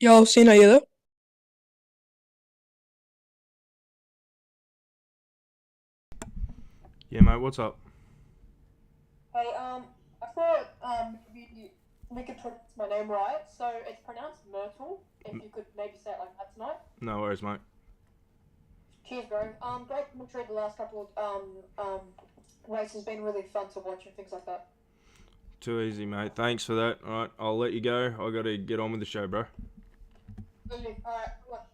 Yo, Sina, you there? Yeah, mate, what's up? Hey, I thought maybe we could pronounce my name right. So it's pronounced Myrtle. If you could maybe say it like that tonight. No worries, mate. Cheers, bro. Great commentary the last couple of races has been really fun to watch and things like that. Too easy, mate. Thanks for that. Alright, I'll let you go. I gotta get on with the show, bro. Alright, what?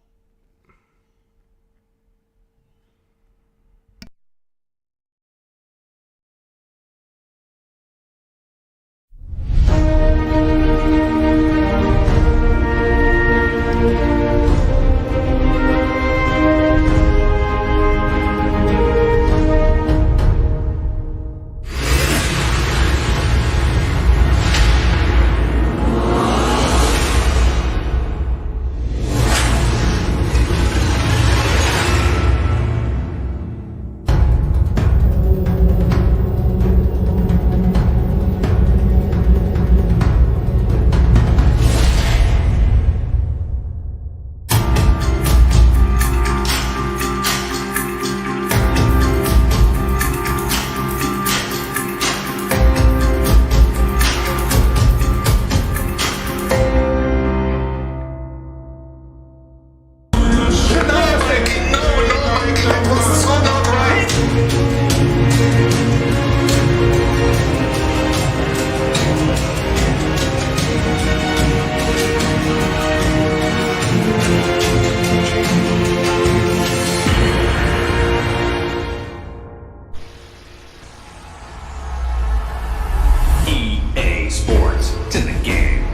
EA Sports, it's in the game.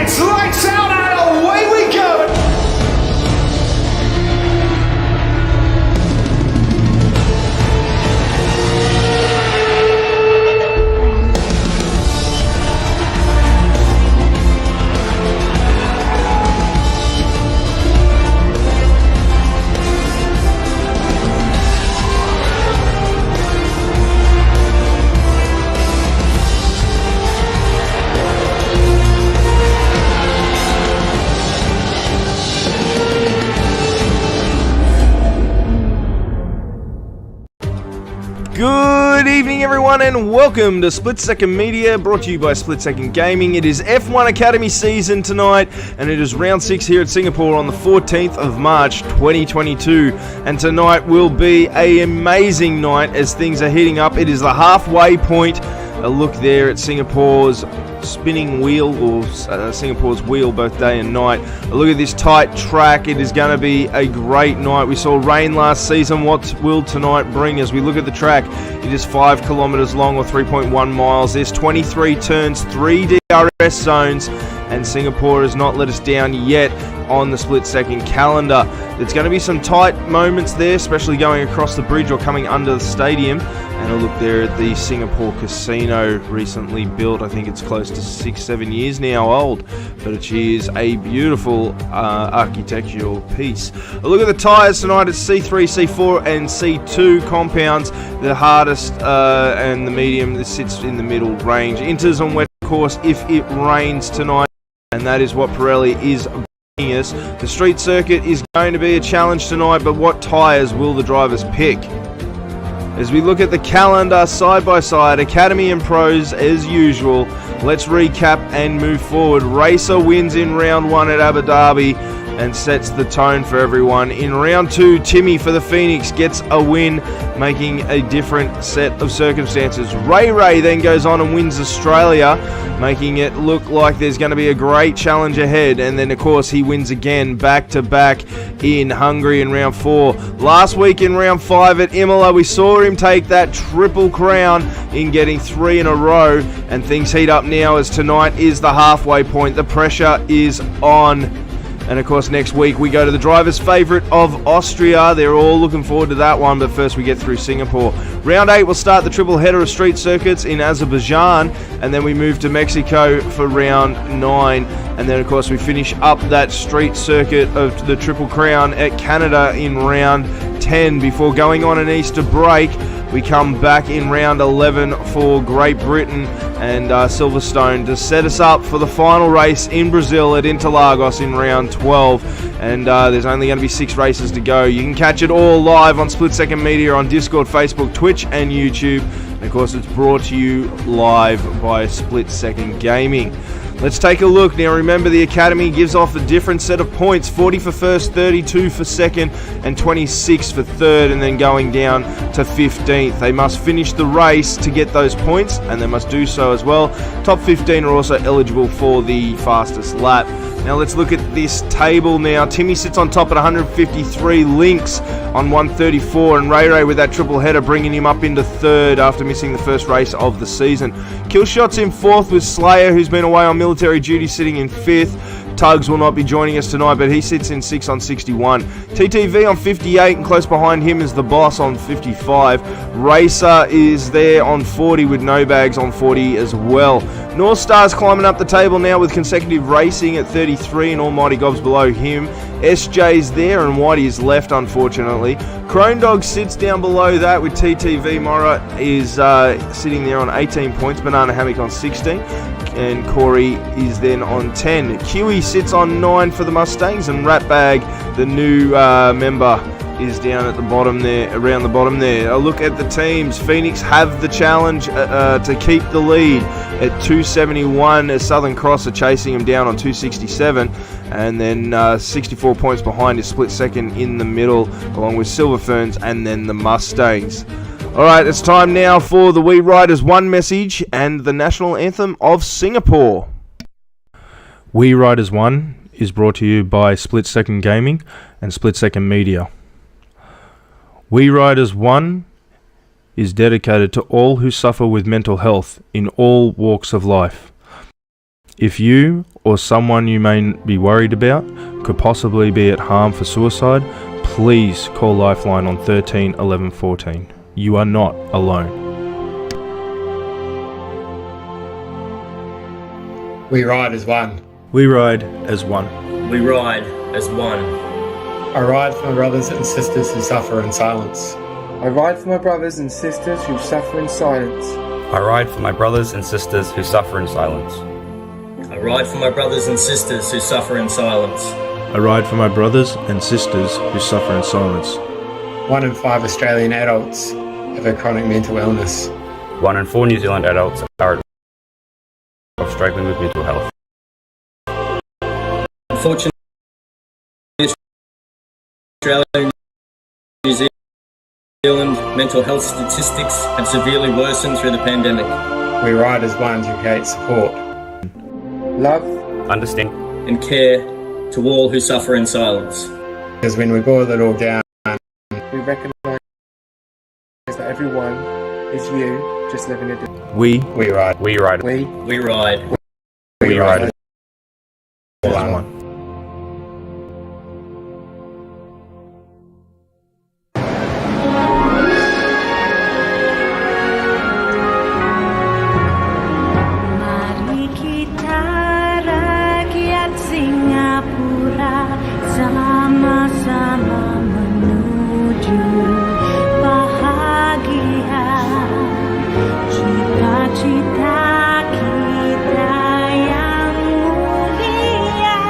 It's lights out and away we go! Good evening, everyone, and welcome to Split Second Media, brought to you by Split Second Gaming. It is F1 Academy season tonight, and it is round 6 here at Singapore on the 14th of March 2022. And tonight will be an amazing night as things are heating up. It is the halfway point. A look there at Singapore's spinning wheel, or Singapore's wheel, both day and night. A look at this tight track. It is going to be a great night. We saw rain last season. What will tonight bring? As we look at the track, it is 5 kilometres long, or 3.1 miles. There's 23 turns, 3 DRS zones, and Singapore has not let us down yet on the split second calendar. There's going to be some tight moments there, especially going across the bridge or coming under the stadium. And a look there at the Singapore casino, recently built. I think it's close to 6-7 years now old, but it is a beautiful architectural piece. A look at the tyres tonight. It's C3, C4 and C2 compounds. The hardest and the medium, this sits in the middle range. Inters on wet course if it rains tonight, and that is what Pirelli is bringing us. The street circuit is going to be a challenge tonight, but what tyres will the drivers pick? As we look at the calendar side by side, Academy and Pros as usual, let's recap and move forward. Racer wins in round 1 at Abu Dhabi and sets the tone for everyone. In round 2, Timmy for the Phoenix gets a win, making a different set of circumstances. Ray then goes on and wins Australia, making it look like there's going to be a great challenge ahead. And then, of course, he wins again back-to-back in Hungary in round 4. Last week in round 5 at Imola, we saw him take that triple crown in getting 3 in a row. And things heat up now as tonight is the halfway point. The pressure is on. And of course, next week we go to the driver's favourite of Austria. They're all looking forward to that one, but first we get through Singapore. Round 8 will start the triple header of street circuits in Azerbaijan, and then we move to Mexico for round 9. And then, of course, we finish up that street circuit of the Triple Crown at Canada in round 10 before going on an Easter break. We come back in round 11 for Great Britain and Silverstone to set us up for the final race in Brazil at Interlagos in round 12. And there's only going to be 6 races to go. You can catch it all live on Split Second Media on Discord, Facebook, Twitch, and YouTube. And of course, it's brought to you live by Split Second Gaming. Let's take a look. Now remember, the Academy gives off a different set of points. 40 for first, 32 for second, and 26 for third, and then going down to 15th. They must finish the race to get those points, and they must do so as well. Top 15 are also eligible for the fastest lap. Now let's look at this table now. Timmy sits on top at 153, Lynx on 134, and Ray Ray with that triple header bringing him up into third after missing the first race of the season. Killshot's in fourth with Slayer, who's been away on military duty, sitting in fifth. Tugs will not be joining us tonight, but he sits in 6 on 61. TTV on 58, and close behind him is the Boss on 55. Racer is there on 40 with No Bags on 40 as well. North Star's climbing up the table now with consecutive racing at 33, and Almighty Gob's below him. SJ's there and Whitey is left, unfortunately. Crone Dog sits down below that with TTV. Mora is sitting there on 18 points. Banana Hammock on 16. And Corey is then on 10. Kiwi sits on 9 for the Mustangs, and Ratbag, the new member, is down at the bottom there, around the bottom there. A look at the teams. Phoenix have the challenge to keep the lead at 271 as Southern Cross are chasing them down on 267, and then 64 points behind is Split Second in the middle, along with Silver Ferns and then the Mustangs. Alright, it's time now for the We Riders 1 message and the national anthem of Singapore. We Riders 1 is brought to you by Split Second Gaming and Split Second Media. We Riders 1 is dedicated to all who suffer with mental health in all walks of life. If you or someone you may be worried about could possibly be at harm for suicide, please call Lifeline on 13 11 14. You are not alone. We ride as one. We ride as one. We ride as one. I ride for my brothers and sisters who suffer in silence. I ride for my brothers and sisters who suffer in silence. I ride for my brothers and sisters who suffer in silence. I ride for my brothers and sisters who suffer in silence. I ride for my brothers and sisters who suffer in silence. 1 in 5 Australian adults have a chronic mental illness. 1 in 4 New Zealand adults are struggling with mental health. Unfortunately, Australia and New Zealand mental health statistics have severely worsened through the pandemic. We ride as one to create support, Love, Understand and care to all who suffer in silence. because when we boil it all down, we recognise that everyone is you, just living a different. We ride. We ride. We ride. We ride as as one. one. Mari kita rakyat Singapura sama-sama menuju bahagia. Cita-cita kita yang mulia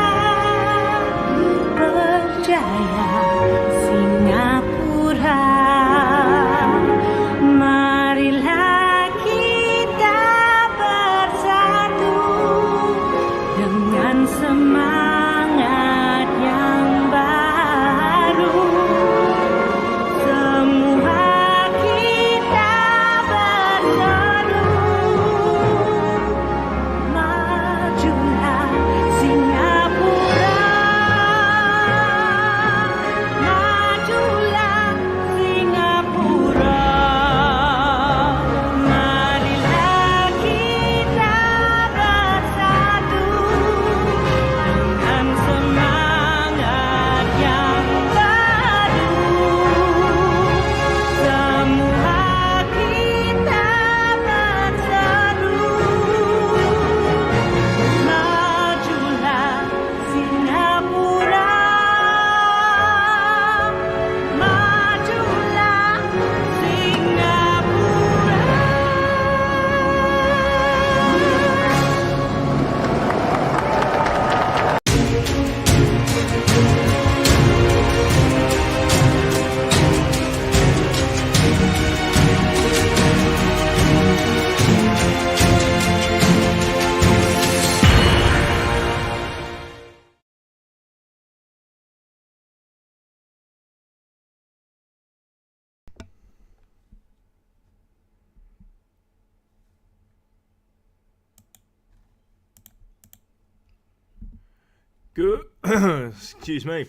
Good, excuse me.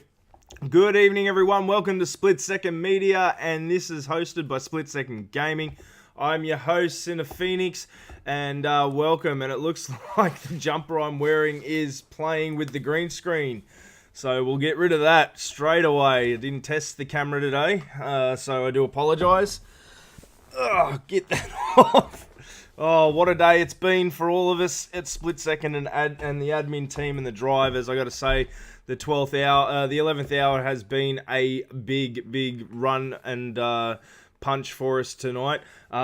Good evening, everyone. Welcome to Split Second Media, and this is hosted by Split Second Gaming. I'm your host, Cinna Phoenix, and welcome. And it looks like the jumper I'm wearing is playing with the green screen, so we'll get rid of that straight away. I didn't test the camera today, so I do apologise. Get that off. Oh, what a day it's been for all of us at Split Second and the admin team and the drivers. I got to say, the 11th hour has been a big run and punch for us tonight.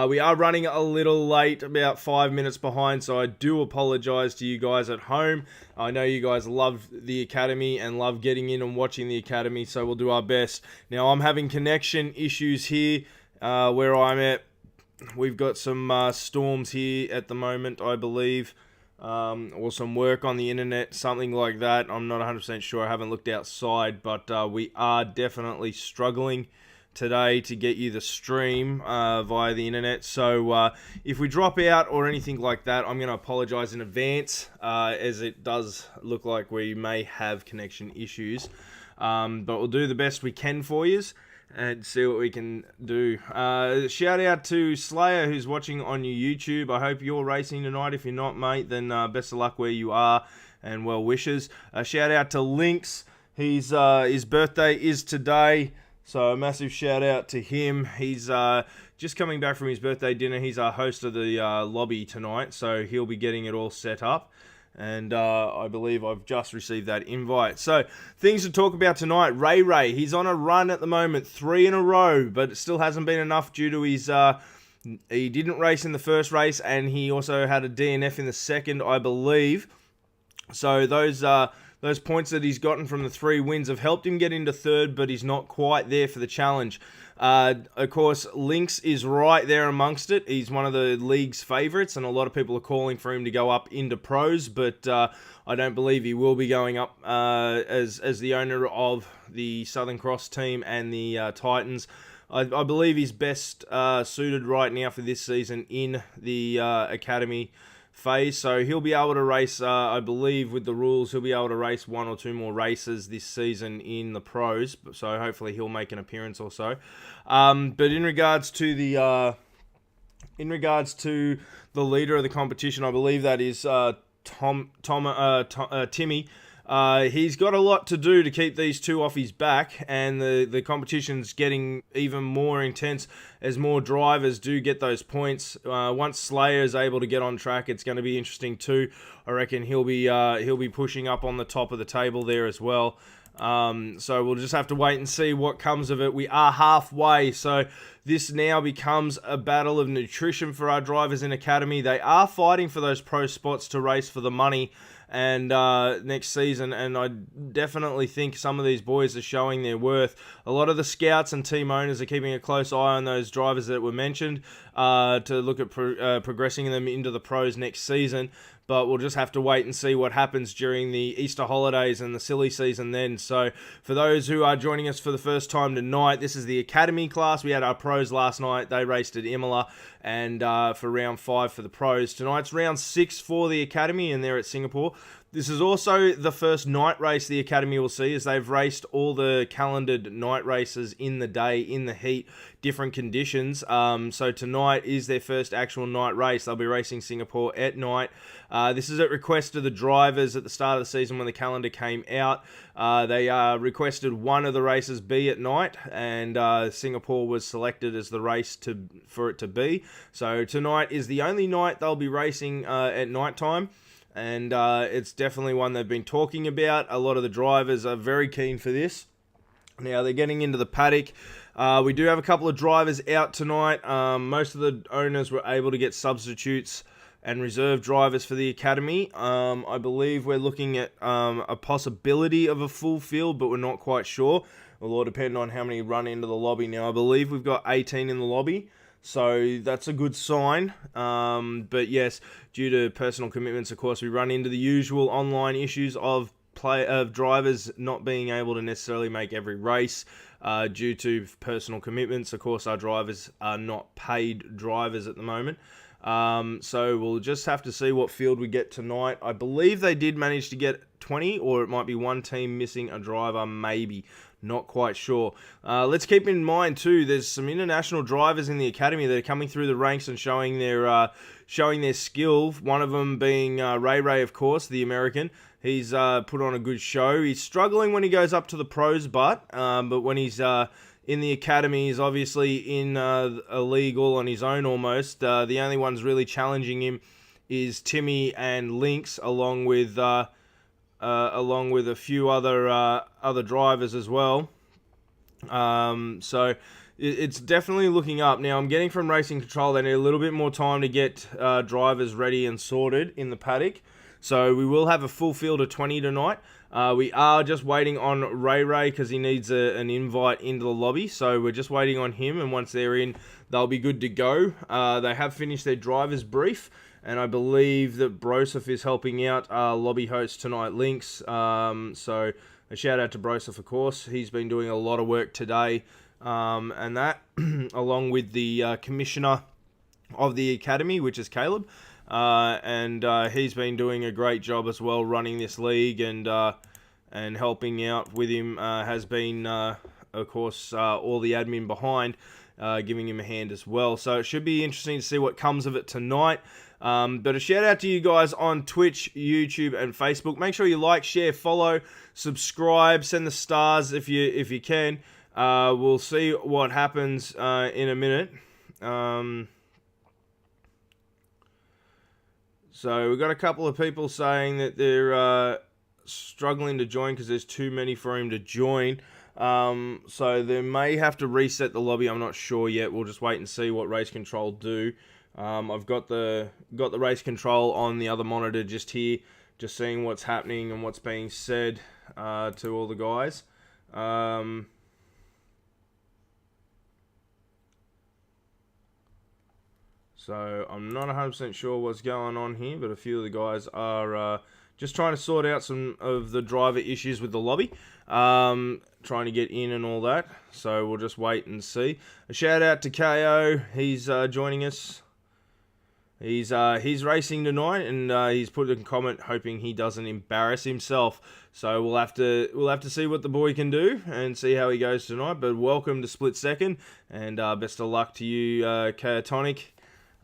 We are running a little late, about 5 minutes behind, so I do apologise to you guys at home. I know you guys love the Academy and love getting in and watching the Academy, so we'll do our best. Now, I'm having connection issues here where I'm at. We've got some storms here at the moment, I believe, or some work on the internet, something like that. I'm not 100% sure. I haven't looked outside, but we are definitely struggling today to get you the stream via the internet. So if we drop out or anything like that, I'm going to apologize in advance, as it does look like we may have connection issues. But we'll do the best we can for you and see what we can do. Shout out to Slayer, who's watching on your YouTube. I hope you're racing tonight. If you're not, mate, then best of luck where you are and well wishes. Shout out to Lynx. His birthday is today, so a massive shout out to him. He's just coming back from his birthday dinner. He's our host of the lobby tonight, so he'll be getting it all set up. And I believe I've just received that invite. So, things to talk about tonight. Ray, he's on a run at the moment, 3 in a row, but it still hasn't been enough due to his... he didn't race in the first race, and he also had a DNF in the second, I believe. So, those points that he's gotten from the 3 wins have helped him get into third, but he's not quite there for the challenge. Of course, Lynx is right there amongst it. He's one of the league's favourites, and a lot of people are calling for him to go up into pros, but I don't believe he will be going up as the owner of the Southern Cross team and the Titans. I believe he's best suited right now for this season in the Academy phase, so he'll be able to race, I believe with the rules, he'll be able to race 1 or 2 more races this season in the pros, so hopefully he'll make an appearance or so. But in regards to the leader of the competition, I believe that is Timmy. He's got a lot to do to keep these 2 off his back, and the competition's getting even more intense as more drivers do get those points. Once Slayer is able to get on track, it's going to be interesting too. I reckon he'll be pushing up on the top of the table there as well. So we'll just have to wait and see what comes of it. We are halfway, so this now becomes a battle of nutrition for our drivers in Academy. They are fighting for those pro spots to race for the money and next season, and I definitely think some of these boys are showing their worth. A lot of the scouts and team owners are keeping a close eye on those drivers that were mentioned to look at progressing them into the pros next season. But we'll just have to wait and see what happens during the Easter holidays and the silly season then. So for those who are joining us for the first time tonight, this is the Academy class. We had our pros last night. They raced at Imola, and for round 5 for the pros. Tonight's round 6 for the Academy, and they're at Singapore. This is also the first night race the Academy will see, as they've raced all the calendared night races in the day, in the heat, different conditions. So tonight is their first actual night race. They'll be racing Singapore at night. This is at request of the drivers at the start of the season when the calendar came out. They requested one of the races be at night, and Singapore was selected as the race for it to be. So tonight is the only night they'll be racing at night time. And it's definitely one they've been talking about. A lot of the drivers are very keen for this. Now they're getting into the paddock. We do have a couple of drivers out tonight. Most of the owners were able to get substitutes and reserve drivers for the Academy. I believe we're looking at a possibility of a full field, but we're not quite sure. It'll all depend on how many run into the lobby. Now I believe we've got 18 in the lobby, so that's a good sign. But yes, due to personal commitments, of course, we run into the usual online issues of drivers not being able to necessarily make every race due to personal commitments. Of course, our drivers are not paid drivers at the moment. So we'll just have to see what field we get tonight. I believe they did manage to get 20, or it might be one team missing a driver, maybe. Not quite sure. Let's keep in mind too, there's some international drivers in the academy that are coming through the ranks and showing their skill. One of them being Ray, of course, the American. He's put on a good show. He's struggling when he goes up to the pros, but when he's in the academy, he's obviously in a league all on his own almost. The only ones really challenging him is Timmy and Lynx, along with a few other drivers as well. So it's definitely looking up. Now, I'm getting from Racing Control they need a little bit more time to get drivers ready and sorted in the paddock. So we will have a full field of 20 tonight. We are just waiting on Ray because he needs an invite into the lobby. So we're just waiting on him, and once they're in, they'll be good to go. They have finished their driver's brief, and I believe that Broseph is helping out lobby host tonight, Lynx. So a shout out to Broseph, of course. He's been doing a lot of work today, and that, along with the commissioner of the academy, which is Caleb. And he's been doing a great job as well running this league, and helping out with him has been, of course, all the admin behind, giving him a hand as well. So it should be interesting to see what comes of it tonight. But a shout out to you guys on Twitch, YouTube, and Facebook. Make sure you like, share, follow, subscribe, send the stars if you can. We'll see what happens in a minute. So we've got a couple of people saying that they're struggling to join because there's too many for him to join. So they may have to reset the lobby. I'm not sure yet. We'll just wait and see what Race Control do. I've got the Race Control on the other monitor just here, just seeing what's happening and what's being said to all the guys. So I'm not 100% sure what's going on here, but a few of the guys are just trying to sort out some of the driver issues with the lobby, trying to get in and all that. So we'll just wait and see. A shout out to KO. He's joining us. He's racing tonight, and he's put in a comment hoping he doesn't embarrass himself. So we'll have to see what the boy can do and see how he goes tonight. But welcome to Split Second, and best of luck to you, Chaotonic.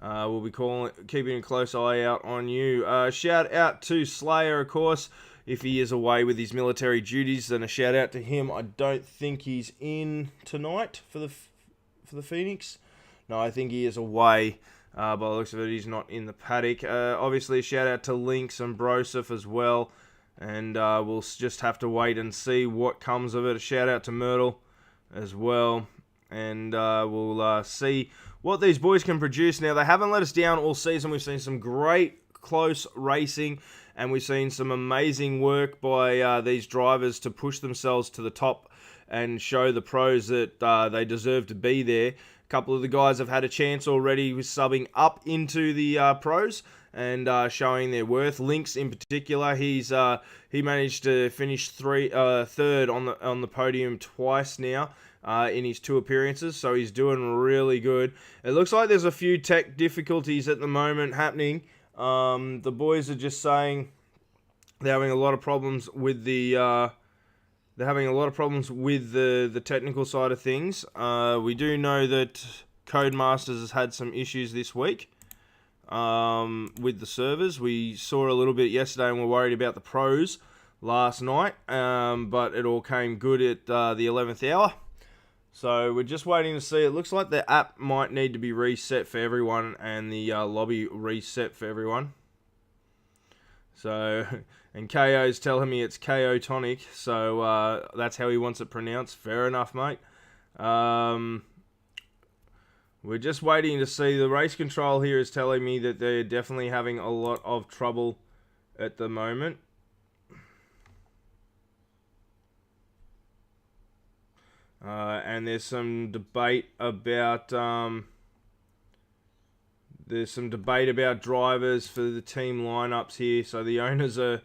We'll be keeping a close eye out on you. Shout out to Slayer, of course, if he is away with his military duties. Then a shout out to him. I don't think he's in tonight for the Phoenix. No, I think he is away. By the looks of it, he's not in the paddock. Obviously, a shout out to Lynx and Broseph as well. And we'll just have to wait and see what comes of it. A shout out to Myrtle as well. And we'll see what these boys can produce. Now, they haven't let us down all season. We've seen some great close racing, and we've seen some amazing work by these drivers to push themselves to the top and show the pros that they deserve to be there. A couple of the guys have had a chance already with subbing up into the pros and showing their worth. Lynx in particular, he managed to finish third on the podium twice now. In his 2 appearances, so he's doing really good. It looks like there's a few tech difficulties at the moment happening. The boys are just saying they're having a lot of problems with the technical side of things. We do know that Codemasters has had some issues this week with the servers. We saw a little bit yesterday, and we're worried about the pros last night, but it all came good at the 11th hour. So we're just waiting to see. It looks like the app might need to be reset for everyone, and the lobby reset for everyone. So, and KO's telling me it's KO Tonic, so that's how he wants it pronounced. Fair enough, mate. We're just waiting to see. The race control here is telling me that they're definitely having a lot of trouble at the moment. And there's some debate about drivers for the team lineups here. So the owners are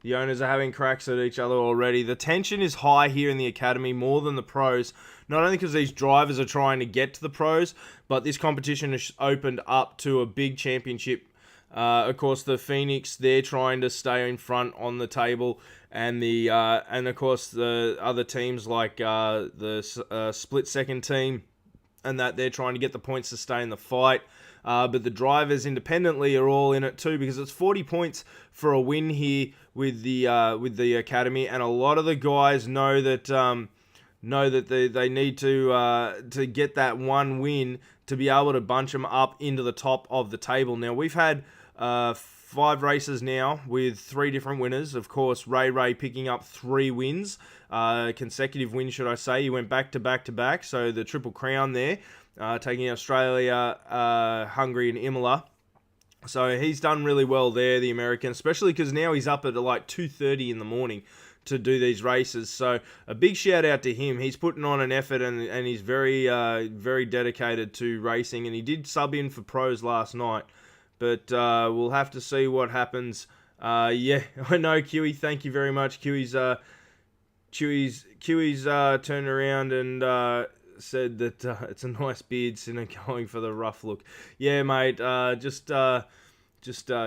The owners are having cracks at each other already. The tension is high here in the academy, more than the pros. Not only because these drivers are trying to get to the pros, but this competition has opened up to a big championship. Of course, the Phoenix, they're trying to stay in front on the table, and of course the other teams like the split second team, and that they're trying to get the points to stay in the fight. But the drivers independently are all in it too, because it's 40 points for a win here with the academy, and a lot of the guys know that they need to get that one win to be able to bunch them up into the top of the table. Now, we've had 5 races now with 3 different winners. Of course, Ray picking up 3 wins, consecutive wins, should I say. He went back to back, so the Triple Crown there, taking Australia, Hungary, and Imola. So he's done really well there, the American, especially because now he's up at like 2:30 in the morning to do these races. So a big shout out to him. He's putting on an effort, and he's very dedicated to racing, and he did sub in for pros last night. But we'll have to see what happens. Yeah, I know, Kiwi. Thank you very much. Kiwi's turned around and said that it's a nice beard, Sinner, going for the rough look. Yeah, mate. Just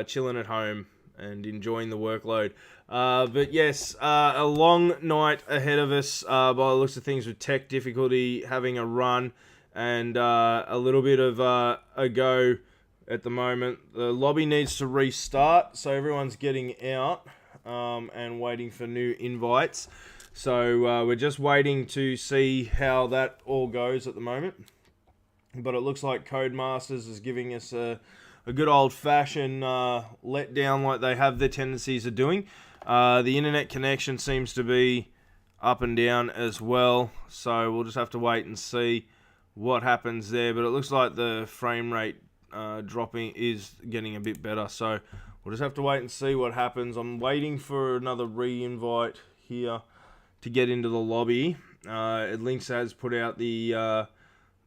chilling at home and enjoying the workload. But yes, a long night ahead of us by the looks of things, with tech difficulty having a run, and a little bit of a go at the moment. The lobby needs to restart, so everyone's getting out and waiting for new invites. So we're just waiting to see how that all goes at the moment. But it looks like Codemasters is giving us a good old-fashioned letdown, like they have their tendencies of doing. The internet connection seems to be up and down as well, so we'll just have to wait and see what happens there. But it looks like the frame rate dropping is getting a bit better, so we'll just have to wait and see what happens. I'm waiting for another re-invite here to get into the lobby. Links has put out the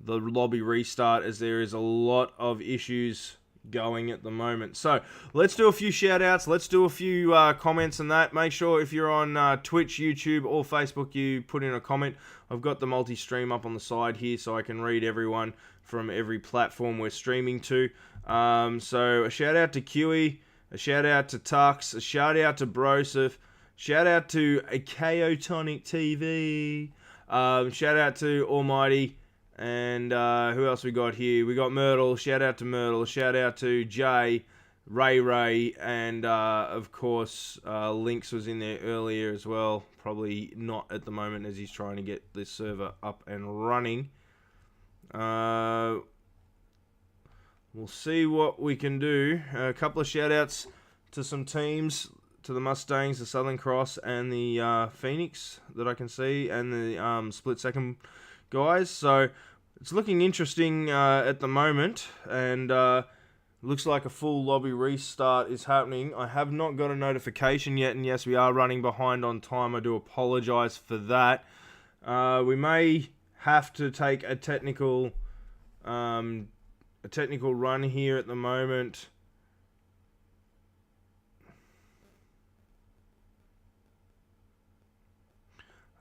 lobby restart, as there is a lot of issues going at the moment. So let's do a few shout outs, let's do a few comments and that. Make sure if you're on Twitch, YouTube, or Facebook, you put in a comment. I've got the multi-stream up on the side here, so I can read everyone from every platform we're streaming to. So a shout out to QE, a shout out to Tux, a shout out to Broseph, shout out to a Chaotonic TV, shout out to Almighty, and who else we got here? We got Myrtle, shout out to Myrtle, shout out to Jay, Ray, and of course Lynx was in there earlier as well. Probably not at the moment, as he's trying to get this server up and running. We'll see what we can do. A couple of shout outs to some teams, to the Mustangs, the Southern Cross, and the Phoenix that I can see, and the split second guys. So it's looking interesting at the moment, and looks like a full lobby restart is happening. I have not got a notification yet, and yes, we are running behind on time. I do apologize for that. We may have to take a technical run here at the moment.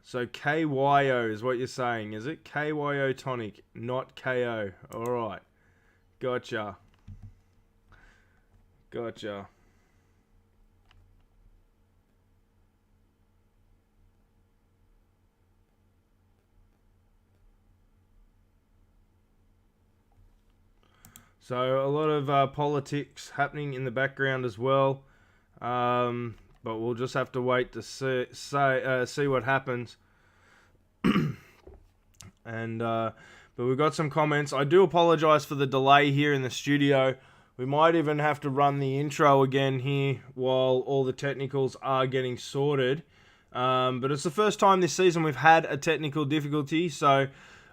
So KYO is what you're saying, is it? KYO tonic, not KO. Alright. Gotcha. So a lot of politics happening in the background as well. But we'll just have to wait to see what happens. And but we've got some comments. I do apologize for the delay here in the studio. We might even have to run the intro again here while all the technicals are getting sorted. But it's the first time this season we've had a technical difficulty, so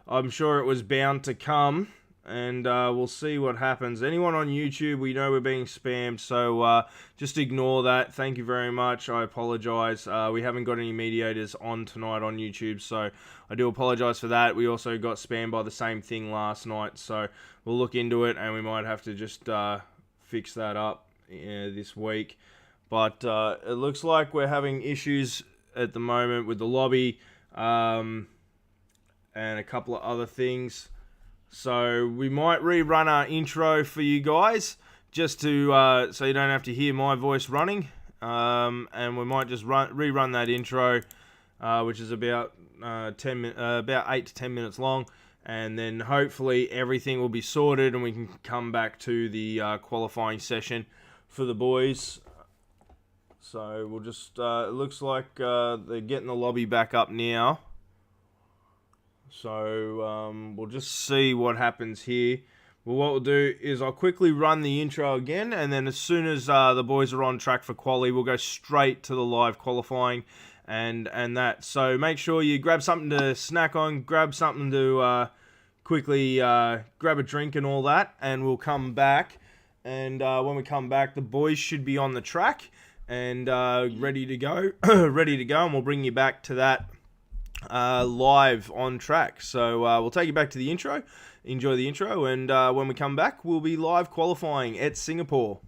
I'm sure it was bound to come. And we'll see what happens. Anyone on YouTube, we know we're being spammed, so just ignore that. Thank you very much. I apologize. We haven't got any mediators on tonight on YouTube, so I do apologize for that. We also got spammed by the same thing last night, so we'll look into it, and we might have to just fix that up this week. But it looks like we're having issues at the moment with the lobby and a couple of other things. So we might rerun our intro for you guys, just to so you don't have to hear my voice running. And we might just rerun that intro, which is about 8 to 10 minutes long, and then hopefully everything will be sorted and we can come back to the qualifying session for the boys. So we'll just it looks like they're getting the lobby back up now. So we'll just see what happens here. Well, what we'll do is I'll quickly run the intro again, and then as soon as the boys are on track for quali, we'll go straight to the live qualifying and that. So make sure you grab something to snack on, grab something to quickly grab a drink and all that, and we'll come back. And when we come back, the boys should be on the track and ready to go, and we'll bring you back to that live on track. So we'll take you back to the intro. Enjoy the intro, and when we come back, we'll be live qualifying at Singapore.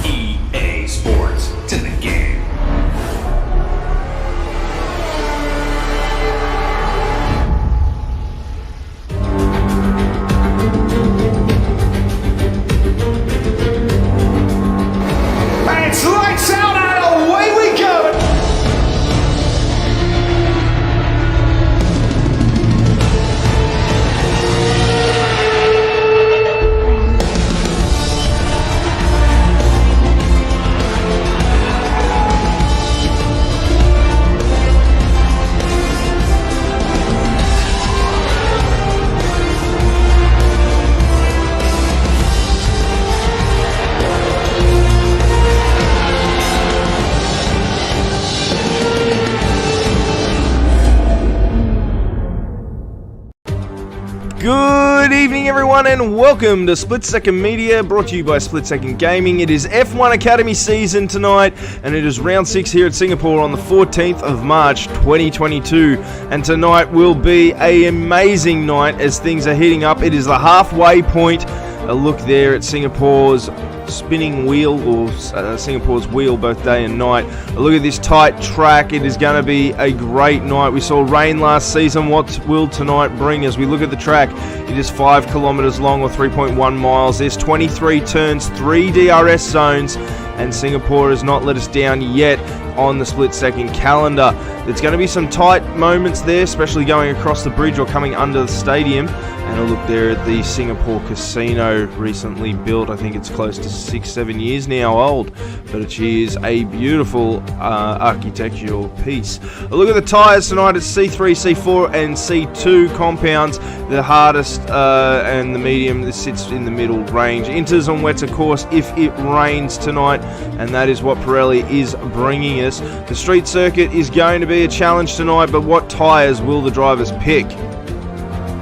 EA Sports to the game. It's lights out and away we go. Good evening, everyone, and welcome to Split Second Media, brought to you by Split Second Gaming. It is F1 Academy season tonight, and it is round 6 here at Singapore on the 14th of March 2022. And tonight will be an amazing night as things are heating up. It is the halfway point. A look there at Singapore's spinning wheel, or Singapore's wheel, both day and night. A look at this tight track. It is going to be a great night. We saw rain last season. What will tonight bring as we look at the track? It is 5 kilometers long, or 3.1 miles. There's 23 turns, 3 DRS zones, and Singapore has not let us down yet on the split second calendar. There's going to be some tight moments there, especially going across the bridge or coming under the stadium. And a look there at the Singapore casino, recently built. I think it's close to 6-7 years now old, but it is a beautiful architectural piece. A look at the tyres tonight. It's C3, C4 and C2 compounds. The hardest and the medium, this sits in the middle range. Inters on wets, of course, if it rains tonight, and that is what Pirelli is bringing us. The street circuit is going to be a challenge tonight, but what tyres will the drivers pick?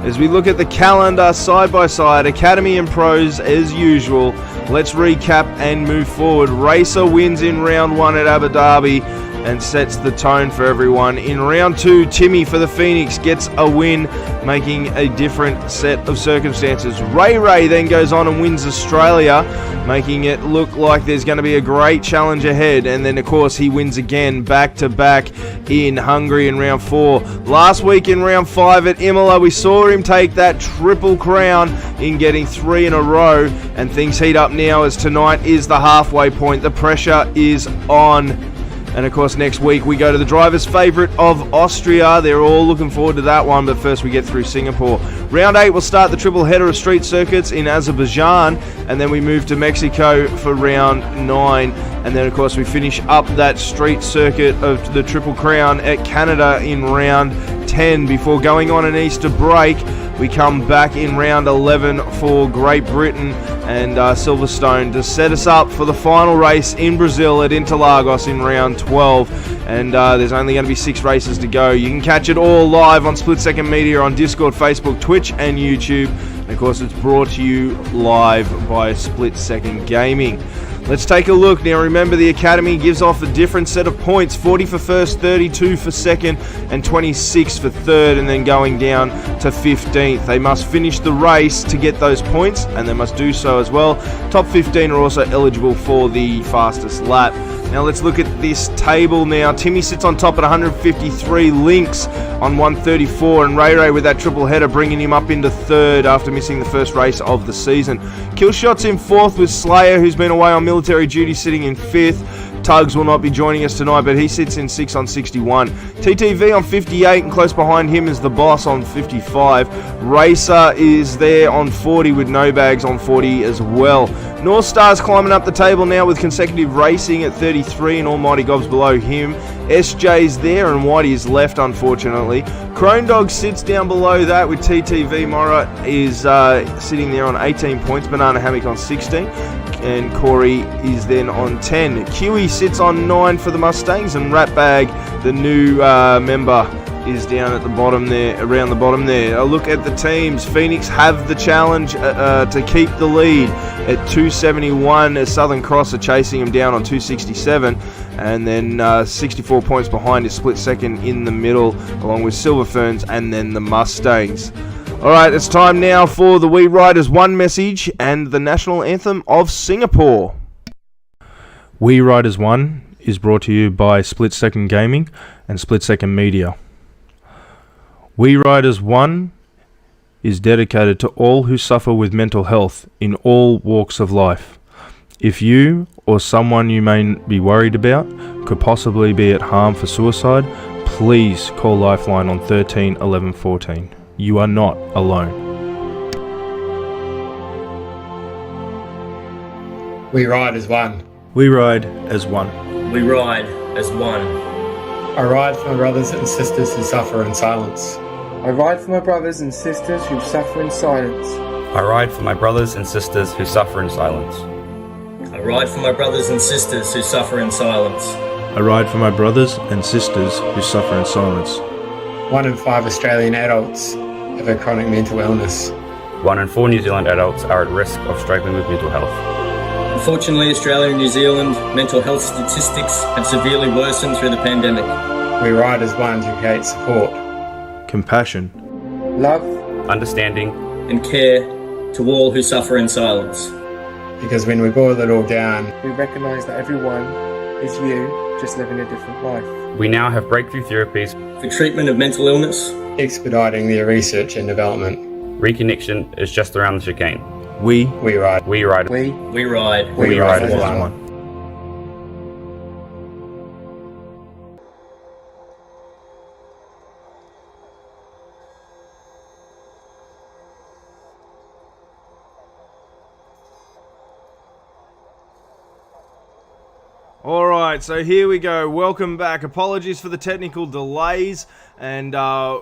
As we look at the calendar side by side, Academy and Pros as usual. Let's recap and move forward. Racer wins in round 1 at Abu Dhabi. and sets the tone for everyone. In round 2, Timmy for the Phoenix gets a win, making a different set of circumstances. Ray then goes on and wins Australia, making it look like there's going to be a great challenge ahead. And then, of course, he wins again back-to-back in Hungary in round 4. Last week in round 5 at Imola, we saw him take that triple crown in getting 3 in a row, and things heat up now as tonight is the halfway point. The pressure is on. And of course, next week we go to the driver's favourite of Austria. They're all looking forward to that one, but first we get through Singapore. Round 8 will start the triple header of street circuits in Azerbaijan, and then we move to Mexico for round 9. And then, of course, we finish up that street circuit of the Triple Crown at Canada in round 10 before going on an Easter break. We come back in round 11 for Great Britain and Silverstone to set us up for the final race in Brazil at Interlagos in round 12. And there's only going to be 6 races to go. You can catch it all live on Split Second Media on Discord, Facebook, Twitch and YouTube. And of course, it's brought to you live by Split Second Gaming. Let's take a look. Now remember, the Academy gives off a different set of points. 40 for first, 32 for second, and 26 for third, and then going down to 15th. They must finish the race to get those points, and they must do so as well. Top 15 are also eligible for the fastest lap. Now let's look at this table now. Timmy sits on top at 153 links on 134, and Ray with that triple header bringing him up into third after missing the first race of the season. Killshot's in fourth with Slayer, who's been away on military duty, sitting in fifth. Tugs will not be joining us tonight, but he sits in 6 on 61. TTV on 58, and close behind him is the Boss on 55. Racer is there on 40 with No Bags on 40 as well. North Star's climbing up the table now with consecutive racing at 33, and Almighty Gob's below him. SJ's there and Whitey is left, unfortunately. Crone Dog sits down below that with TTV. Mora is sitting there on 18 points. Banana Hammock on 16. And Corey is then on 10. Kiwi sits on 9 for the Mustangs, and Ratbag, the new member, is down at the bottom there, around the bottom there. A look at the teams. Phoenix have the challenge to keep the lead at 271 as Southern Cross are chasing them down on 267, and then 64 points behind is split second in the middle, along with Silver Ferns and then the Mustangs. Alright, it's time now for the We Riders 1 message and the national anthem of Singapore. We Riders 1 is brought to you by Split Second Gaming and Split Second Media. We Riders 1 is dedicated to all who suffer with mental health in all walks of life. If you or someone you may be worried about could possibly be at harm for suicide, please call Lifeline on 13 11 14. You are not alone. We ride as one. We ride as one. We ride as one. I ride for my brothers and sisters who suffer in silence. I ride for my brothers and sisters who suffer in silence. I ride for my brothers and sisters who suffer in silence. I ride for my brothers and sisters who suffer in silence. I ride for my brothers and sisters who suffer in silence. 1 in 5 Australian adults have a chronic mental illness. 1 in 4 New Zealand adults are at risk of struggling with mental health. Unfortunately, Australia and New Zealand mental health statistics have severely worsened through the pandemic. We ride as one to create support, Compassion, Love, Understanding, and care to all who suffer in silence. because when we boil it all down, we recognise that everyone is you, just living a different life. we now have breakthrough therapies. For treatment of mental illness, expediting their research and development. Reconnection is just around the chicane. we We ride. We ride. We we ride. We ride as as one. one. Alright, so here we go. Welcome back. Apologies for the technical delays, and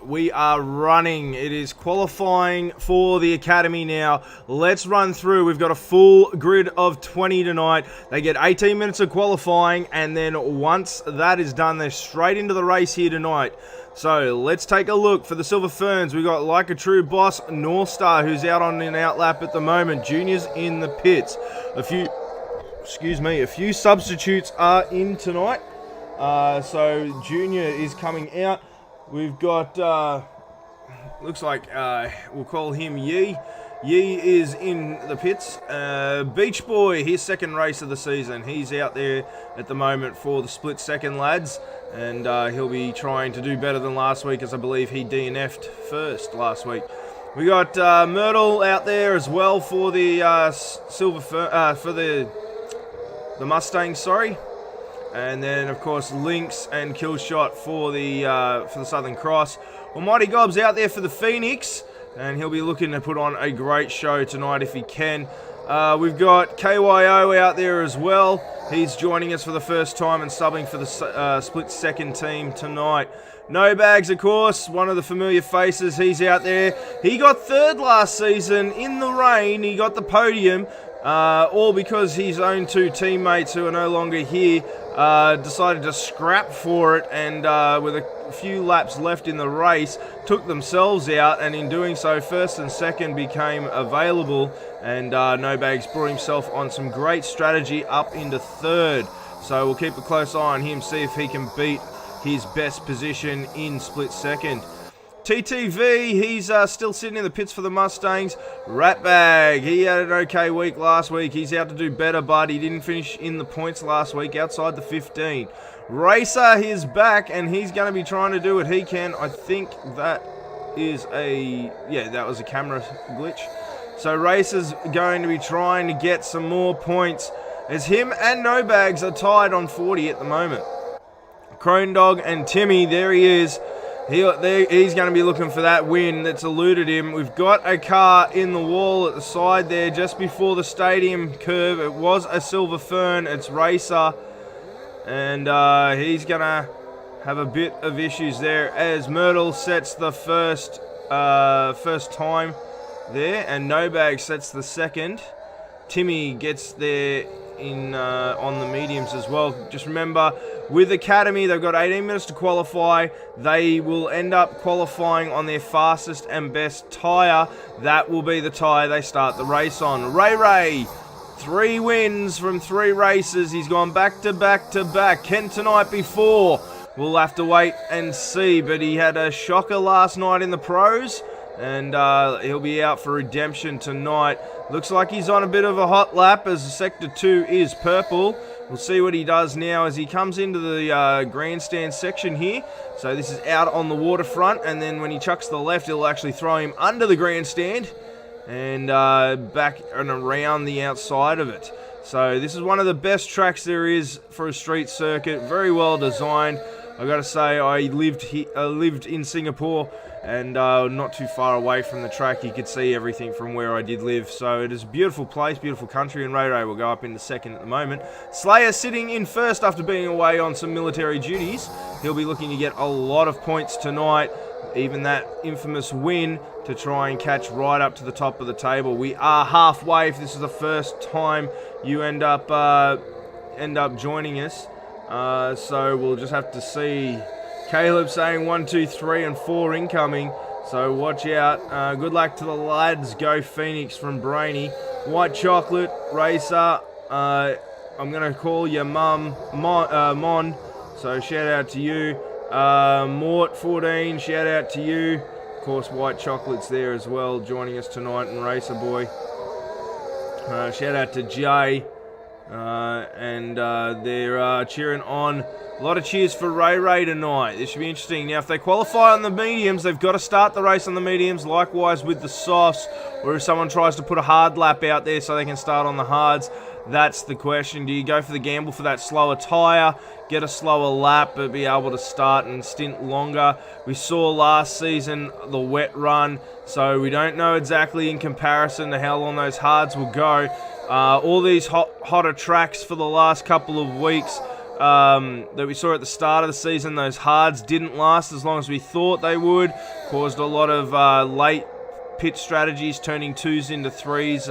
we are running. It is qualifying for the Academy now. Let's run through. We've got a full grid of 20 tonight. They get 18 minutes of qualifying, and then once that is done, they're straight into the race here tonight. So let's take a look. For the Silver Ferns, we got Like a True Boss, North Star, who's out on an outlap at the moment. Junior's in the pits. A few substitutes are in tonight. So Junior is coming out. We've got, looks like we'll call him Yee. Yee is in the pits. Beach Boy, his second race of the season. He's out there at the moment for the split second lads, and he'll be trying to do better than last week, as I believe he DNF'd first last week. We got Myrtle out there as well for the for the Mustang, sorry. And then, of course, Lynx and Killshot for the Southern Cross. Almighty Gob's out there for the Phoenix, and he'll be looking to put on a great show tonight if he can. We've got KYO out there as well. He's joining us for the first time and subbing for the split second team tonight. No Bags, of course, one of the familiar faces. He's out there. He got third last season in the rain. He got the podium, all because his own two teammates who are no longer here decided to scrap for it, and with a few laps left in the race, took themselves out, and in doing so, first and second became available, and No Bags brought himself on some great strategy up into third. So we'll keep a close eye on him, see if he can beat his best position in split second. TTV, he's still sitting in the pits for the Mustangs. Ratbag, he had an okay week last week. He's out to do better, but he didn't finish in the points last week, outside the 15. Racer, he's back, and he's going to be trying to do what he can. I think that is that was a camera glitch. So Racer's going to be trying to get some more points, as him and No Bags are tied on 40 at the moment. Crone Dog and Timmy, there he is. He's going to be looking for that win that's eluded him. We've got a car in the wall at the side there just before the stadium curve. It was a Silver Fern. It's Racer. And he's going to have a bit of issues there as Myrtle sets the first time there. And No Bag sets the second. Timmy gets there on the mediums as well. Just remember, with Academy, they've got 18 minutes to qualify. They will end up qualifying on their fastest and best tyre. That will be the tyre they start the race on. Ray, 3 wins from 3 races. He's gone back to back to back. Can tonight be 4? We'll have to wait and see, but he had a shocker last night in the pros, and he'll be out for redemption tonight. Looks like he's on a bit of a hot lap, as Sector 2 is purple. We'll see what he does now as he comes into the grandstand section here. So this is out on the waterfront, and then when he chucks to the left, it'll actually throw him under the grandstand and back and around the outside of it. So this is one of the best tracks there is for a street circuit. Very well designed. I got to say, I lived in Singapore, and not too far away from the track. You could see everything from where I did live. So it is a beautiful place, beautiful country, and Ray will go up into second at the moment. Slayer sitting in first after being away on some military duties. He'll be looking to get a lot of points tonight, even that infamous win, to try and catch right up to the top of the table. We are halfway if this is the first time you end up joining us. So we'll just have to see. Caleb saying 1, 2, 3, and 4 incoming. So watch out. Good luck to the lads. Go Phoenix from Brainy. White Chocolate, Racer. I'm going to call your mum Mon. So shout out to you. Mort 14, shout out to you. Of course, White Chocolate's there as well, joining us tonight, and Racer Boy. Shout out to Jay. And they're cheering on. A lot of cheers for Ray tonight. This should be interesting. Now, if they qualify on the mediums, they've got to start the race on the mediums. Likewise with the softs, or if someone tries to put a hard lap out there so they can start on the hards, that's the question. Do you go for the gamble for that slower tyre, get a slower lap, but be able to start and stint longer? We saw last season the wet run, so we don't know exactly in comparison to how long those hards will go. All these hotter tracks for the last couple of weeks that we saw at the start of the season, those hards didn't last as long as we thought they would. Caused a lot of late pit strategies, turning 2s into 3s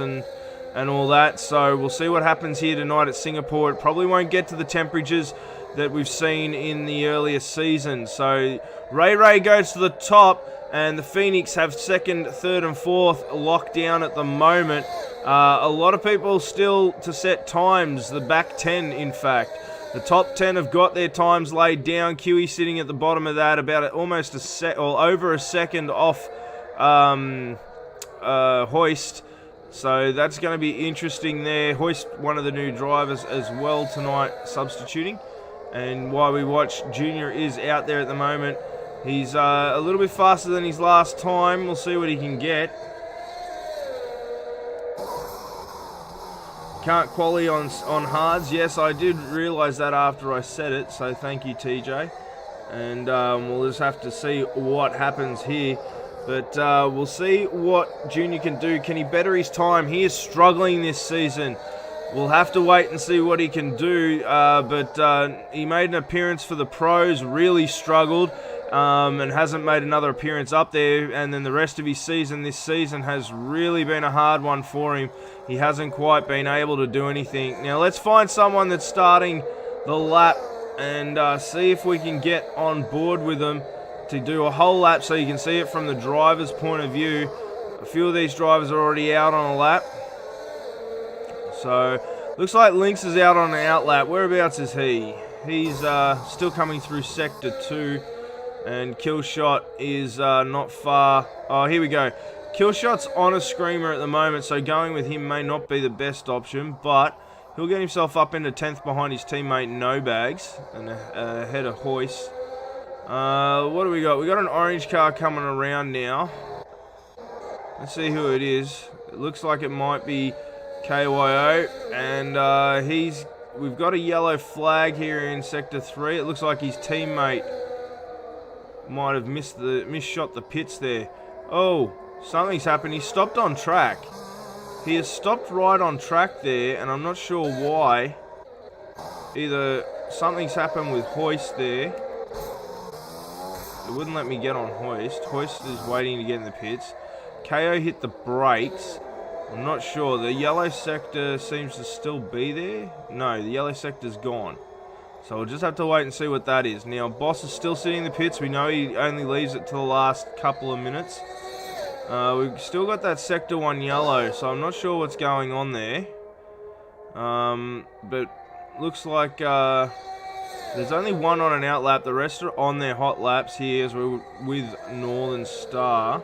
and all that. So we'll see what happens here tonight at Singapore. It probably won't get to the temperatures that we've seen in the earlier season. So Ray goes to the top, and the Phoenix have second, third, and fourth locked down at the moment. A lot of people still to set times, the back 10 in fact. The top 10 have got their times laid down. QE sitting at the bottom of that, about almost over a second off Hoist. So that's going to be interesting there. Hoist, one of the new drivers as well tonight, substituting. And while we watch, Junior is out there at the moment. He's a little bit faster than his last time. We'll see what he can get. Can't quali on hards. Yes, I did realise that after I said it, so thank you, TJ. And we'll just have to see what happens here. But we'll see what Junior can do. Can he better his time? He is struggling this season. We'll have to wait and see what he can do. But he made an appearance for the pros, really struggled. And hasn't made another appearance up there, and then the rest of his season, this season has really been a hard one for him. He hasn't quite been able to do anything. Now let's find someone that's starting the lap and see if we can get on board with them to do a whole lap so you can see it from the driver's point of view. A few of these drivers are already out on a lap. So looks like Lynx is out on an out lap. Whereabouts is he? He's still coming through sector 2. And Killshot is not far. Oh, here we go. Killshot's on a screamer at the moment, so going with him may not be the best option, but he'll get himself up into 10th behind his teammate No Bags and ahead of Hoist. What do we got? We got an orange car coming around now. Let's see who it is. It looks like it might be KYO, and we've got a yellow flag here in sector 3. It looks like his teammate might have misshot the pits there. Oh, something's happened. He stopped on track. He has stopped right on track there, and I'm not sure why. Either something's happened with Hoist there. It wouldn't let me get on Hoist. Hoist is waiting to get in the pits. KO hit the brakes. I'm not sure. The yellow sector seems to still be there. No, the yellow sector's gone. So we'll just have to wait and see what that is. Now, Boss is still sitting in the pits. We know he only leaves it to the last couple of minutes. We've still got that Sector 1 yellow, so I'm not sure what's going on there. But looks like there's only one on an out lap. The rest are on their hot laps here as we're with Northern Star.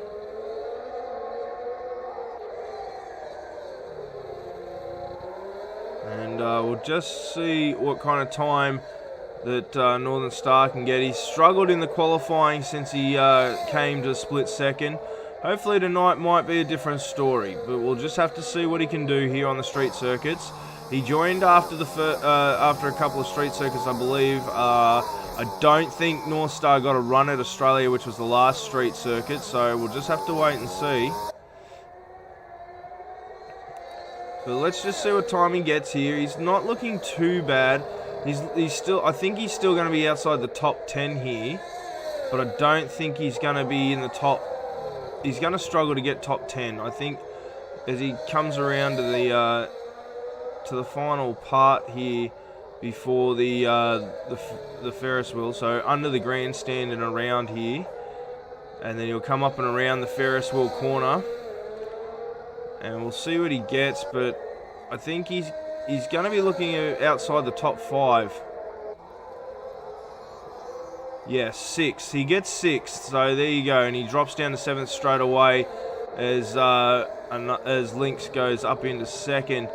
And we'll just see what kind of time that Northern Star can get. He's struggled in the qualifying since he came to split second. Hopefully tonight might be a different story, but we'll just have to see what he can do here on the street circuits. He joined after after a couple of street circuits, I believe. I don't think North Star got a run at Australia, which was the last street circuit, so we'll just have to wait and see. But let's just see what time he gets here. He's not looking too bad. He's still, I think he's still going to be outside the top 10 here, but I don't think he's going to be in the top. He's going to struggle to get top 10. I think as he comes around to the final part here before the Ferris wheel, so under the grandstand and around here, and then he'll come up and around the Ferris wheel corner. And we'll see what he gets, but I think he's going to be looking outside the top 5. Yes, 6. He gets 6th, so there you go. And he drops down to 7th straight away as Lynx goes up into 2nd.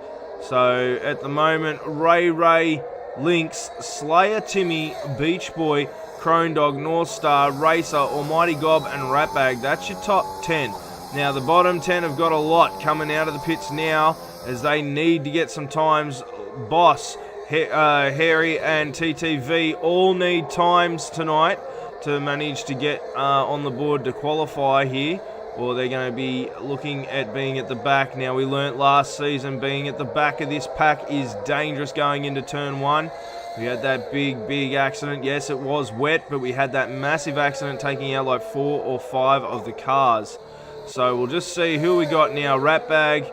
So at the moment, Ray, Lynx, Slayer Timmy, Beach Boy, Crone Dog, North Star, Racer, Almighty Gob, and Ratbag. That's your top 10. Now, the bottom 10 have got a lot coming out of the pits now as they need to get some times. Boss, Harry, and TTV all need times tonight to manage to get on the board to qualify here, or they're going to be looking at being at the back. Now, we learnt last season being at the back of this pack is dangerous going into turn 1. We had that big accident. Yes, it was wet, but we had that massive accident taking out like 4 or 5 of the cars. So we'll just see who we got now. Ratbag,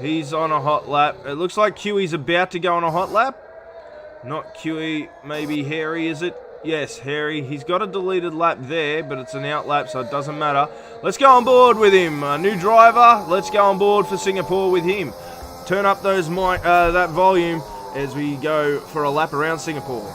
he's on a hot lap. It looks like QE's about to go on a hot lap. Not QE, maybe Harry, is it? Yes, Harry. He's got a deleted lap there, but it's an out lap, so it doesn't matter. Let's go on board with him. A new driver. Let's go on board for Singapore with him. Turn up those that volume as we go for a lap around Singapore.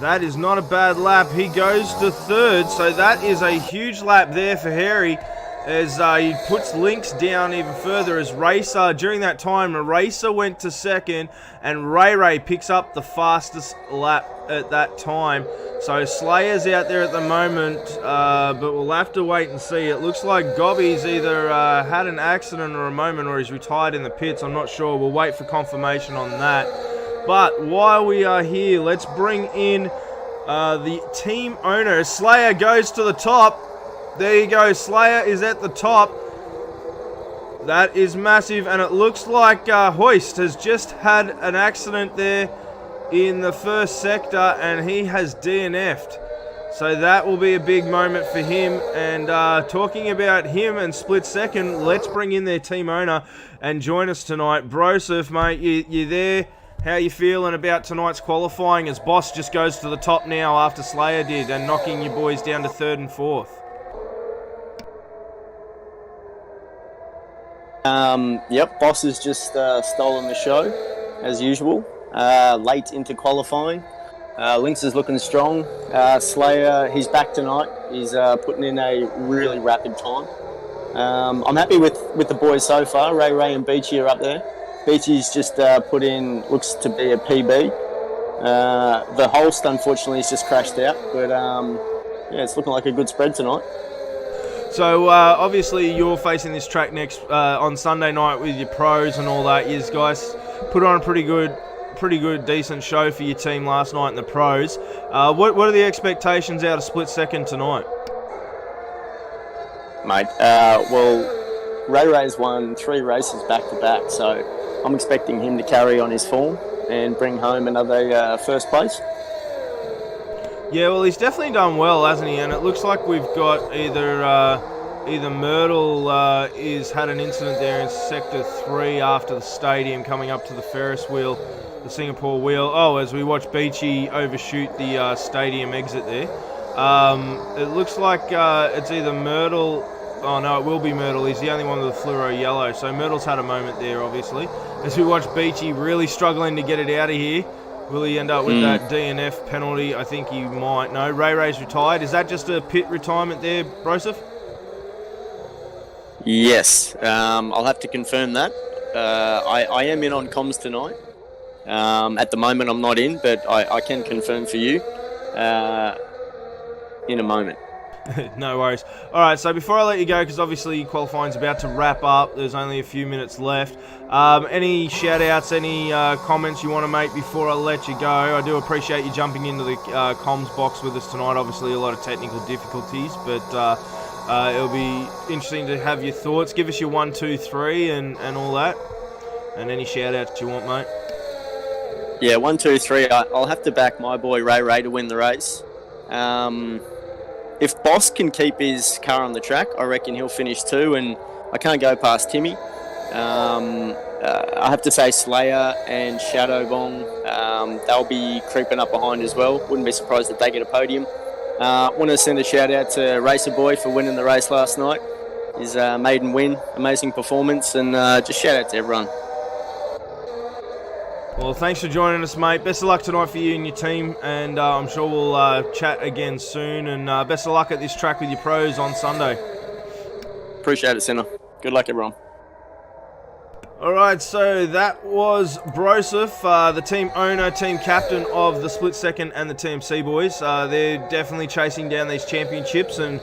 That is not a bad lap. He goes to third, so that is a huge lap there for Harry as he puts Lynx down even further as Racer. During that time, Racer went to second and Ray picks up the fastest lap at that time. So Slayer's out there at the moment, but we'll have to wait and see. It looks like Gobby's either had an accident or a moment or he's retired in the pits. I'm not sure. We'll wait for confirmation on that. But while we are here, let's bring in the team owner. Slayer goes to the top. There you go. Slayer is at the top. That is massive. And it looks like Hoist has just had an accident there in the first sector and he has DNF'd. So that will be a big moment for him. And talking about him and split second, let's bring in their team owner and join us tonight. Broseph, mate, you there? How you feeling about tonight's qualifying as Boss just goes to the top now after Slayer did and knocking your boys down to third and fourth? Yep, Boss has just stolen the show, as usual. Late into qualifying. Lynx is looking strong. Slayer, he's back tonight. He's putting in a really rapid time. I'm happy with the boys so far. Ray and Beachy are up there. Beachy's just put in, looks to be a PB. The Holst, unfortunately, has just crashed out. But, yeah, it's looking like a good spread tonight. So, obviously, you're facing this track next on Sunday night with your pros and all that. You guys put on a pretty good, decent show for your team last night in the pros. What are the expectations out of split second tonight? Mate, well, Ray's won 3 races back-to-back, so I'm expecting him to carry on his form and bring home another first place. Yeah, well, he's definitely done well, hasn't he? And it looks like we've got either Myrtle is had an incident there in Sector 3 after the stadium coming up to the Ferris wheel, the Singapore wheel. Oh, as we watch Beachy overshoot the stadium exit there. It looks like it's either Myrtle. Oh, no, it will be Myrtle. He's the only one with the fluoro yellow. So Myrtle's had a moment there, obviously. As we watch Beachy really struggling to get it out of here. Will he end up with that DNF penalty? I think he might. No, Ray's retired. Is that just a pit retirement there, Broseph? Yes. I'll have to confirm that. I am in on comms tonight. At the moment, I'm not in, but I can confirm for you in a moment. No worries. All right, so before I let you go, because obviously qualifying's about to wrap up, there's only a few minutes left. Any shout-outs, any comments you want to make before I let you go? I do appreciate you jumping into the comms box with us tonight. Obviously, a lot of technical difficulties, but it'll be interesting to have your thoughts. Give us your 1, 2, 3 and all that. And any shout-outs you want, mate. Yeah, 1, 2, 3. I'll have to back my boy Ray to win the race. if Boss can keep his car on the track, I reckon he'll finish 2, and I can't go past Timmy. I have to say Slayer and Shadow Bong, they'll be creeping up behind as well. Wouldn't be surprised if they get a podium. Want to send a shout out to Racer Boy for winning the race last night. His maiden win, amazing performance, and just shout out to everyone. Well, thanks for joining us, mate. Best of luck tonight for you and your team, and I'm sure we'll chat again soon. And best of luck at this track with your pros on Sunday. Appreciate it, Sinner. Good luck, everyone. Alright, so that was Broseph, the team owner, team captain of the Split Second and the TMC boys. They're definitely chasing down these championships and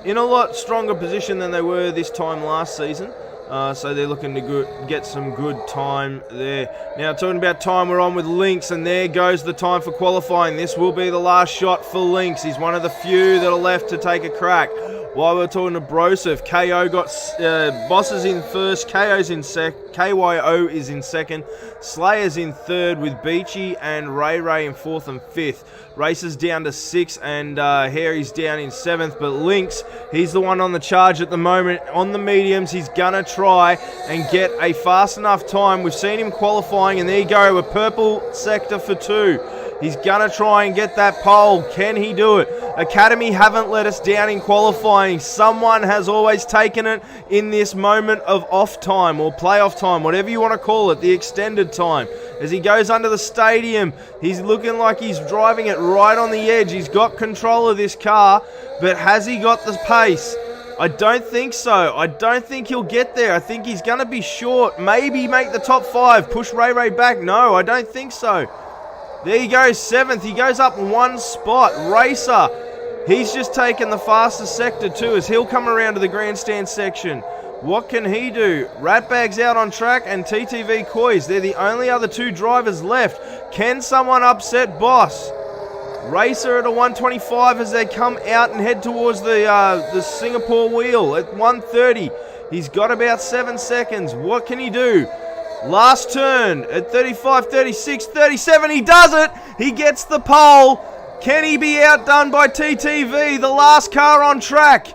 in a lot stronger position than they were this time last season. So they're looking to get some good time there. Now, talking about time, we're on with Lynx, and there goes the time for qualifying. This will be the last shot for Lynx. He's one of the few that are left to take a crack. While we're talking to Broseph, KO got Bosses in first, KO's in KYO is in second, Slayer's in third with Beachy and Ray in fourth and fifth. Racer's down to 6 and Harry's down in 7th, but Lynx, he's the one on the charge at the moment. On the mediums, he's gonna try and get a fast enough time. We've seen him qualifying, and there you go, a purple sector for 2. He's gonna try and get that pole. Can he do it? Academy haven't let us down in qualifying. Someone has always taken it in this moment of off time or playoff time, whatever you want to call it, the extended time. As he goes under the stadium, he's looking like he's driving it right on the edge. He's got control of this car, but has he got the pace? I don't think so. I don't think he'll get there. I think he's going to be short. Maybe make the top 5. Push Ray back. No, I don't think so. There he goes, 7th. He goes up 1 spot. Racer, he's just taken the fastest sector too, as he'll come around to the grandstand section. What can he do? Ratbag's out on track, and TTV Coys. They're the only other 2 drivers left. Can someone upset Boss? Racer at a 125 as they come out and head towards the Singapore wheel at 130. He's got about 7 seconds. What can he do? Last turn at 35, 36, 37. He does it. He gets the pole. Can he be outdone by TTV, the last car on track?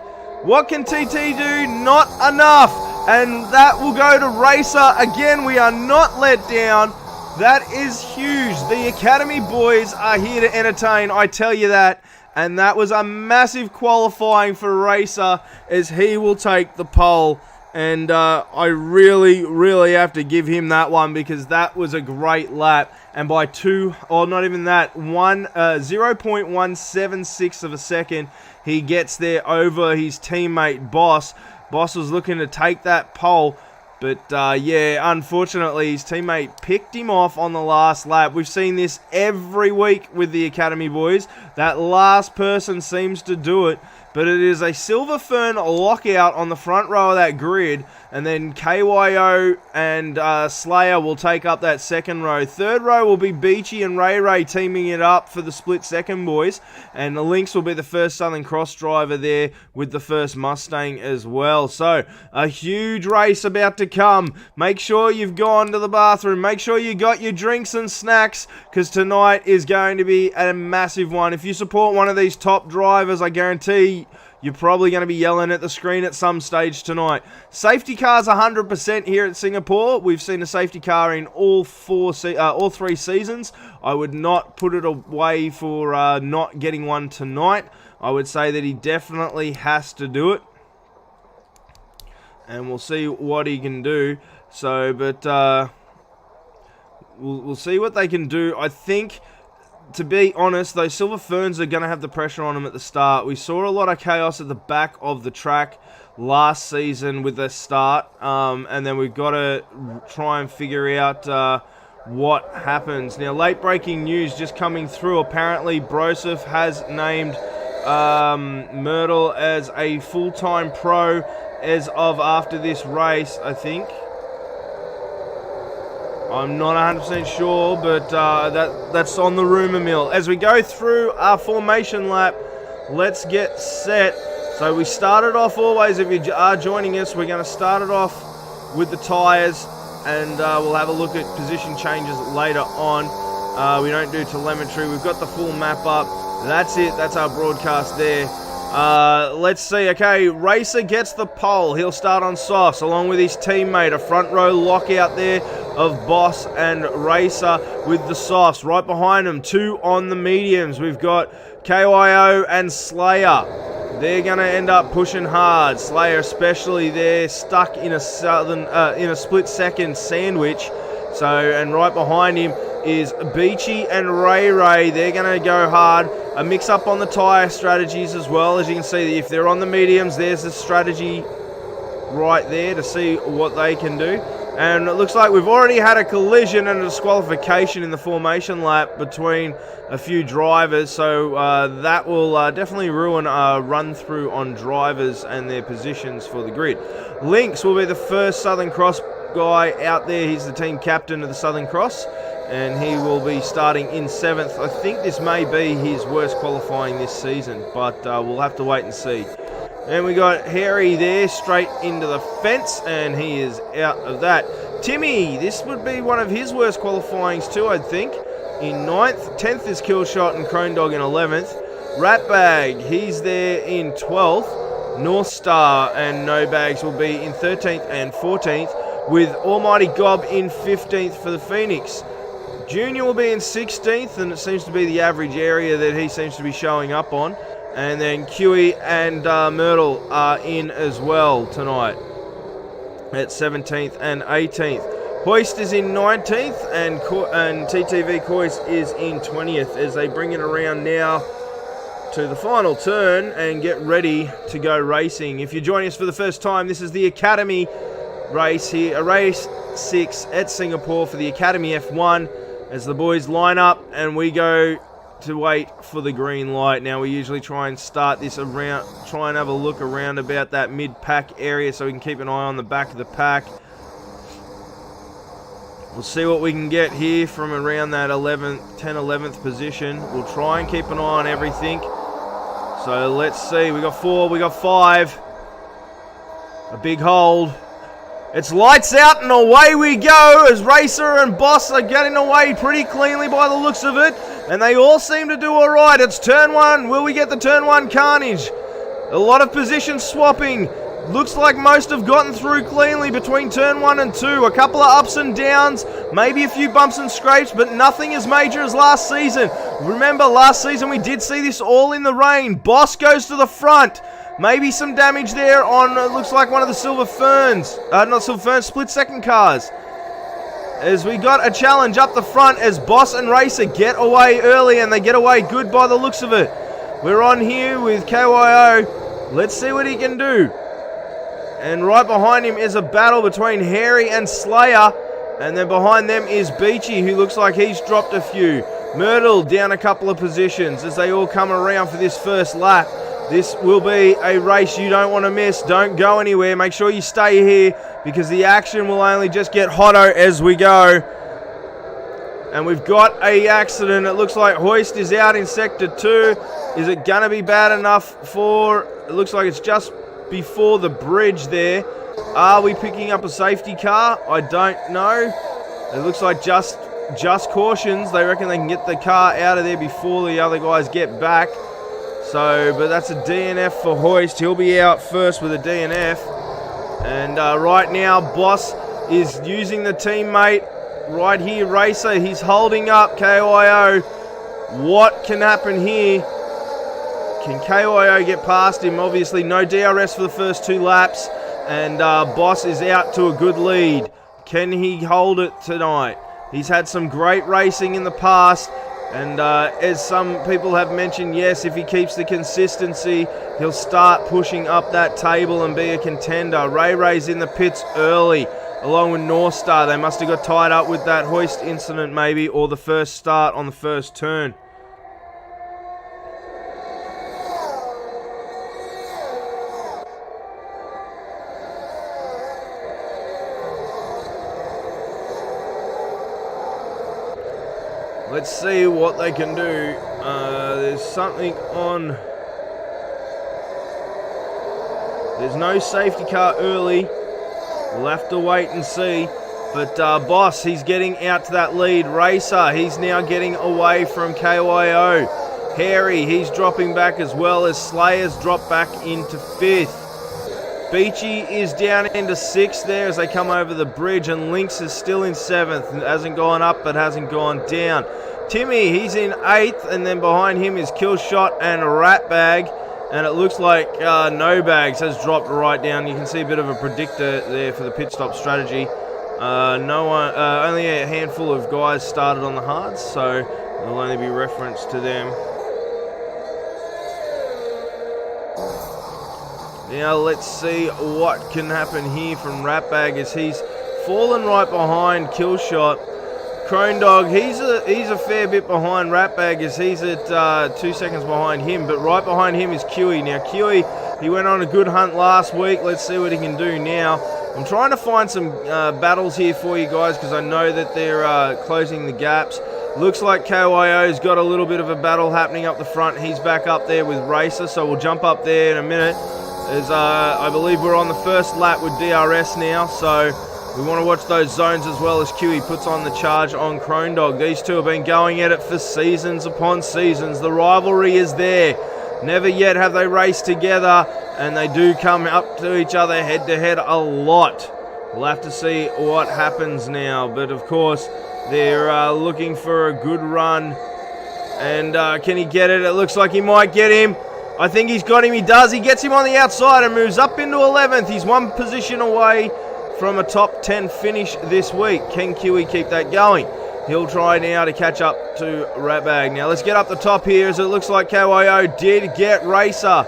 What can TT do? Not enough. And that will go to Racer. Again, we are not let down. That is huge. The Academy boys are here to entertain, I tell you that. And that was a massive qualifying for Racer, as he will take the pole. And I really have to give him that one, because that was a great lap. And by 0.176 of a second, he gets there over his teammate Boss. Boss was looking to take that pole, but yeah, unfortunately his teammate picked him off on the last lap. We've seen this every week with the Academy boys. That last person seems to do it. But it is a Silver Fern lockout on the front row of that grid. And then KYO and Slayer will take up that second row. Third row will be Beachy and Ray teaming it up for the Split Second boys. And the Lynx will be the first Southern Cross driver there with the first Mustang as well. So, a huge race about to come. Make sure you've gone to the bathroom. Make sure you got your drinks and snacks, because tonight is going to be a massive one. If you support one of these top drivers, I guarantee you're probably going to be yelling at the screen at some stage tonight. Safety cars 100% here at Singapore. We've seen a safety car in all 3 seasons. I would not put it away for not getting one tonight. I would say that he definitely has to do it. And we'll see what he can do. So, but we'll see what they can do. I think, to be honest, those Silver Ferns are going to have the pressure on them at the start. We saw a lot of chaos at the back of the track last season with the start, and then we've got to try and figure out what happens. Now, late breaking news just coming through. Apparently, Broseph has named Myrtle as a full-time pro as of after this race, I think. I'm not 100% sure, but that's on the rumour mill. As we go through our formation lap, let's get set. So we started off always, if you are joining us, we're going to start it off with the tyres, and we'll have a look at position changes later on. We don't do telemetry. We've got the full map up. That's it. That's our broadcast there. Let's see. Okay, Racer gets the pole. He'll start on softs along with his teammate. A front row lockout there of Boss and Racer with the softs. Right behind them, 2 on the mediums. We've got KYO and Slayer. They're going to end up pushing hard. Slayer especially, they're stuck in a split-second sandwich. So, and right behind him is Beachy and Ray. They're going to go hard. A mix-up on the tyre strategies as well. As you can see, if they're on the mediums, there's the strategy right there to see what they can do. And it looks like we've already had a collision and a disqualification in the formation lap between a few drivers, so that will definitely ruin a run-through on drivers and their positions for the grid. Lynx will be the first Southern Cross guy out there. He's the team captain of the Southern Cross, and he will be starting in 7th. I think this may be his worst qualifying this season, but we'll have to wait and see. And we got Harry there straight into the fence, and he is out of that. Timmy, this would be one of his worst qualifyings too, I'd think. In 9th, 10th is Killshot and Crone Dog in 11th. Ratbag, he's there in 12th. North Star and No Bags will be in 13th and 14th, with Almighty Gob in 15th for the Phoenix. Junior will be in 16th, and it seems to be the average area that he seems to be showing up on. And then QE and Myrtle are in as well tonight at 17th and 18th. Hoist is in 19th, and TTV Coyce is in 20th as they bring it around now to the final turn and get ready to go racing. If you're joining us for the first time, this is the Academy race here, a race 6 at Singapore for the Academy F1 as the boys line up and we go to wait for the green light. Now we usually try and start this around, try and have a look around about that mid-pack area so we can keep an eye on the back of the pack. We'll see what we can get here from around that 11th position. We'll try and keep an eye on everything. So let's see, we got 4, we got 5. A big hold. It's lights out and away we go as Racer and Boss are getting away pretty cleanly by the looks of it. And they all seem to do alright. It's turn 1. Will we get the turn 1 carnage? A lot of position swapping. Looks like most have gotten through cleanly between turn 1 and 2. A couple of ups and downs, maybe a few bumps and scrapes, but nothing as major as last season. Remember, last season we did see this all in the rain. Boss goes to the front. Maybe some damage there on, looks like one of the Silver Ferns. Not Silver Ferns, split second cars. As we got a challenge up the front as Boss and Racer get away early, and they get away good by the looks of it. We're on here with KYO. Let's see what he can do. And right behind him is a battle between Harry and Slayer. And then behind them is Beachy, who looks like he's dropped a few. Myrtle down a couple of positions as they all come around for this first lap. This will be a race you don't want to miss. Don't go anywhere. Make sure you stay here because the action will only just get hotter as we go. And we've got an accident. It looks like Hoist is out in Sector 2. Is it going to be bad enough for... It looks like it's just before the bridge there. Are we picking up a safety car? I don't know. It looks like just cautions. They reckon they can get the car out of there before the other guys get back. So, but that's a DNF for Hoist. He'll be out first with a DNF. And right now, Boss is using the teammate right here, Racer. He's holding up KYO. What can happen here? Can KYO get past him? Obviously, no DRS for the first 2 laps. And Boss is out to a good lead. Can he hold it tonight? He's had some great racing in the past. And as some people have mentioned, yes, if he keeps the consistency, he'll start pushing up that table and be a contender. Ray's in the pits early, along with North Star. They must have got tied up with that hoist incident maybe, or the first start on the first turn. Let's see what they can do. There's something on. There's no safety car early. We'll have to wait and see. But Boss, he's getting out to that lead. Racer, he's now getting away from KYO. Harry, he's dropping back as well as Slayer's dropped back into 5th. Beachy is down into 6th there as they come over the bridge, and Lynx is still in 7th. Hasn't gone up but hasn't gone down. Timmy, he's in 8th, and then behind him is Killshot and Ratbag. And it looks like No Bags has dropped right down. You can see a bit of a predictor there for the pit stop strategy. Only a handful of guys started on the hards, so there'll only be reference to them. Now let's see what can happen here from Ratbag as he's fallen right behind Killshot. Crone Dog, he's a fair bit behind Ratbag as he's at 2 seconds behind him, but right behind him is Kiwi. Now Kiwi, he went on a good hunt last week. Let's see what he can do now. I'm trying to find some battles here for you guys because I know that they're closing the gaps. Looks like KYO's got a little bit of a battle happening up the front. He's back up there with Racer, so we'll jump up there in a minute. As I believe we're on the first lap with DRS now, so we want to watch those zones as well as QE puts on the charge on Crone Dog. These two have been going at it for seasons upon seasons. The rivalry is there. Never yet have they raced together, and they do come up to each other head to head a lot. We'll have to see what happens now, but of course they're looking for a good run. And can he get it? It looks like he might get him. I think he's got him. He does. He gets him on the outside and moves up into 11th. He's one position away from a top 10 finish this week. Can Kiwi keep that going? He'll try now to catch up to Ratbag. Now let's get up the top here as it looks like KYO did get Racer.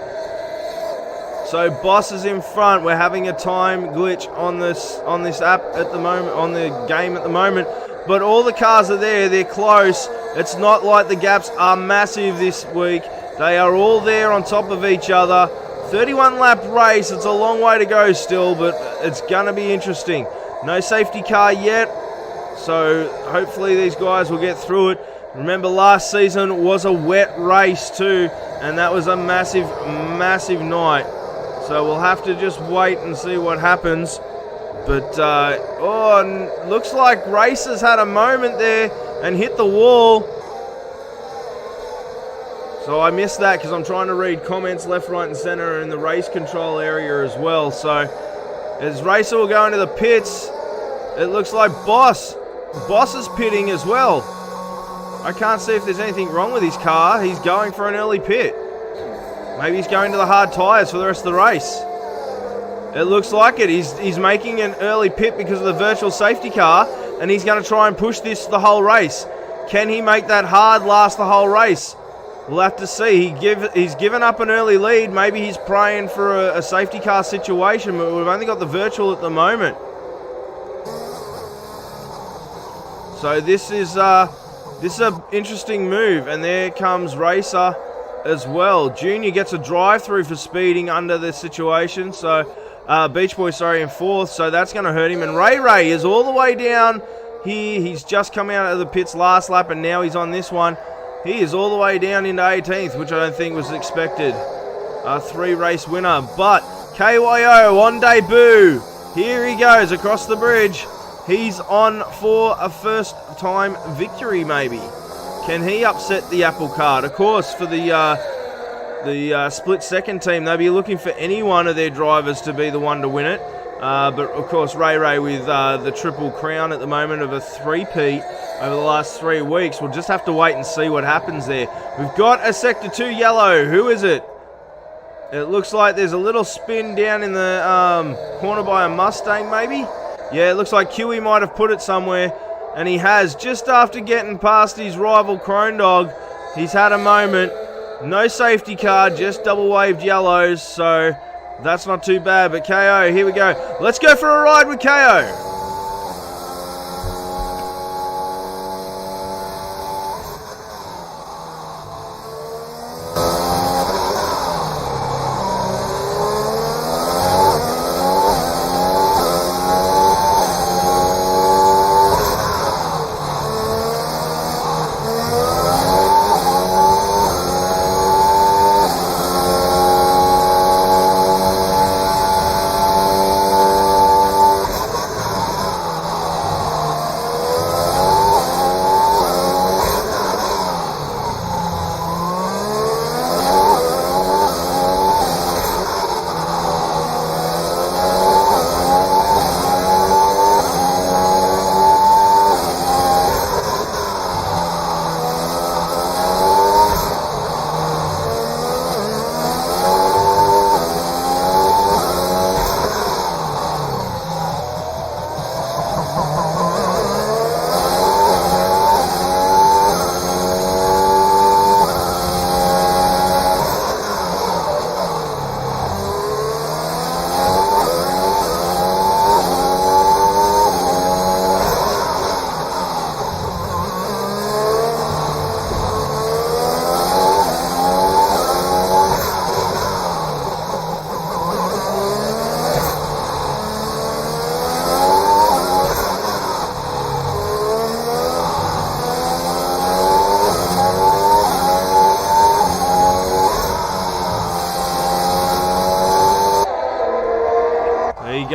So Boss is in front. We're having a time glitch on this app at the moment, on the game at the moment. But all the cars are there. They're close. It's not like the gaps are massive this week. They are all there on top of each other. 31 lap race. It's a long way to go still, but it's going to be interesting. No safety car yet, so hopefully these guys will get through it. Remember, last season was a wet race too, and that was a massive, massive night. So we'll have to just wait and see what happens. But, looks like Racer's had a moment there and hit the wall. So I missed that because I'm trying to read comments left, right, and center in the race control area as well. So as Racer will go into the pits, it looks like Boss is pitting as well. I can't see if there's anything wrong with his car. He's going for an early pit. Maybe he's going to the hard tyres for the rest of the race. It looks like it. He's making an early pit because of the virtual safety car, and he's going to try and push this the whole race. Can he make that hard last the whole race? We'll have to see. He's given up an early lead. Maybe he's praying for a safety car situation, but we've only got the virtual at the moment. So this is an interesting move, and there comes Racer as well. Junior gets a drive-through for speeding under this situation. So Beach Boy, in 4th, so that's going to hurt him. And Ray is all the way down here. He's just come out of the pits last lap, and now he's on this one. He is all the way down into 18th, which I don't think was expected. A 3-race winner. But KYO on debut. Here he goes across the bridge. He's on for a first-time victory, maybe. Can he upset the apple cart? Of course, for the split-second team, they'll be looking for any one of their drivers to be the one to win it. But, of course, Ray with the Triple Crown at the moment of a 3-peat over the last 3 weeks. We'll just have to wait and see what happens there. We've got a Sector 2 yellow. Who is it? It looks like there's a little spin down in the corner by a Mustang, maybe? Yeah, it looks like Kiwi might have put it somewhere, and he has. Just after getting past his rival Crone Dog, he's had a moment. No safety car, just double-waved yellows, so that's not too bad. But KO, here we go. Let's go for a ride with KO.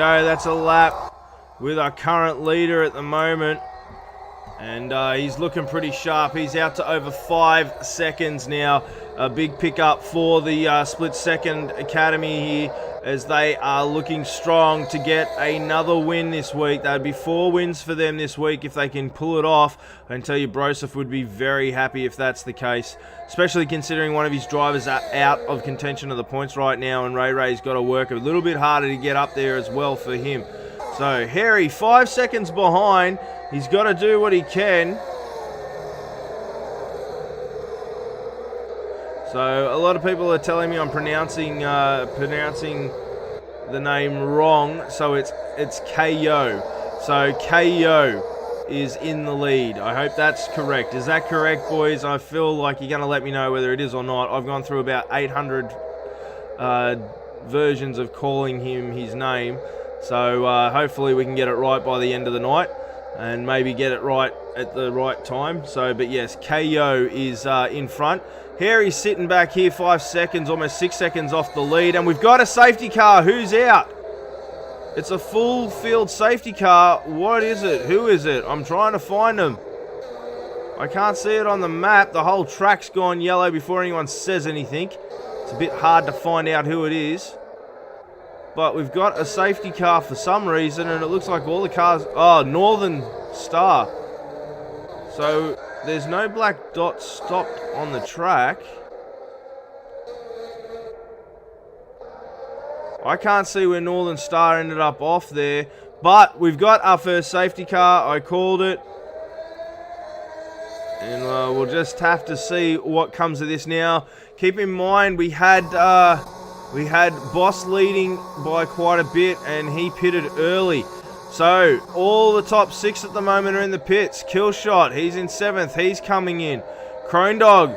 go. That's a lap with our current leader at the moment. And he's looking pretty sharp. He's out to over 5 seconds now. A big pickup for the Split Second Academy here, as they are looking strong to get another win this week. That'd be 4 wins for them this week if they can pull it off. I can tell you Broseph would be very happy if that's the case, especially considering one of his drivers are out of contention of the points right now, and Ray's got to work a little bit harder to get up there as well for him. So Harry, 5 seconds behind. He's got to do what he can. So a lot of people are telling me I'm pronouncing the name wrong. So it's KO. So KO is in the lead. I hope that's correct. Is that correct, boys? I feel like you're going to let me know whether it is or not. I've gone through about 800 versions of calling him his name. So hopefully we can get it right by the end of the night, and maybe get it right at the right time. So, but yes, KO is in front. Harry's sitting back here 5 seconds, almost 6 seconds off the lead. And we've got a safety car. Who's out? It's a full field safety car. What is it? Who is it? I'm trying to find them. I can't see it on the map. The whole track's gone yellow before anyone says anything. It's a bit hard to find out who it is. But we've got a safety car for some reason, and it looks like all the cars... Oh, Northern Star. So there's no black dots stopped on the track. I can't see where Northern Star ended up off there. But we've got our first safety car. I called it. And we'll just have to see what comes of this now. Keep in mind, we had Boss leading by quite a bit, and he pitted early. So, all the top 6 at the moment are in the pits. Killshot, he's in 7th. He's coming in. Crone Dog,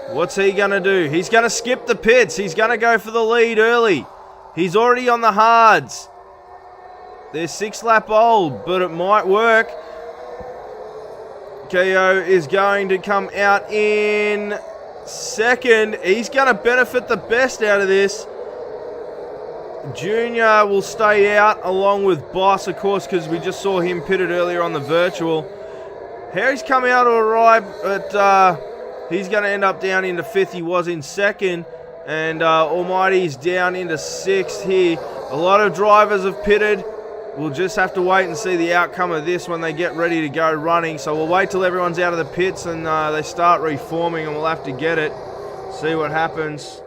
what's he going to do? He's going to skip the pits. He's going to go for the lead early. He's already on the hards. They're 6 lap old, but it might work. KO is going to come out in 2nd. He's going to benefit the best out of this. Junior will stay out along with Boss, of course, because we just saw him pitted earlier on the virtual. Harry's come out all right, but he's going to end up down into 5th. He was in 2nd, and Almighty's down into 6th here. A lot of drivers have pitted. We'll just have to wait and see the outcome of this when they get ready to go running. So we'll wait till everyone's out of the pits and they start reforming, and we'll have to get it. See what happens.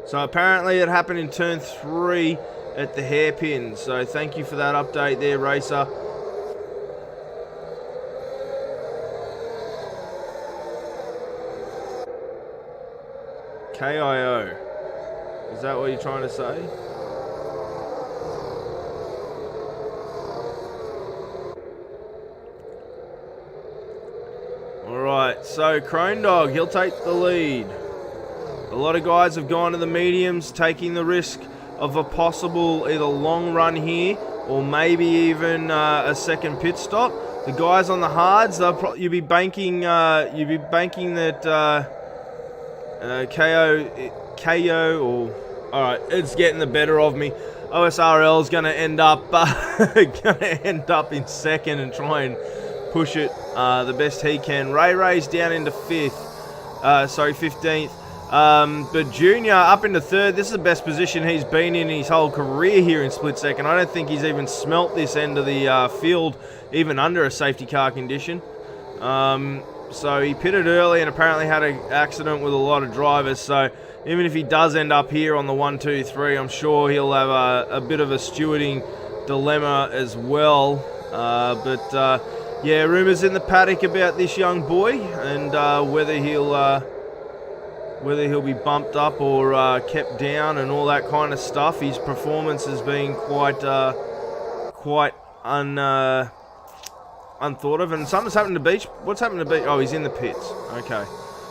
So apparently it happened in turn 3 at the hairpin. So thank you for that update there, Racer. KIO. Is that what you're trying to say? Alright, so Crone Dog, he'll take the lead. A lot of guys have gone to the mediums, taking the risk of a possible either long run here or maybe even a second pit stop. The guys on the hards, you'll be banking that KO or alright, it's getting the better of me. OSRL is going to end up in 2nd and try and push it the best he can. Ray's down into 15th. But Junior up into 3rd. This is the best position he's been in his whole career here in Split Second. I don't think he's even smelt this end of the field, even under a safety car condition. So he pitted early and apparently had an accident with a lot of drivers. So even if he does end up here on the 1, 2, 3, I'm sure he'll have a bit of a stewarding dilemma as well. Yeah, rumours in the paddock about this young boy and whether he'll be bumped up or kept down and all that kind of stuff. His performance has been quite unthought of. And something's happened to Beach. What's happened to Beach? Oh, he's in the pits. Okay.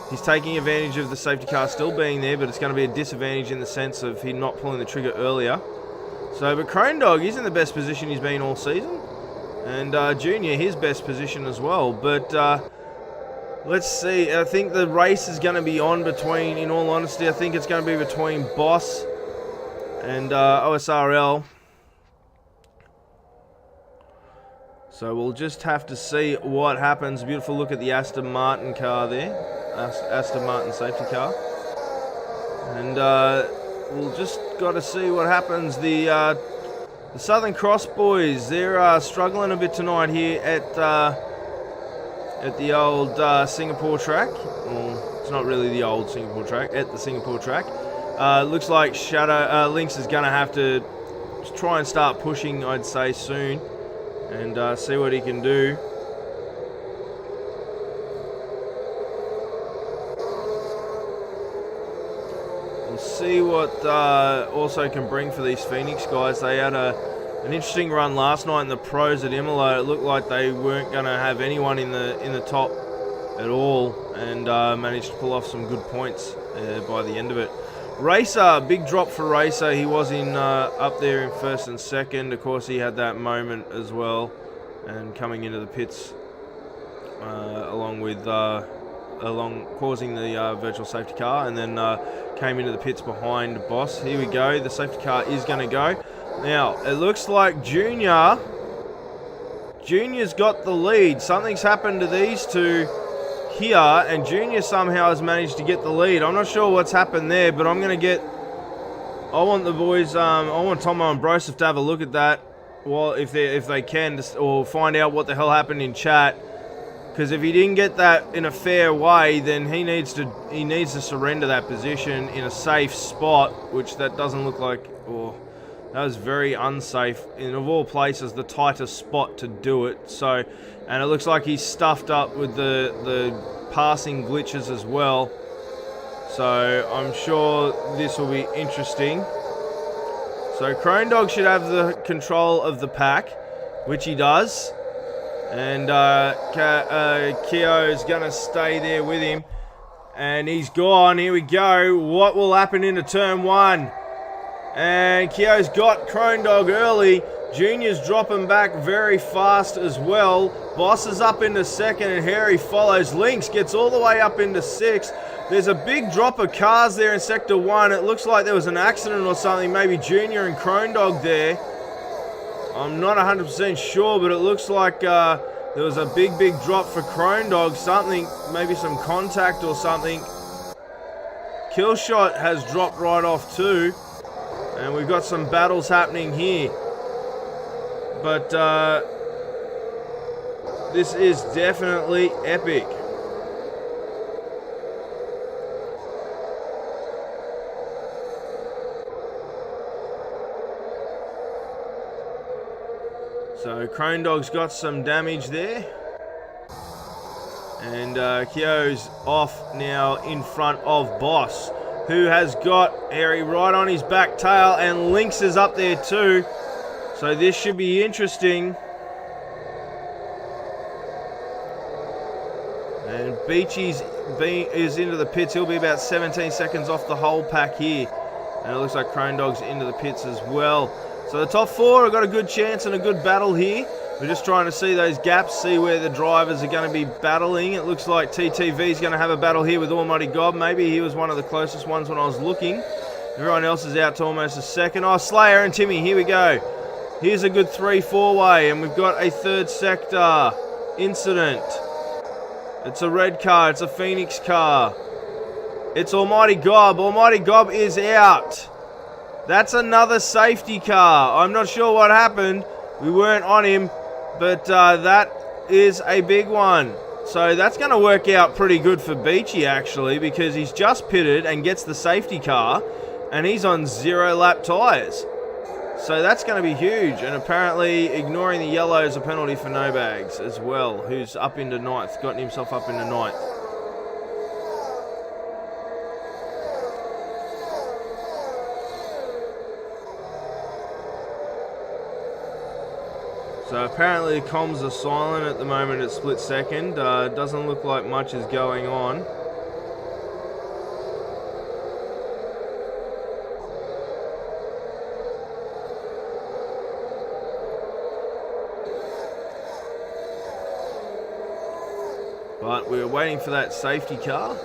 He's taking advantage of the safety car still being there, but it's going to be a disadvantage in the sense of him not pulling the trigger earlier. So, but Crone Dog, he's in the best position he's been all season. And Junior, his best position as well. But Let's see. I think the race is going to be on between, in all honesty, I think it's going to be between Boss and OSRL. So we'll just have to see what happens. Beautiful look at the Aston Martin car there. Aston Martin safety car. And we'll just got to see what happens. The Southern Cross boys, they're struggling a bit tonight here at the old Singapore track. Well, it's not really the old Singapore track, at the Singapore track. Looks like Lynx is going to have to try and start pushing, I'd say, soon. And see what he can do. We'll see what also can bring for these Phoenix guys. They had an interesting run last night in the pros at Imola. It looked like they weren't going to have anyone in the top at all, and managed to pull off some good points by the end of it. Racer, big drop for Racer. He was in up there in first and second. Of course, he had that moment as well, and coming into the pits along causing the virtual safety car, and then came into the pits behind Boss. Here we go. The safety car is going to go. Now, it looks like Junior's got the lead. Something's happened to these two here, and Junior somehow has managed to get the lead. I'm not sure what's happened there, but I'm going to get... I want the boys, I want Tomo and Broseph to have a look at that, well, if they can, or find out what the hell happened in chat. Because if he didn't get that in a fair way, then he needs to surrender that position in a safe spot, which that doesn't look like... Oh, that was very unsafe. And of all places, the tightest spot to do it. So, and it looks like he's stuffed up with the passing glitches as well. So I'm sure this will be interesting. So Crone Dog should have the control of the pack, which he does. And Keo is going to stay there with him. And he's gone. Here we go. What will happen into turn one? And Keo's got Crone Dog early. Junior's dropping back very fast as well. Boss is up into second and Harry follows. Lynx gets all the way up into sixth. There's a big drop of cars there in Sector 1. It looks like there was an accident or something. Maybe Junior and Crone Dog there. I'm not 100% sure, but it looks like there was a big drop for Crone Dog. Something, maybe some contact or something. Killshot has dropped right off too. And we've got some battles happening here. But this is definitely epic. So Crone Dog's got some damage there. And Keo's off now in front of Boss, who has got Harry right on his back tail, and Lynx is up there too. So this should be interesting. And Beachy is into the pits. He'll be about 17 seconds off the whole pack here. And it looks like Crone Dog's into the pits as well. So the top four have got a good chance and a good battle here. We're just trying to see those gaps, see where the drivers are going to be battling. It looks like TTV is going to have a battle here with Almighty God. Maybe he was one of the closest ones when I was looking. Everyone else is out to almost a second. Oh, Slayer and Timmy, here we go. Here's a good 3-4 way, and we've got a third sector incident. It's a red car. It's a Phoenix car. It's Almighty Gob. Almighty Gob is out. That's another safety car. I'm not sure what happened. We weren't on him, but that is a big one. So that's going to work out pretty good for Beachy, actually, because he's just pitted and gets the safety car, and he's on 0-lap tyres. So that's going to be huge. And apparently ignoring the yellow is a penalty for No Bags as well, who's up into ninth, gotten himself up into ninth. So apparently comms are silent at the moment at split second. Doesn't look like much is going on. But we're waiting for that safety car.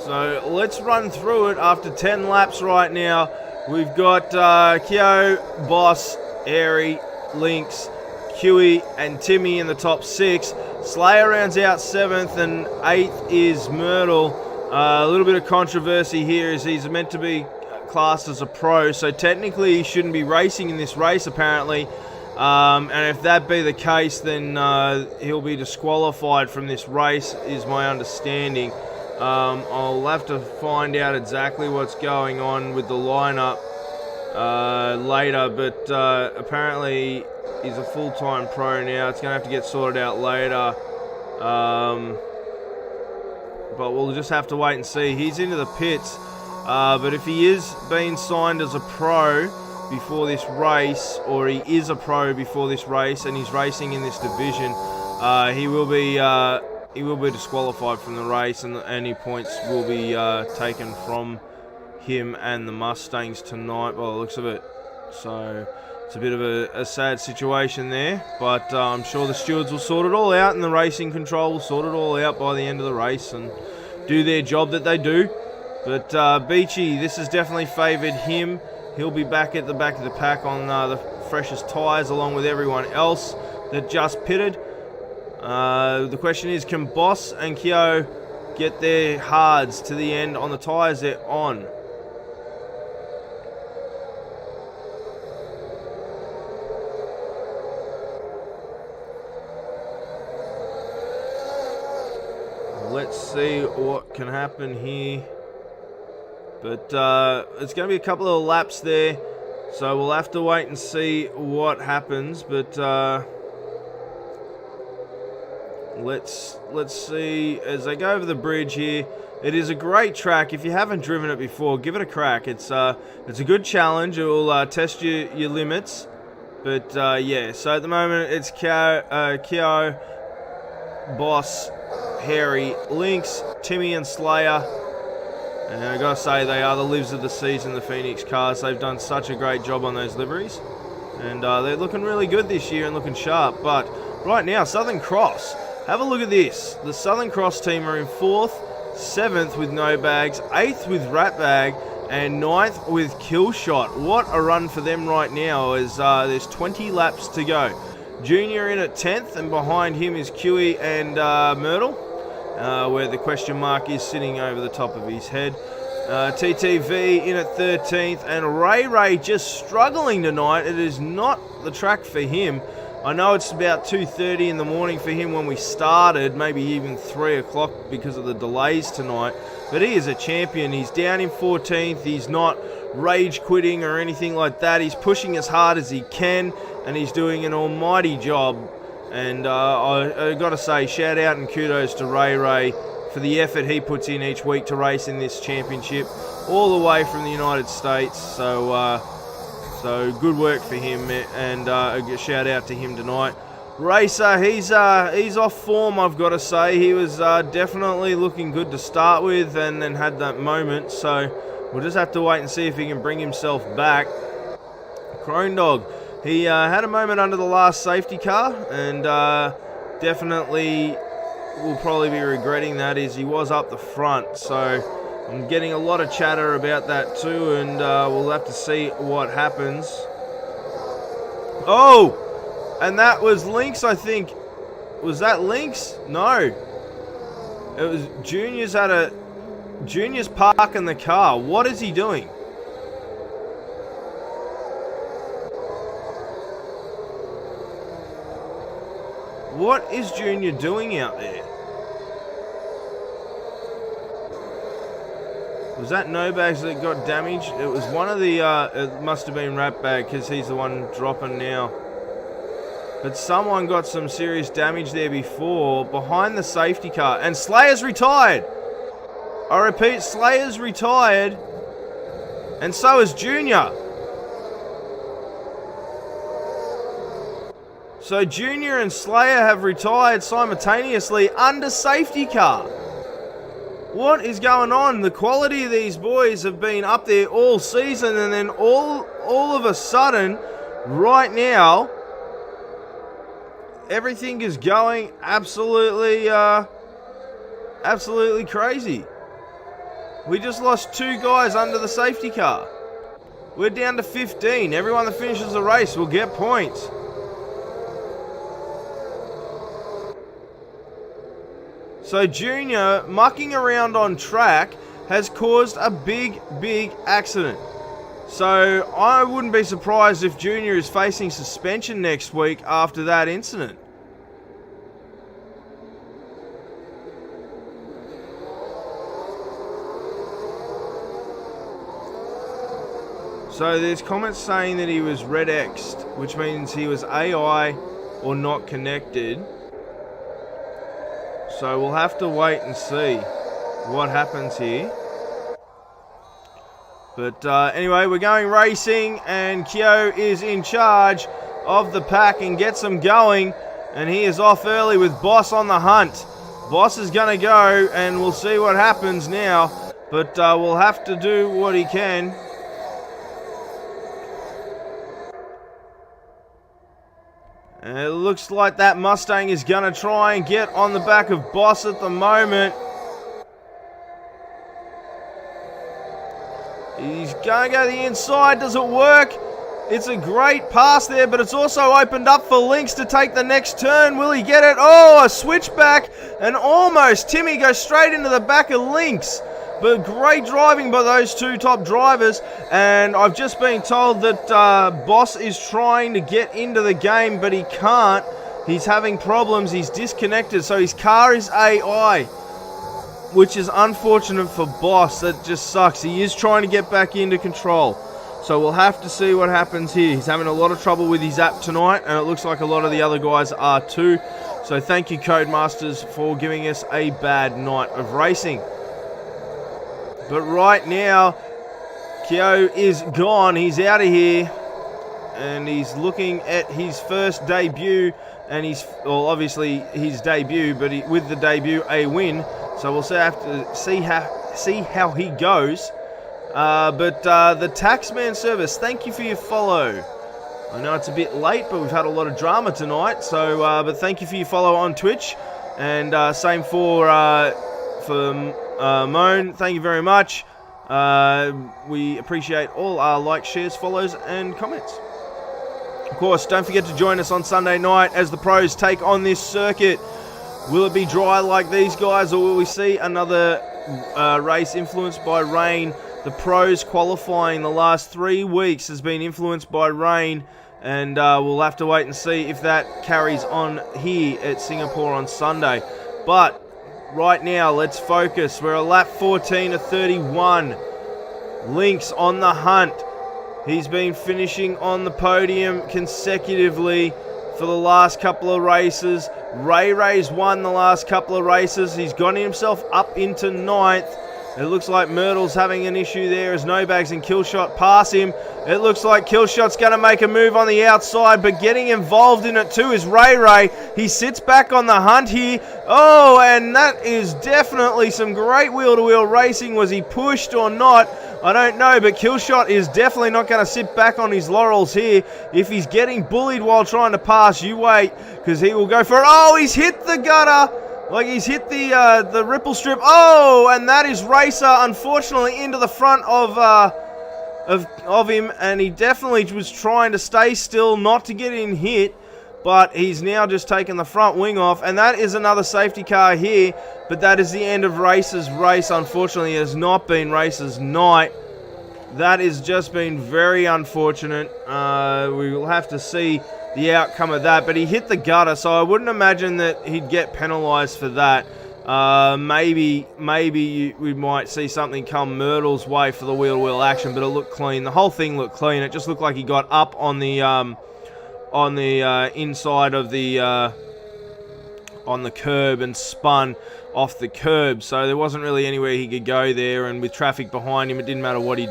So let's run through it after 10 laps right now. We've got Kyo, Boss, Airy, Lynx, Huey, and Timmy in the top 6. Slayer rounds out 7th, and 8th is Myrtle. A little bit of controversy here is he's meant to be classed as a pro, so technically he shouldn't be racing in this race apparently. And if that be the case, then he'll be disqualified from this race, is my understanding. I'll have to find out exactly what's going on with the lineup later, but apparently he's a full-time pro now. It's going to have to get sorted out later, but we'll just have to wait and see. He's into the pits, but if he is being signed as a pro before this race, or he is a pro before this race and he's racing in this division, he will be disqualified from the race, and any points will be taken from him and the Mustangs tonight by the looks of it. So it's a bit of a sad situation there, but I'm sure the stewards will sort it all out, and the racing control will sort it all out by the end of the race and do their job that they do. But Beachy, this has definitely favoured him. He'll be back at the back of the pack on the freshest tyres along with everyone else that just pitted. The question is, can Boss and Kyo get their hards to the end on the tyres they're on? Let's see what can happen here. But it's going to be a couple of laps there, so we'll have to wait and see what happens. But let's see as they go over the bridge here. It is a great track. If you haven't driven it before, give it a crack. It's a good challenge. It will test your limits. But yeah, so at the moment it's Kyo, Boss, Harry, Lynx, Timmy and Slayer. And I gotta say, they are the lives of the season, the Phoenix cars. They've done such a great job on those liveries. And they're looking really good this year and looking sharp. But right now, Southern Cross, have a look at this. The Southern Cross team are in 4th, 7th with no bags, 8th with rat bag, and 9th with kill shot. What a run for them right now, as there's 20 laps to go. Junior in at 10th, and behind him is Huey and Myrtle, where the question mark is sitting over the top of his head. TTV in at 13th, and Ray just struggling tonight. It is not the track for him. I know it's about 2:30 in the morning for him when we started, maybe even 3 o'clock because of the delays tonight, but he is a champion. He's down in 14th. He's not rage quitting or anything like that. He's pushing as hard as he can, and he's doing an almighty job. And I got to say, shout out and kudos to Ray for the effort he puts in each week to race in this championship, all the way from the United States. So good work for him, and a shout out to him tonight. Racer, he's off form, I've got to say. He was definitely looking good to start with, and then had that moment. So we'll just have to wait and see if he can bring himself back. Crone Dog, he had a moment under the last safety car, and definitely will probably be regretting that, as he was up the front. So I'm getting a lot of chatter about that too, and we'll have to see what happens. Oh! And that was Lynx, I think. Was that Lynx? No. It was Junior's Junior's parking the car. What is he doing? What is Junior doing out there? Was that no bags that got damaged? It was one of the, it must have been Rat Bag, because he's the one dropping now. But someone got some serious damage there before, behind the safety car. And Slayer's retired! I repeat, Slayer's retired. And so is Junior. So Junior and Slayer have retired simultaneously under safety car. What is going on? The quality of these boys have been up there all season, and then all of a sudden, right now, everything is going absolutely crazy. We just lost 2 guys under the safety car. We're down to 15. Everyone that finishes the race will get points. So Junior, mucking around on track, has caused a big accident. So I wouldn't be surprised if Junior is facing suspension next week after that incident. So there's comments saying that he was red X'd, which means he was AI or not connected. So we'll have to wait and see what happens here. But anyway, we're going racing, and Kyo is in charge of the pack and gets them going. And he is off early with Boss on the hunt. Boss is going to go, and we'll see what happens now. But we'll have to do what he can. And it looks like that Mustang is going to try and get on the back of Boss at the moment. He's going to go to the inside. Does it work? It's a great pass there, but it's also opened up for Lynx to take the next turn. Will he get it? Oh, a switchback, and almost Timmy goes straight into the back of Lynx. But great driving by those 2 top drivers, and I've just been told that Boss is trying to get into the game, but he can't. He's having problems. He's disconnected, so his car is AI, which is unfortunate for Boss. That just sucks. He is trying to get back into control, so we'll have to see what happens here. He's having a lot of trouble with his app tonight, and it looks like a lot of the other guys are too. So thank you, Codemasters, for giving us a bad night of racing. But right now, Kyo is gone. He's out of here. And he's looking at his first debut. And he's, well, obviously his debut, but with the debut, a win. So we'll have to see how he goes. But the Taxman Service, thank you for your follow. I know it's a bit late, but we've had a lot of drama tonight. So, but thank you for your follow on Twitch. And same for Moan, thank you very much. We appreciate all our likes, shares, follows, and comments. Of course, don't forget to join us on Sunday night as the pros take on this circuit. Will it be dry like these guys, or will we see another race influenced by rain? The pros qualifying the last 3 weeks has been influenced by rain, and we'll have to wait and see if that carries on here at Singapore on Sunday. But right now, let's focus. We're a lap 14 of 31. Lynx on the hunt. He's been finishing on the podium consecutively for the last couple of races. Ray's won the last couple of races. He's gotten himself up into 9th. It looks like Myrtle's having an issue there as Nobags and Killshot pass him. It looks like Killshot's going to make a move on the outside, but getting involved in it too is Ray. He sits back on the hunt here. Oh, and that is definitely some great wheel-to-wheel racing. Was he pushed or not? I don't know, but Killshot is definitely not going to sit back on his laurels here. If he's getting bullied while trying to pass, you wait, because he will go for it. Oh, he's hit the gutter. Like he's hit the ripple strip. Oh, and that is Racer, unfortunately, into the front of him, and he definitely was trying to stay still, not to get in hit, but he's now just taken the front wing off, and that is another safety car here, but that is the end of Racer's race. Unfortunately, it has not been Racer's night. That has just been very unfortunate. We will have to see the outcome of that, but he hit the gutter, so I wouldn't imagine that he'd get penalised for that. Maybe we might see something come Myrtle's way for the wheel-to-wheel action, but it looked clean. The whole thing looked clean. It just looked like he got up on the inside of the on the curb and spun off the curb, so there wasn't really anywhere he could go there, and with traffic behind him, it didn't matter what he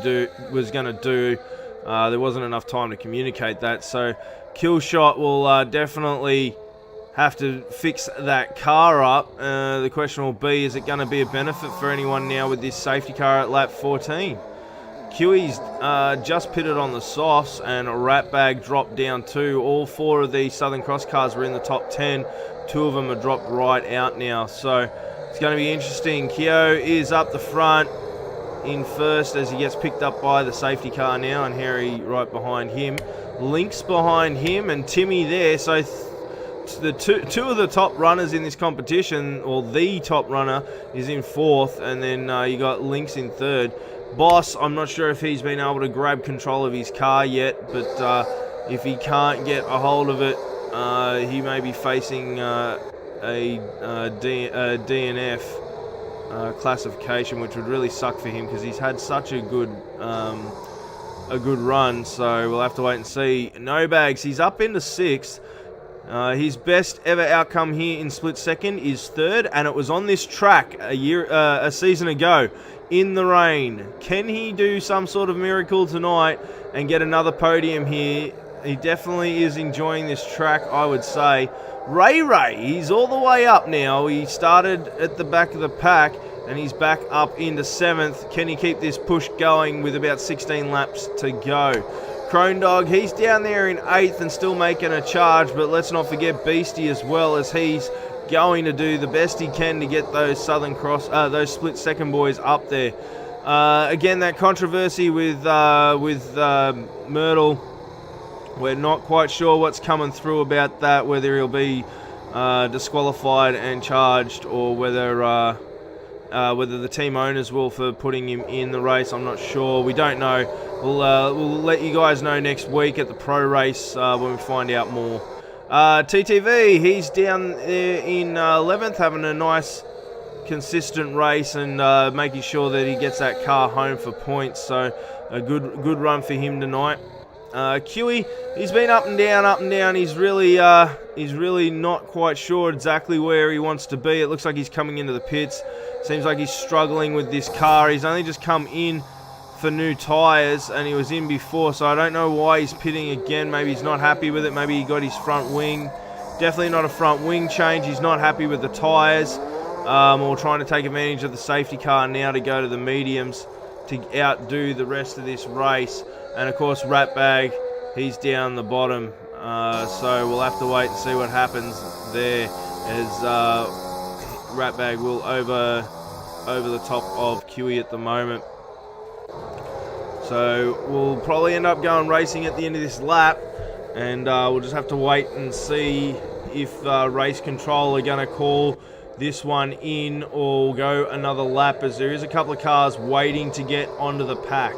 was going to do. there wasn't enough time to communicate that. So Killshot will definitely have to fix that car up. The question will be, is it going to be a benefit for anyone now with this safety car at lap 14? Kiwi's just pitted on the softs, and Ratbag dropped down too. All 4 of the Southern Cross cars were in the top 10. 2 of them are dropped right out now. So it's going to be interesting. Keo is up the front in first as he gets picked up by the safety car now, and Harry right behind him. Link's behind him, and Timmy there. So the two of the top runners in this competition, or the top runner, is in 4th, and then you got Link's in 3rd. Boss, I'm not sure if he's been able to grab control of his car yet, but if he can't get a hold of it, he may be facing a DNF classification, which would really suck for him because he's had such a good run. So we'll have to wait and see. No Bags, he's up into 6th. His best ever outcome here in split second is 3rd, and it was on this track a season ago in the rain. Can he do some sort of miracle tonight and get another podium here? He definitely is enjoying this track, I would say. Ray, he's all the way up now. He started at the back of the pack, and he's back up into 7th. Can he keep this push going with about 16 laps to go? Crone Dog, he's down there in 8th and still making a charge, but let's not forget Beastie as well, as he's going to do the best he can to get those Southern Cross, those split second boys up there. Again, that controversy with Myrtle, we're not quite sure what's coming through about that, whether he'll be disqualified and charged, or whether the team owners will for putting him in the race. I'm not sure. We don't know. We'll let you guys know next week at the pro race when we find out more. TTV, he's down there in 11th, having a nice consistent race and making sure that he gets that car home for points. So a good run for him tonight. Kiwi, he's been up and down. He's really not quite sure exactly where he wants to be. It looks like he's coming into the pits. Seems like he's struggling with this car. He's only just come in for new tyres, and he was in before, so I don't know why he's pitting again. Maybe he's not happy with it. Maybe he got his front wing. Definitely not a front wing change. He's not happy with the tyres, or trying to take advantage of the safety car now to go to the mediums to outdo the rest of this race. And of course, Ratbag, he's down the bottom, so we'll have to wait and see what happens there, as Ratbag will over the top of Kiwi at the moment. So we'll probably end up going racing at the end of this lap, and we'll just have to wait and see if race control are going to call this one in or go another lap, as there is a couple of cars waiting to get onto the pack.